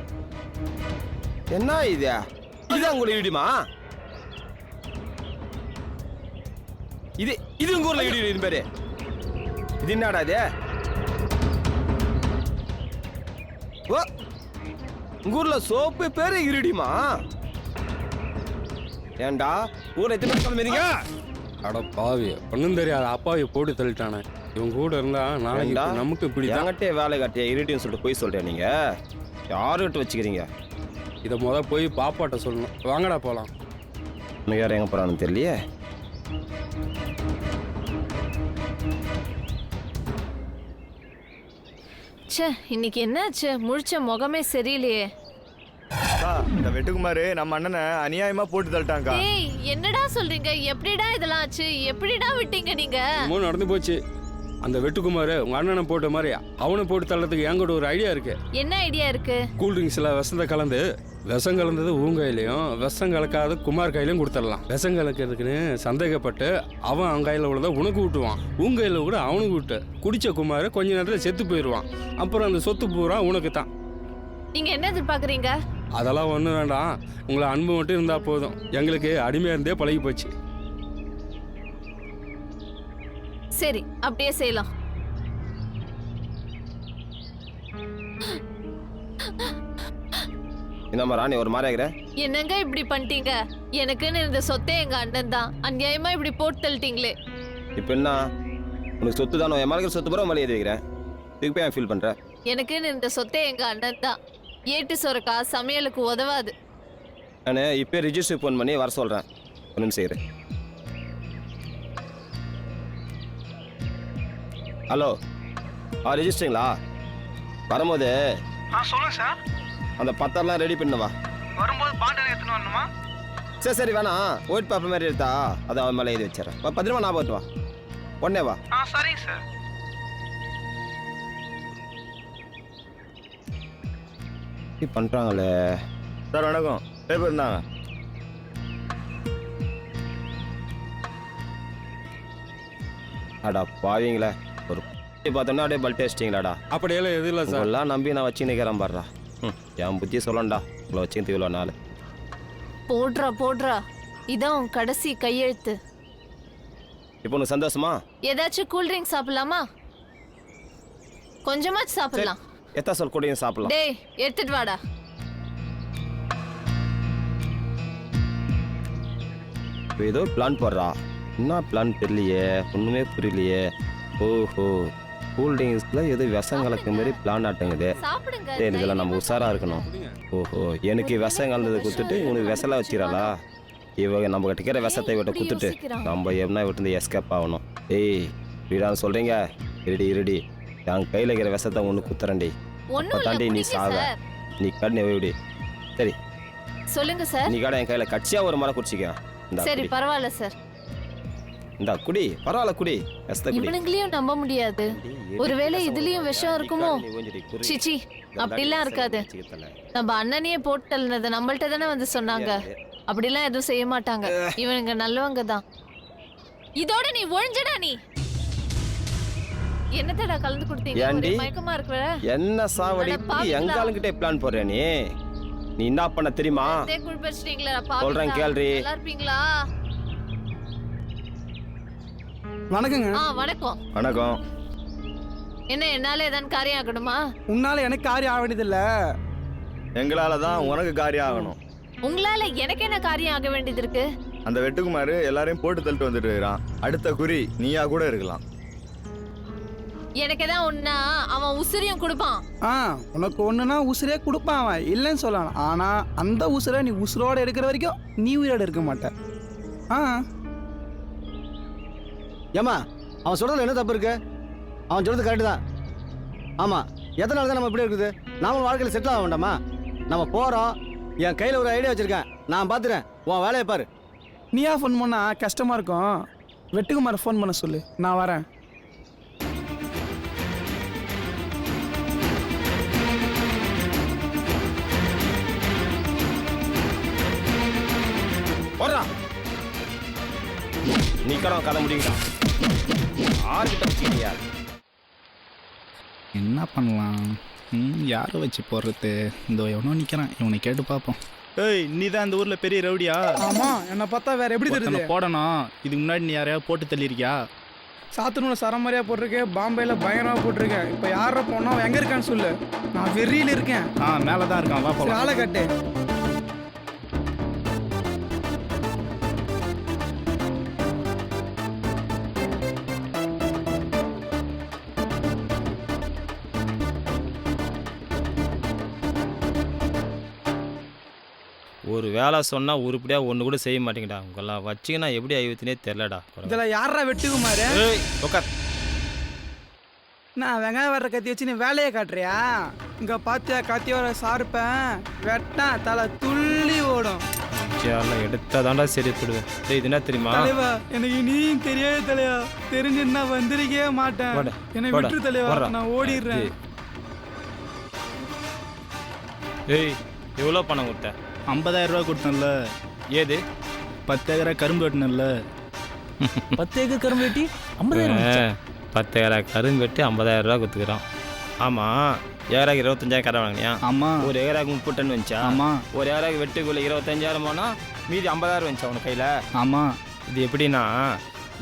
என்ன இது? இதுதான் உங்களை இடிமா? இது உங்க ஊர்ல இடி இது பேரு? இது என்னடா இது? ஓ, உங்க ஊர்ல சோப்பு பேரு இருடிமா? ஏண்டா ஊர்ல எத்தனை பேர் மீறீங்க? அட பாவி, ஒன்றும் தெரியாது. அப்பாவை போட்டு தள்ளிட்டானே. இவங்க கூட இருந்தா நாளைக்கு நமக்கு இப்படி என்கிட்டே வேலை காட்டியா இருட்டின்னு சொல்லிட்டு போய் சொல்றேன். நீங்க யாருகிட்ட வச்சுக்கிறீங்க? இதை போய் பாப்பாட்ட சொல்லணும். வாங்கடா போகலாம். இன்னும் யார் எங்கே போகிறான்னு தெரியலையே. ச்சே, இன்னைக்கு என்னாச்சு? முழிச்ச முகமே சரியில்லையே. இந்த வெட்டுக்குமாரு நம்ம அண்ணனை அநியாயமா போட்டு தள்ளிட்டாங்க. ஏய் என்னடா சொல்றீங்க? எப்படிடா இதெல்லாம் ஆச்சு? எப்படிடா விட்டீங்க நீங்க? நடந்து போச்சு. அந்த வெட்டுக்குமார் உங்க அண்ணனை போட்ட மாதிரி அவனை போட்டு தள்ளதுக்கு என்கிட்ட ஒரு ஐடியா இருக்கு. என்ன ஐடியா இருக்கு? கூல்ட்ரிங்க்ஸ்ல விஷத்தை கலந்து விஷம் கலந்தது உன் கையிலையும் விஷம் கலக்காத குமார் கையிலையும் கொடுத்துடலாம். விஷம் கலக்கிறதுக்குன்னு சந்தேகப்பட்டு அவன் அவன் கையில் உள்ளதை உனக்கு விட்டுவான். உன் கையில் கூட அவனுக்கு விட்டு குடிச்ச குமார் கொஞ்ச நேரத்தில் செத்து போயிடுவான். அப்புறம் அந்த சொத்து பூரா உனக்கு தான். நீங்க என்ன எதிர்பார்க்குறீங்க? அதெல்லாம் ஒன்றும் வேண்டாம். உங்களை அன்பு மட்டும் இருந்தால் போதும். எங்களுக்கு அடிமையாக இருந்தே பழகி போச்சு. சரி, அப்படியே செய்யலாம். இந்த மாதிரி ராணி ஒரு மாதிரி ஆகிற. என்னங்க இப்படி பண்ணிட்டீங்க? எனக்குன்னு இருந்த சொத்தே எங்க அண்ணன் தான். அநியாயமா இப்படி போட்டு தள்ளிட்டீங்களே. இப்போ என்ன உனக்கு சொத்து தானோ? என் மேலே சொத்து பூரா மேலே எழுதி வைக்கிறேன். இதுக்கு போய் ஃபீல் பண்ணுறேன். எனக்குன்னு இருந்த சொத்தே எங்க அண்ணன் தான். ஏட்டு சொரக்கா சமையலுக்கு உதவாது. நான் இப்போ ரிஜிஸ்டர் ஃபோன் பண்ணி வர சொல்கிறேன். ஒரு நிமிஷம் இரு. ஹலோ, ரிஜிஸ்டருங்களா? வரும்போது சொல்லுங்க சார். அந்த பத்திரம்லாம் ரெடி பண்ணவா. வரும்போது பாண்டை எடுத்துன்னு வரணுமா? சரி வேணாம், ஒயிட் பேப்பர் மாதிரி எடுத்தா அதை அவன் மேலே எழுதி வச்சிடறேன். பத்திரமா ஞாபகம் வா, உடனே வா. சரிங்க சார். பண்ணுறாங்களே சார் வணக்கம். பேப்பர் இருந்தாங்க. அடா பாவீங்களே, ஒரு பார்த்தோன்னா அப்படியே பல்ட் அடிச்சிட்டிங்களாடா. அப்படியெல்லாம் எதுவும் இல்லை சார். எல்லாம் நம்பி நான் வச்சு நிற்கிறேன் பாடுறா. என் புத்தி சொல்லண்டா, உங்களை வச்சுக்கிட்டு இவ்வளோ நாள். போடுறா இதான் உன் கடைசி கையெழுத்து. இப்போ உனக்கு சந்தோஷமா? ஏதாச்சும் கூல் ட்ரிங்க் சாப்பிடலாமா? கொஞ்சமாச்சு சாப்பிடலாம். எத்தா சொல் கூடயும் சாப்பிடலாம். டேய் எடுத்துட்டு வாடா. இப்போ ஏதோ பிளான் போடுறா. என்ன பிளான் தெரியலையே, ஒன்றுமே புரியலையே. ஓஹோ, கூல் ட்ரிங்க்ஸில் ஏதோ விஷம் கலக்க மாதிரி பிளான் ஆட்டுங்குது. சரி, இதெல்லாம் நம்ம உஷாராக இருக்கணும். ஓஹோ, எனக்கு விஷம் கலந்ததை கொடுத்துட்டு இவனுக்கு விஷலாம் வச்சிடறா. இவங்க நம்ம கிட்ட விஷத்தை விட்ட கொடுத்துட்டு நம்ம எப்படின்னா விட்டு எஸ்கேப் ஆகணும். ஏய் இப்படிதான் சொல்கிறீங்க? இருடி என் கையில் இருக்கிற விஷத்தை ஒன்று குத்துறண்டி. அப்போ தாண்டி நீ சாவ. நீ கண்ணு எப்படி? சரி சொல்லுங்க சார். நீ கடை என் கையில் கட்சியாக ஒரு மரம் குடிச்சிக்க. சரி பரவாயில்ல சார். இந்த குடி, பரவாயில்ல குடி. இவனுங்களையும் நம்ப முடியாது. ஒருவேளை இதுலயும் விஷம் இருக்குமோ? சிச்சி, அப்படிலாம் இருக்காது. நம்ம அண்ணனையே போட்டு தள்ளினதை நம்மள்ட்ட தானே வந்து சொன்னாங்க. அப்படிலாம் எதுவும் செய்ய மாட்டாங்க. இவனுங்க நல்லவங்க தான். இதோட நீ ஒழிஞ்சடா. நீ என்னத்தடா கலந்து கொடுத்தீங்க? மயக்கமா இருக்கிற என்ன சாவடி எங்க ஆளுங்கிட்ட பிளான் போடுற நீ என்ன பண்ண தெரியுமா? சொல்றேன் கேள்றி. நல்லா இருப்பீங்களா? வணக்கங்க. வணக்கம். வணக்கம். என்ன என்னால ஏதாவது காரியம் ஆகணுமா? உன்னால எனக்கு காரியம் ஆக வேண்டியதில்ல, எங்களால தான் உனக்கு காரியம் ஆகணும். உங்களால எனக்கு என்ன காரியம் ஆக வேண்டியது இருக்கு? அந்த வெட்டுக்குமார் எல்லாரையும் போட்டு தள்ளிட்டு வந்துட்டு இருக்கிறான். அடுத்த குறி நீயா கூட இருக்கலாம். எனக்கு தான் ஒன்னா அவன் உசிரியும் கொடுப்பான். உனக்கு ஒண்ணுனா உசுரே கொடுப்பான் அவன், இல்லைன்னு சொல்லலாம். ஆனா அந்த உசுரை நீ உசுரோட எடுக்கிற வரைக்கும் நீ உயிரோட இருக்க மாட்ட. ஏமா அவன் சொல்றதுல என்ன தப்பு இருக்கு? அவன் சொல்றது கரெக்டு தான். ஆமா, எத்தனை நாள் தான் நம்ம இப்படி இருக்குது? நாம வாழ்க்கையில் செட்டில் ஆக வேண்டாமா? நம்ம போறோம். என் கையில் ஒரு ஐடியா வச்சிருக்கேன், நான் பார்த்துறேன். உன் வேலையை பாரு. நீயா ஃபோன் பண்ணா கஷ்டமா இருக்கும். வெட்டுக்குமார ஃபோன் பண்ண சொல்லு, நான் வரேன். நீ கதை முடியுங்களா? என்ன பண்ணலாம்? யாரை வச்சு போடுறது? இந்த எவனோ நிற்கிறான், இவனை கேட்டு பார்ப்போம். ஏய், நீ தான் இந்த ஊரில் பெரிய ரவுடியா? ஆமா, என்னை பார்த்தா வேற எப்படி தெரியுது? போடணும். இதுக்கு முன்னாடி நீ யாரையாவது போட்டு தள்ளியிருக்கியா? சாத்தனூரில் சரமாரியாக போட்டிருக்கேன், பாம்பேயில் பயங்கரமாக போட்டிருக்கேன். இப்போ யாரை போனா எங்கே இருக்கான்னு சொல்லு, நான் வெறியில் இருக்கேன். மேலே தான் இருக்கான், வா போலாம். வேலை கட்டு. ஒரு வேலை சொன்னா உருப்படியா ஒண்ணு கூட செய்ய மாட்டேங்கடா. உங்களெல்லாம் வச்சுக்க நான் எப்படி ஆயுத்தினே தெரியலடா. இதில் யாரா வெட்டுக்குமாரு? உட்கார். நான் வெங்காயம் வர்ற கத்தி வச்சு நீ வேலையை காட்டுறியா? இங்க பாத்தியா கத்தியோட சார்ப்பேன், வெட்டா தலை துள்ளி ஓடும். எடுத்தாதான்டா சரி போடுவேன். இது என்ன தெரியுமா? தலைவா, எனக்கு நீயும் தெரியாது தலைவா. தெரிஞ்சுன்னா வந்திருக்கவே மாட்டேன். என்னை விட்டு தலைவா, நான் ஓடிடுறேன். ஏய், எவ்வளோ பணம் கொடுத்த? 50,000 ரூபா கொடுத்தேன்ல. ஏது? 10 ஏக்கரா கரும்பு வெட்டினல்ல. 10 ஏக்கர் கரும்பு வெட்டி 50,000? 10 ஏக்கரா கரும்பு வெட்டி 50,000 ரூபா கொடுத்துக்கிறான். ஆமாம், ஏக்கராக்கு 25,000 கடை வாங்கினியா? ஆமாம். ஒரு ஏக்கராக்கு 30 டன் வந்துச்சா? ஆமாம். ஒரு ஏக்கராக்கு வெட்டுக்குள்ள 25,000 போனால் மீதி 50,000 வந்துச்சா உனக்கு கையில்? ஆமாம். இது எப்படின்னா,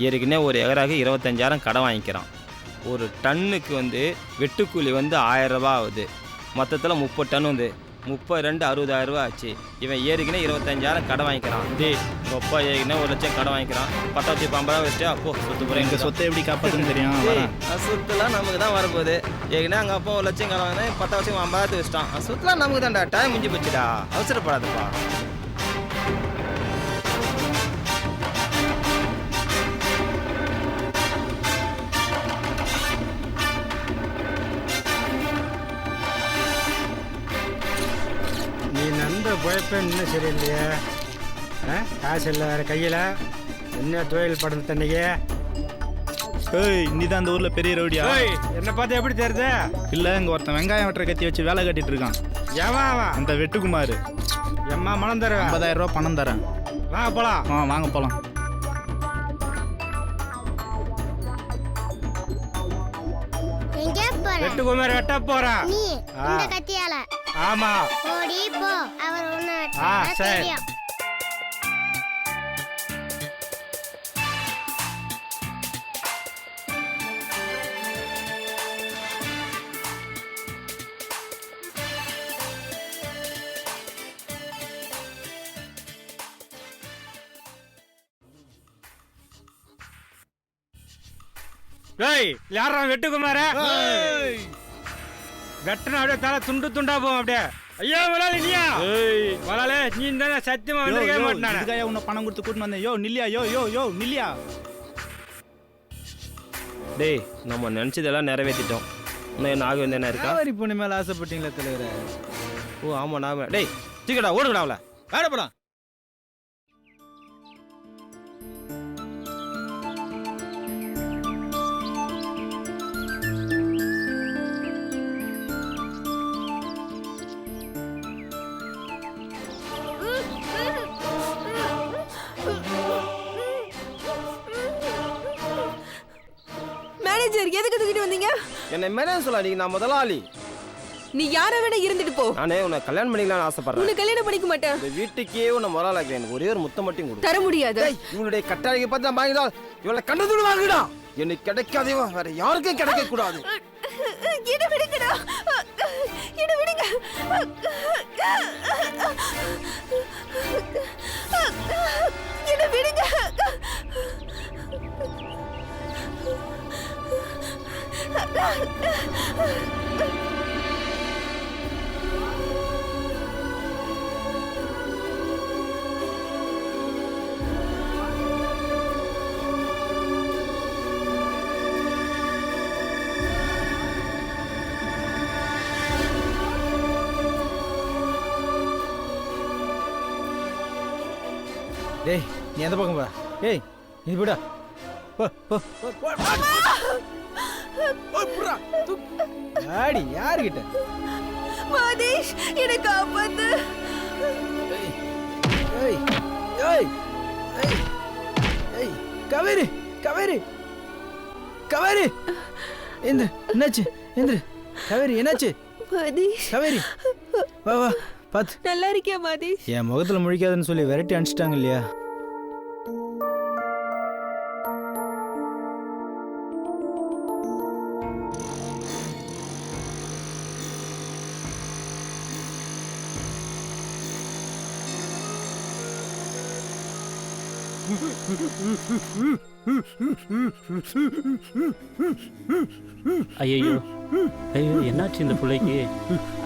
ஏற்கனவே ஒரு ஏக்கராக்கு 25,000 கடை வாங்கிக்கிறான். ஒரு டன்னுக்கு வெட்டுக்கூலி 1000 ரூபா ஆகுது. மொத்தத்தில் 30 டன் 32 60,000 ரூபா ஆச்சு. இவன் ஏறிக்கினே 25,000 கடன் வாங்கிக்கிறான். டேய் உங்கள் அப்பா ஏறிக்கினே 1 லட்சம் கடன் வாங்கிக்கிறான். பட்டா வச்சு 50,000 வச்சுட்டு அப்போ சொத்து போகிறேன். எங்கள் சொத்தை எப்படி காப்பாற்றுன்னு தெரியும். சொத்துலாம் நமக்கு தான் வரப்போகுது. ஏற்கனவே அங்கே அப்பா 1 லட்சம் கடன் வாங்கினேன். பட்டா வச்சு 50,000 வச்சுட்டான். சொத்துலாம் நமக்கு தான்டா. டைம் முடிஞ்சு போச்சுடா. அவசரப்படாதப்பா. நீ நந்த போயப்ப இன்னும் சரியில்லையே. காசு இல்லை வேறு கையில். என்ன தொழில் படம் தண்ணிக்கு? ஏய் நீ தான் அந்த ஊரில் பெரிய ரவுடியா? என்னை பார்த்து எப்படி தெரியுது? இல்லை இங்கே ஒருத்தன் வெங்காயம் வெட்டுற கத்தி வச்சு வேலை கட்டிட்டு இருக்கான். ஏவா அந்த வெட்டுக்குமார். எம்மா மனம் தருவேன். 50,000 ரூபா பணம் தரேன். வாங்க போகலாம். வாங்க போகலாம். வெட்டுக்குமார் வெட்ட போறான். இந்த கத்தியால. ஆமா. ஓடி போ. அவர் ஒண்ணு சரி. தெரியும். யாரா வெட்டுக்குமார? வெட்டன அப்படியே தலை துண்டு துண்டா போகும் அப்படியே. ஐயோ மலாலி நீயா? மலாலே நீ தானே சத்தியமா வந்திருக்கே மாட்டானே. இதுக்காக உன்னை பணம் கொடுத்து கூட்டின்னு வந்தேன். யோ நில்லியா? யோ நில்லியா? டேய் நம்ம நினச்சதெல்லாம் நிறைவேற்றிட்டோம். இன்னும் நாக வந்து என்ன இருக்கா? காவேரி பொண்ணு மேலே ஆசைப்பட்டீங்களா தலைவரே? ஓ ஆமாம் நாம. டேய் சீக்கிரடா ஓடுங்கடா அவளை. வேட போடா. மேனேஜர் எதுக்கு தூக்கிட்டு வந்தீங்க? என்னை மேனேஜர் சொல்ல நீ நான் முதலாளி. நீ யாரை வேணா இருந்துட்டு போ. நானே உன்னை கல்யாணம் பண்ணிக்கலாம்னு ஆசைப்படுறேன். உன்னை கல்யாணம் பண்ணிக்க மாட்டேன். இந்த வீட்டுக்கே உன்னை முதலாளிக்கிறேன். ஒரே ஒரு முத்தம் மட்டும் கொடு. தர முடியாது. இவனுடைய கட்டாளியை பார்த்து நான் வாங்கினால் இவளை கண்டதுடு வாங்கிடா. எனக்கு கிடைக்காதேவா வேற யாருக்கும் கிடைக்க கூடாது. என்ன விடுங்கடா. என்ன விடுங்க. என்ன விடுங்க. டேய் நீ எந்த பக்கம் போற? ஏய் நீ விடா. ஆடி யாருகிட்ட? மாதேஷ் என்னை காப்பாத்து. ஏய் ஏய் ஏய் ஏய் காவேரி காவேரி காவேரி எந்திர. என்னாச்சு? எந்திர காவேரி. என்னாச்சு மாதேஷ்? காவேரி வா வா பாத்து. நல்லா இருக்கியா மாதேஷ்? என் முகத்துல முழிக்காதுன்னு சொல்லி விரட்டி அனுப்பிச்சிட்டாங்க இல்லையா? ஐயோ ஐயோ என்னாச்சு இந்த பிள்ளைக்கு?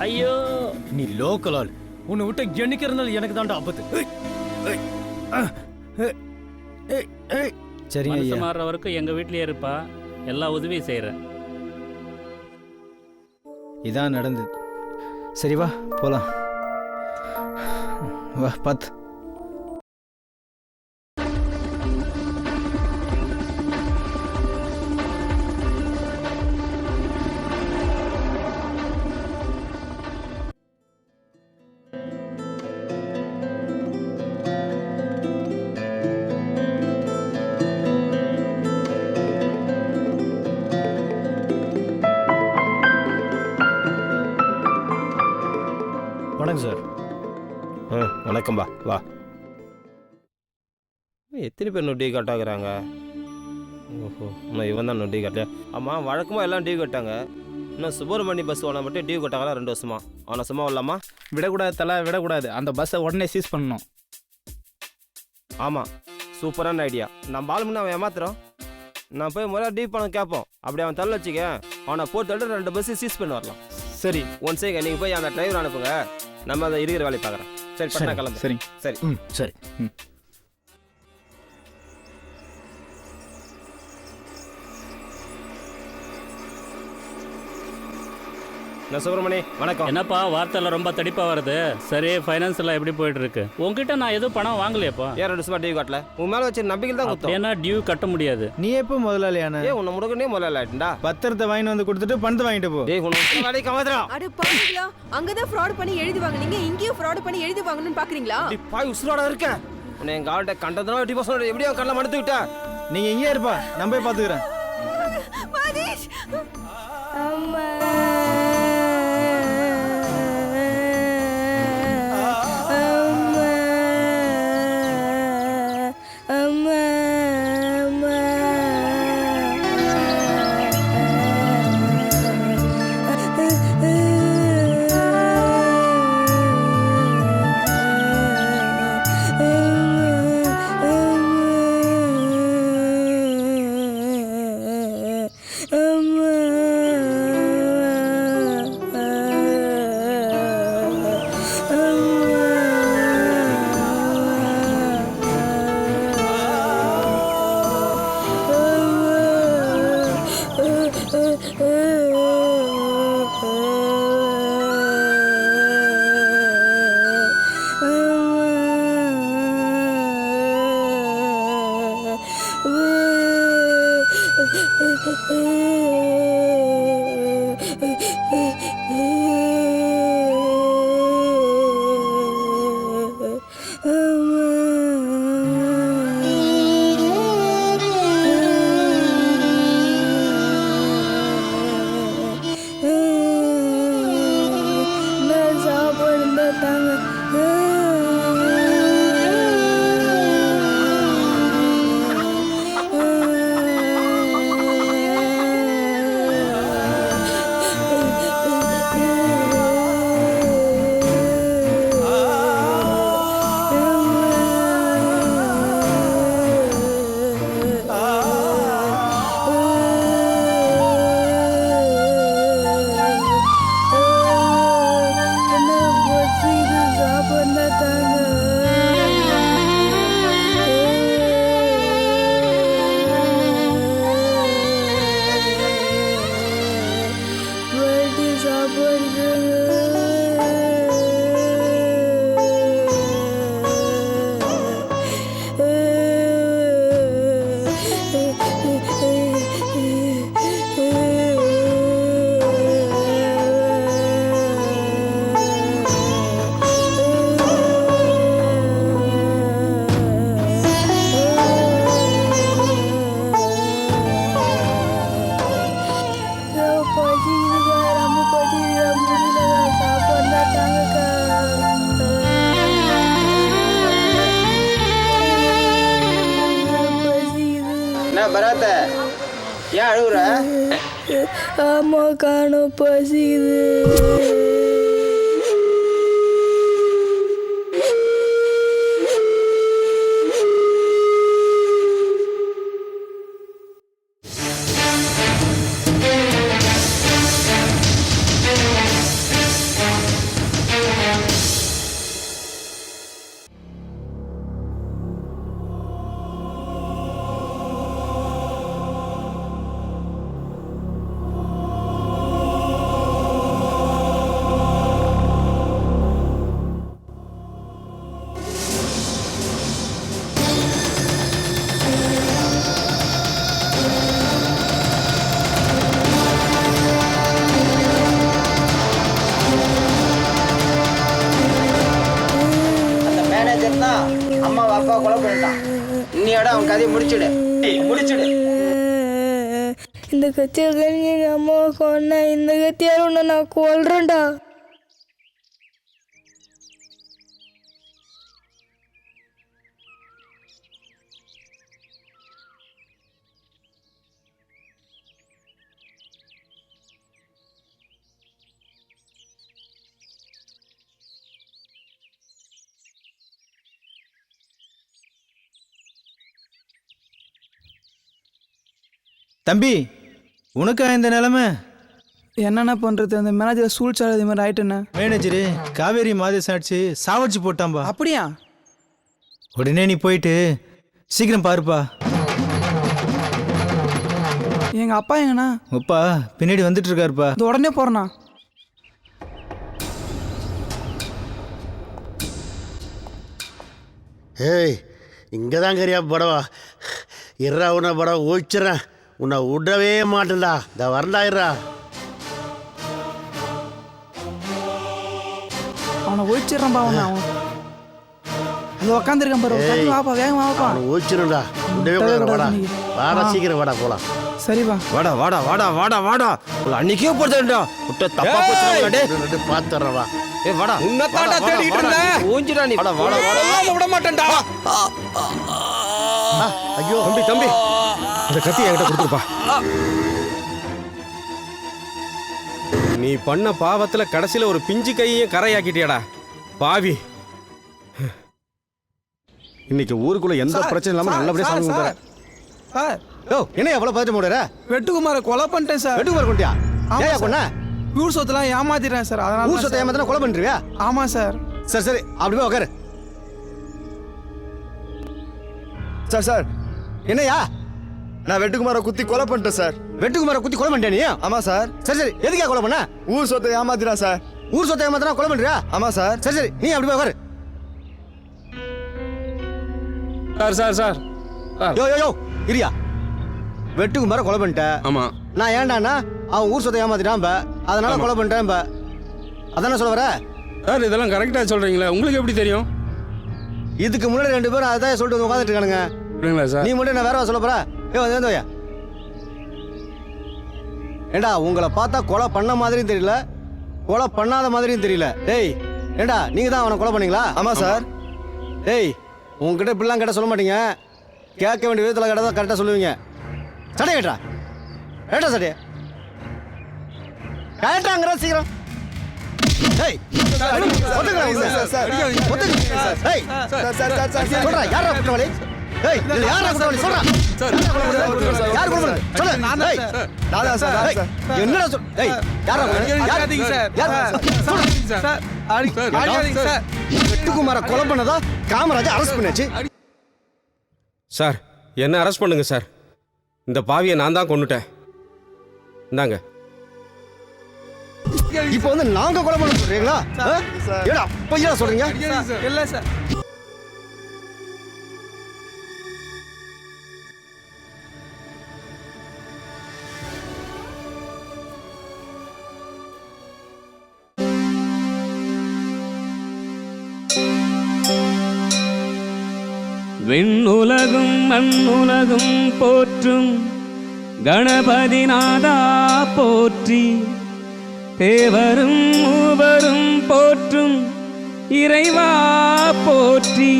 ஐயோ நீ லோக்கல் ஆள். உன்னை விட்ட என்னைக்கு இருந்தாலும் எனக்கு தான்டா ஆபத்து. சரிங்க மனசு ஐயா. மாறுற வரைக்கும் எங்க வீட்லயே இருப்பா. எல்லா உதவியும் செய்யறேன். இதான் நடந்தது. சரி வா போலாம். வா பாத்து. வணக்கம் சார். வணக்கம்பா வா. எத்தனை பேர் டீ கட்டாக்குறாங்க? ஓஹோ இன்னும் இவன் தான் டீ கட்டல. ஆமாம் வழக்கமாக எல்லாம் டீ கட்டாங்க. இன்னும் சுப்பிரமணிய பஸ் ஓனர் மட்டும் டியூ கட்டாங்களா 2 வருஷமா. அவனை சும்மா விடலாமா? விடக்கூடாது தலை, விடக்கூடாது. அந்த பஸ்ஸை உடனே சீஸ் பண்ணணும். ஆமாம், சூப்பரான ஐடியா. நம்ம ஆள் முன்னே அவன் ஏமாத்துறோம். நான் போய் முதல்ல டியூ பணம் கேட்போம். அப்படி அவன் தள்ள வச்சுக்க, அவனை போட்டு 2 பஸ்ஸு சீஸ் பண்ணி வரலாம். சரி, ஒன் சேங்க நீங்கள் போய் அந்த டிரைவர் அனுப்புங்க. நம்ம அதை இருக்கிற வேலையை பார்க்குறேன். சரி, பட்டா கிளம்பு. சரி சரி. சரி. நான் சுப்பிரமணி, வணக்கம். என்னப்பா வார்த்தையில் ரொம்ப தடிப்பா வருது. சரி, ஃபைனான்ஸ் எல்லாம் எப்படி போயிட்டு இருக்கு? உங்ககிட்ட நான் எதுவும் பணம் வாங்கலையப்பா. ஏன் 2 வருஷமா டியூ கட்டல? உன் மேலே வச்சு நம்பிக்கை தான் கொடுத்தோம். ஏன்னா டியூ கட்ட முடியாது. நீ எப்போ முதலாளியான? உன்னை முடுக்கனே முதல்ல ஆயிட்டுண்டா. பத்திரத்தை வாங்கிட்டு வந்து கொடுத்துட்டு பணத்தை வாங்கிட்டு போ. வேலைக்கு அவதரா. அட பாருங்களா, அங்கதான் ஃப்ராட் பண்ணி எழுதி வாங்குனீங்க, இங்கேயும் ஃப்ராட் பண்ணி எழுதி வாங்கணும்னு பாக்குறீங்களா? பாய் உசுரோட இருக்க. உன்னை எங்க ஆள்கிட்ட கண்டதுனா 80% எப்படியோ கடல மடுத்து விட்டா. நீங்க இங்கே இருப்பா, நான் போய் பார்த்துக்கிறேன். மதீஷ், அம்மா பராத்த ஏன் அழுகுற? ஆமா காணும் பசிக்குது. அம்மாவை அப்பா கொலை பண்ணிட்டான். இன்னையோட அவன் கதையை முடிச்சுடு. இந்த கத்தியால் எங்க அம்மாவை கொன்ன, இந்த கத்தியால் உன்னை நான் கொல்றேன்டா. தம்பி உனக்கா இந்த நிலைமை? என்னென்ன பண்ணுறது, அந்த மேனேஜர் சூழ்ச்சாலை இது மாதிரி ஆயிட்டுண்ணே. மேனேஜரு காவேரி மாதேசன் அடிச்சு சாவடிச்சு போட்டான்பா. அப்படியா? உடனே நீ போயிட்டு சீக்கிரம் பாருப்பா. எங்கள் அப்பா எங்கண்ணா? அப்பா பின்னாடி வந்துட்டு இருக்காருப்பா. இது உடனே போகிறேண்ணா. ஏய், இங்கே தான் கரியா படவா. இருறா, உன்னை படம் ஓய்ச்சிட்றேன். உன்னை விடவே மாட்டேன்டா. இந்த வரண்டா இருறா. அவனை ஓய்ச்சிட்றான்பா. அவன் அங்கே உக்காந்துருக்கான் பாரு. வாப்பா, வேகமா வாப்பா. அவனை ஓய்ச்சிடும்டா. விடவே கூடாது. வாடா வாடா, சீக்கிரம் வாடா போகலாம். சரிப்பா. வாடா வாடா வாடா வாடா வாடா. அன்னைக்கே போடுறா முட்டை தப்பா போச்சு. பார்த்துட்றவா. ஏ வாடா, உன்னை தாண்டா தேடிட்டு இருந்தேன். ஊஞ்சிடா நீ. வாடா வாடா வாடா. விட மாட்டேன்டா. ஐயோ தம்பி தம்பி, இந்த கத்தி என்கிட்ட கொடுத்துருப்பா. நீ பண்ண பாவத்துல கடைசியில ஒரு பிஞ்சு கையையும் கரையாக்கிட்டியாடா பாவி. இன்னைக்கு ஊருக்குள்ள எந்த பிரச்சனை இல்லாம நல்லபடியா சாமி கும்பிடுற. சார், யோ என்ன எவ்வளவு பதட்டம் போடுற? வெட்டுக்குமாரை கொலை பண்ணிட்டேன் சார். வெட்டுக்குமார் கொண்டியா? ஏயா கொன்ன? ஊர் சொத்தெல்லாம் ஏமாத்திட்டேன் சார். அதனால ஊர் சொத்தை ஏமாத்தினா கொலை பண்ணிருவியா? ஆமாம் சார். சரி சரி, அப்படி போய் உட்காரு. சார் சார், என்னையா? நான் வெட்டுக்குமாரை குத்தி கொலை பண்ணிட்டேன் சார். வெட்டுக்குமாரை குத்தி கொலை பண்ணிட்டியா நீ? ஆமா சார். சரி சரி, எதுக்கா கொலை பண்ண? ஊர் சொத்தை ஏமாத்தினா சார். ஊர் சொத்தை ஏமாத்தினா கொலை பண்றியா? ஆமா சார். சரி சரி, நீ அப்படி போய் உட்காரு. Sir sir sir sir. யோ யோ யோ, இரியா. வெட்டுக்குமாரை கொலை பண்ணிட்ட. ஆமா. நான் ஏன்டானா அவன் ஊர் சொத்தை ஏமாத்திட்டான், அதனால கொலை பண்ணிட்டேன். அதானே சொல்ல வர? சார் இதெல்லாம் கரெக்டாக சொல்கிறீங்களா? உங்களுக்கு எப்படி தெரியும்? இதுக்கு முன்னாடி 2 பேரும் அதான் சொல்லிட்டு வந்து உட்காந்துட்டு இருக்கானுங்க. அப்படிங்களா சார்? நீ மட்டும் நான் வேற சொல்ல போற? வந்து வையா. ஏண்டா உங்களை பார்த்தா கொலை பண்ண மாதிரியும் தெரியல, கொலை பண்ணாத மாதிரியும் தெரியல. டேய் ஏண்டா, நீங்க தான் அவனை கொலை பண்ணீங்களா? ஆமா சார். டேய் உங்ககிட்ட இப்படிலாம் கேட்ட சொல்ல மாட்டீங்க. கேட்க வேண்டிய விதத்தில் கேட்டால் தான் கரெக்டாக சொல்லுவீங்க. சட்டை கேட்டா கேட்டா சட்டையா கேட்டாங்கிற சீக்கிரம். டேய் யாரா குற்றவாளி? டேய் யாரா குற்றவாளி சொல்றா. யார் குற்றவாளி சொல்லு. என்னடா சொல். டேய் யாரா அடிக்காதீங்க சார். சார் அடிக்காதீங்க சார். வெட்டுக்குமாரை கொலை பண்ணதா காமராஜர் அரெஸ்ட் பண்ணியாச்சு. சார் என்ன அரெஸ்ட் பண்ணுங்க சார். இந்த பாவியை நான் தான் கொன்னுட்டேன். இந்தாங்க. இப்போ வந்து நாங்க கொலை பண்ண சொல்றீங்களா? ஏடா பொய்யா சொல்றீங்க? இல்ல சார். விண்ணுலகும் மண்ணுலகும் போற்றும் கணபதி நாதா போற்றி. தேவரும் மூவரும் போற்றும் இறைவா போற்றி.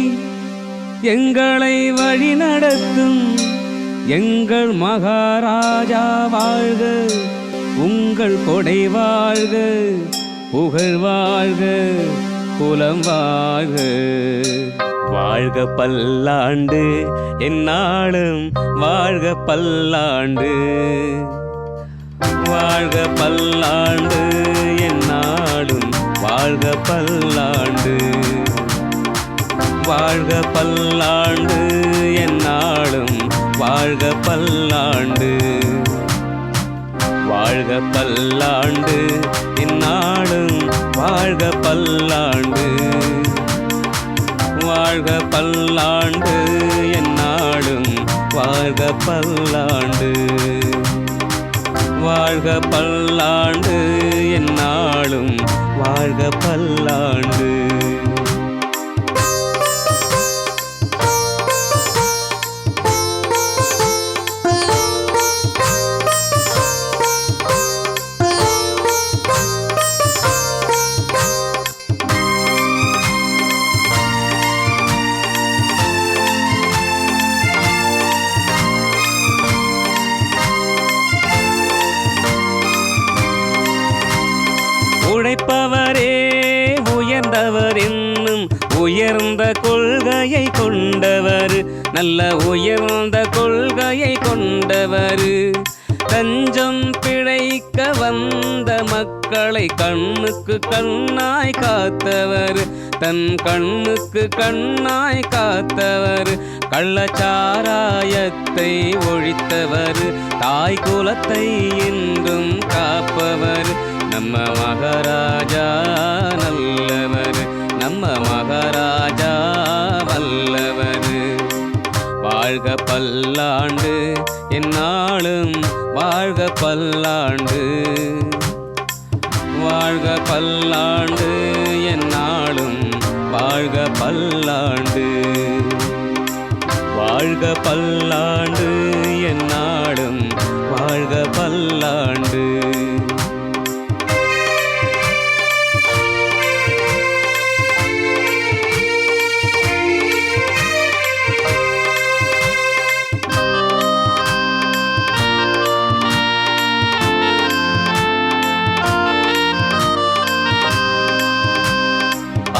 எங்களை வழி நடத்தும் எங்கள் மகாராஜா வாழ்க. உங்கள் கொடை வாழ்க, புகழ் வாழ்க, குலம் வாழ்க. வாழ்க பல்லாண்டு எந்நாளும் வாழ்க பல்லாண்டு. வாழ்க பல்லாண்டு எந்நாளும் வாழ்க பல்லாண்டு. வாழ்க பல்லாண்டு எந்நாளும் வாழ்க பல்லாண்டு. வாழ்க பல்லாண்டு எந்நாளும் வாழ்க பல்லாண்டு. வாழ்க பல்லாண்டு எந்நாளும் வாழ்க பல்லாண்டு. வாழ்க பல்லாண்டு எந்நாளும் வாழ்க பல்லாண்டு. உழைப்பவரே உயர்ந்தவர் என்னும் உயர்ந்த கொள்கையை கொண்டவர். நல்ல உயர்ந்த கொள்கையை கொண்டவர். தஞ்சம் பிழைக்க வந்த மக்களை கண்ணுக்கு கண்ணாய் காத்தவர், தன் கண்ணுக்கு கண்ணாய் காத்தவர், கள்ளச்சாராயத்தை ஒழித்தவர், தாய் குலத்தை இன்றும் காப்பவர், நம்ம மகாராஜா நல்லவர், நம்ம மகாராஜா வல்லவர். வாழ்க பல்லாண்டு எந்நாளும் வாழ்க பல்லாண்டு, வாழ்க பல்லாண்டு எந்நாளும் வாழ்க பல்லாண்டு, வாழ்க பல்லாண்டு எந்நாளும் வாழ்க பல்லாண்டு.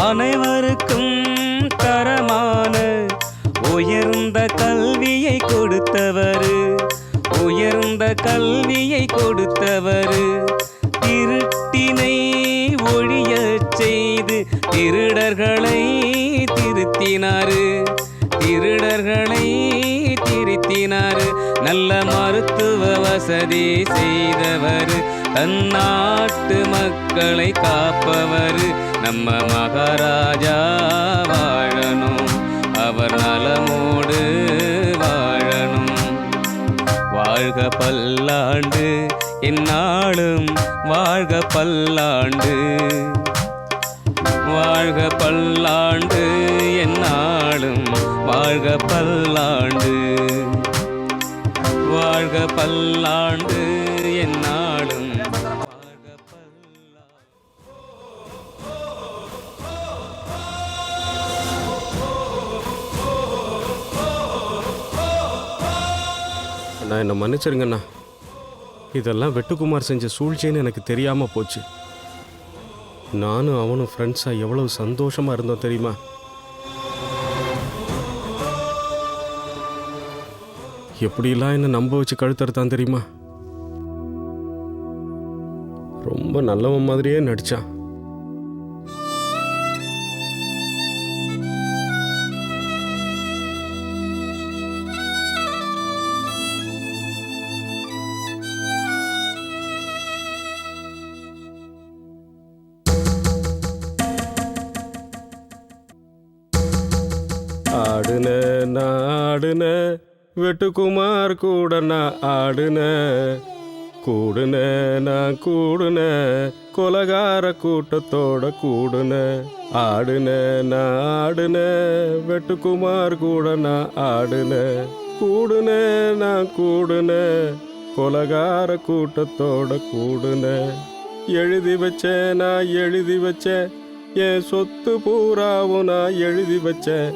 அனைவருக்கும் தரமான உயர்ந்த கல்வியை கொடுத்தவர், உயர்ந்த கல்வியை கொடுத்தவர், திருட்டினை ஒழியச் செய்து திருடர்களை திருத்தினார், திருடர்களை திருத்தினார், நல்ல மருத்துவ வசதி செய்தவர், தன்னாட்டு மக்களை காப்பவர், நம்ம மகாராஜா வாழணும், அவர் நலமோடு வாழணும். வாழ்க பல்லாண்டு எந்நாளும் வாழ்க பல்லாண்டு, வாழ்க பல்லாண்டு எந்நாளும் வாழ்க பல்லாண்டு, வாழ்க பல்லாண்டு எந்நாளும். அண்ணா என்னை மன்னிச்சிருங்கண்ணா, இதெல்லாம் வெட்டுக்குமார் செஞ்ச சூழ்ச்சின்னு எனக்கு தெரியாமல் போச்சு. நானும் அவனும் ஃப்ரெண்ட்ஸாக எவ்வளவு சந்தோஷமாக இருந்தோம் தெரியுமா? எப்படிலாம் என்னை நம்ப வச்சு கழுத்தறுத்தான் தெரியுமா? ரொம்ப நல்லவன் மாதிரியே நடிச்சான். ஆடுன நாடுன வெட்டுக்குமார் கூட நான் ஆடுன, கூடுன நான் கூடுன கொலகார கூட்டத்தோட கூடுன, ஆடுன நான் ஆடுன வெட்டுக்குமார் கூட நான் ஆடுன, கூடுன நான் கூடுன கொலகார கூட்டத்தோட கூடுன. எழுதி வச்சேன் நான் எழுதி வச்சேன் என் சொத்து பூராவும் நான் எழுதி வச்சேன்,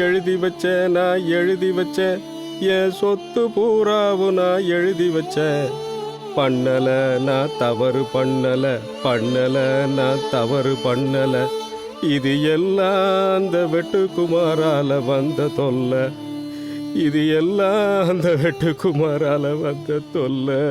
எழுதி வச்சேன் நான் எழுதி வச்சேன் என் சொத்து பூராவும் நான் எழுதி வச்சேன். பண்ணல நான் தவறு பண்ணல, பண்ணல நான் தவறு பண்ணல, இது எல்லாம் அந்த வெட்டுக்குமாரால வந்த தொல்லை, இது எல்லாம் அந்த வெட்டுக்குமாரால வந்த தொல்லை.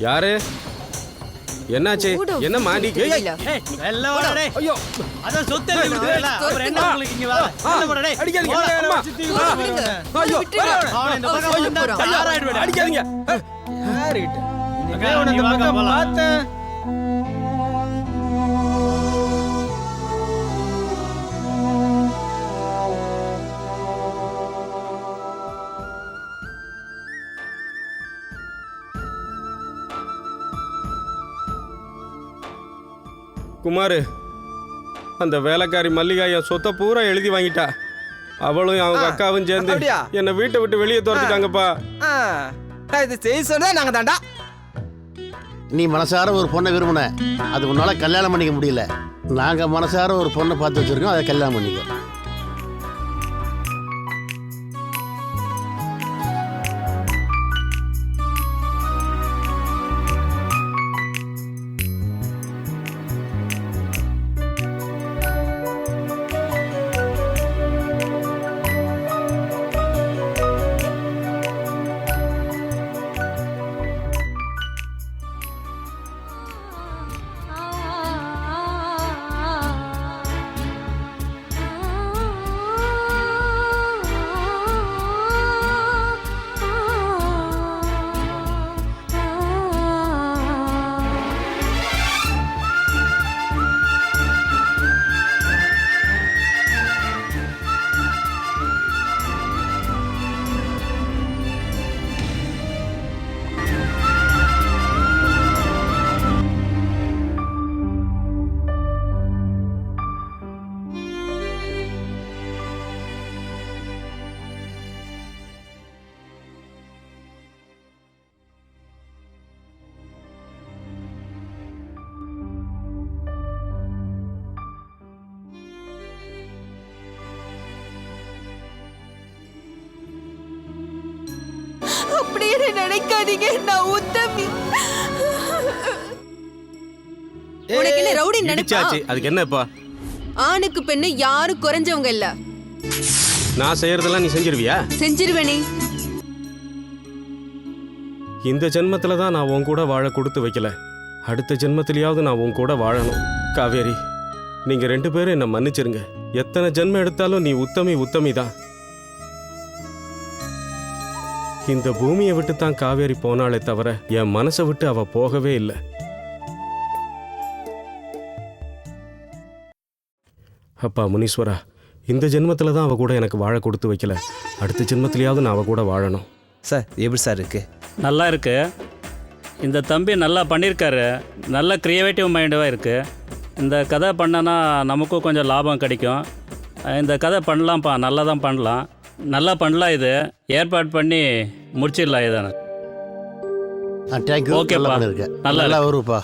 யாரு என்னாச்சு? என்ன மாடி? ஐயோ அதான் சொத்து எழுதி விட்டுறல. அப்புறம் என்ன உங்களுக்கு இங்க வர? என்ன பண்ற டேய்? அடிக்காதீங்க. ஐயோ அவன் இந்த பக்கம் வந்தா தயாராயிடுவாரு. அடிக்காதீங்க. யாரிட்ட? அக்கா உனக்கு பக்கம் பார்த்தேன். குமார், அந்த வேலைக்காரி மல்லிகா என் சொத்தை பூரா எழுதி வாங்கிட்டா. அவளும் அவங்க அக்காவும் சேர்ந்து என்னை வீட்டை விட்டு வெளியே துரத்திட்டாங்கப்பா. இது செய்ய சொன்னா நாங்க தாண்டா. நீ மனசார ஒரு பொண்ணை விரும்பின, அது உன்னால கல்யாணம் பண்ணிக்க முடியல. நாங்க மனசார ஒரு பொண்ணை பார்த்து வச்சிருக்கோம், அதை கல்யாணம் பண்ணிக்க. அப்படியே நினைக்காதீங்க, நான் உத்தமி. உனக்கு என்ன ரவுடி நினைச்சா? அதுக்கு என்ன இப்ப? ஆணுக்கு பெண்ணு யாரும் குறைஞ்சவங்க இல்ல. நான் செய்யறதெல்லாம் நீ செஞ்சிருவியா? செஞ்சிருவேனே. இந்த ஜென்மத்துல தான் நான் உன் கூட வாழ கொடுத்து வைக்கல. அடுத்த ஜென்மத்திலேயாவது நான் உன் கூட வாழணும். காவேரி, நீங்க 2 பேரும் என்னை மன்னிச்சிருங்க. எத்தனை ஜென்மம் எடுத்தாலும் நீ உத்தமி தான். இந்த பூமியை விட்டு தான் காவேரி போனாலே தவிர என் மனசை விட்டு அவ போகவே இல்லை. அப்பா முனீஸ்வரா, இந்த ஜென்மத்தில் தான் அவ கூட எனக்கு வாழ கொடுத்து வைக்கல. அடுத்த ஜென்மத்திலேயாவது நான் அவ கூட வாழணும். சார் எப்படி சார் இருக்கு? நல்லா இருக்கு. இந்த தம்பி நல்லா பண்ணியிருக்காரு. நல்ல க்ரியேட்டிவ் மைண்டாக இருக்குது. இந்த கதை பண்ணனா நமக்கும் கொஞ்சம் லாபம் கிடைக்கும். இந்த கதை பண்ணலாம்ப்பா, நல்லா தான் பண்ணலாம். நல்லா பண்ணலாம். இது ஏற்பாடு பண்ணி முடிச்சிடலாம். இதானே? தேங்க்யூ. ஓகேப்பா, நல்லா வருப்பா.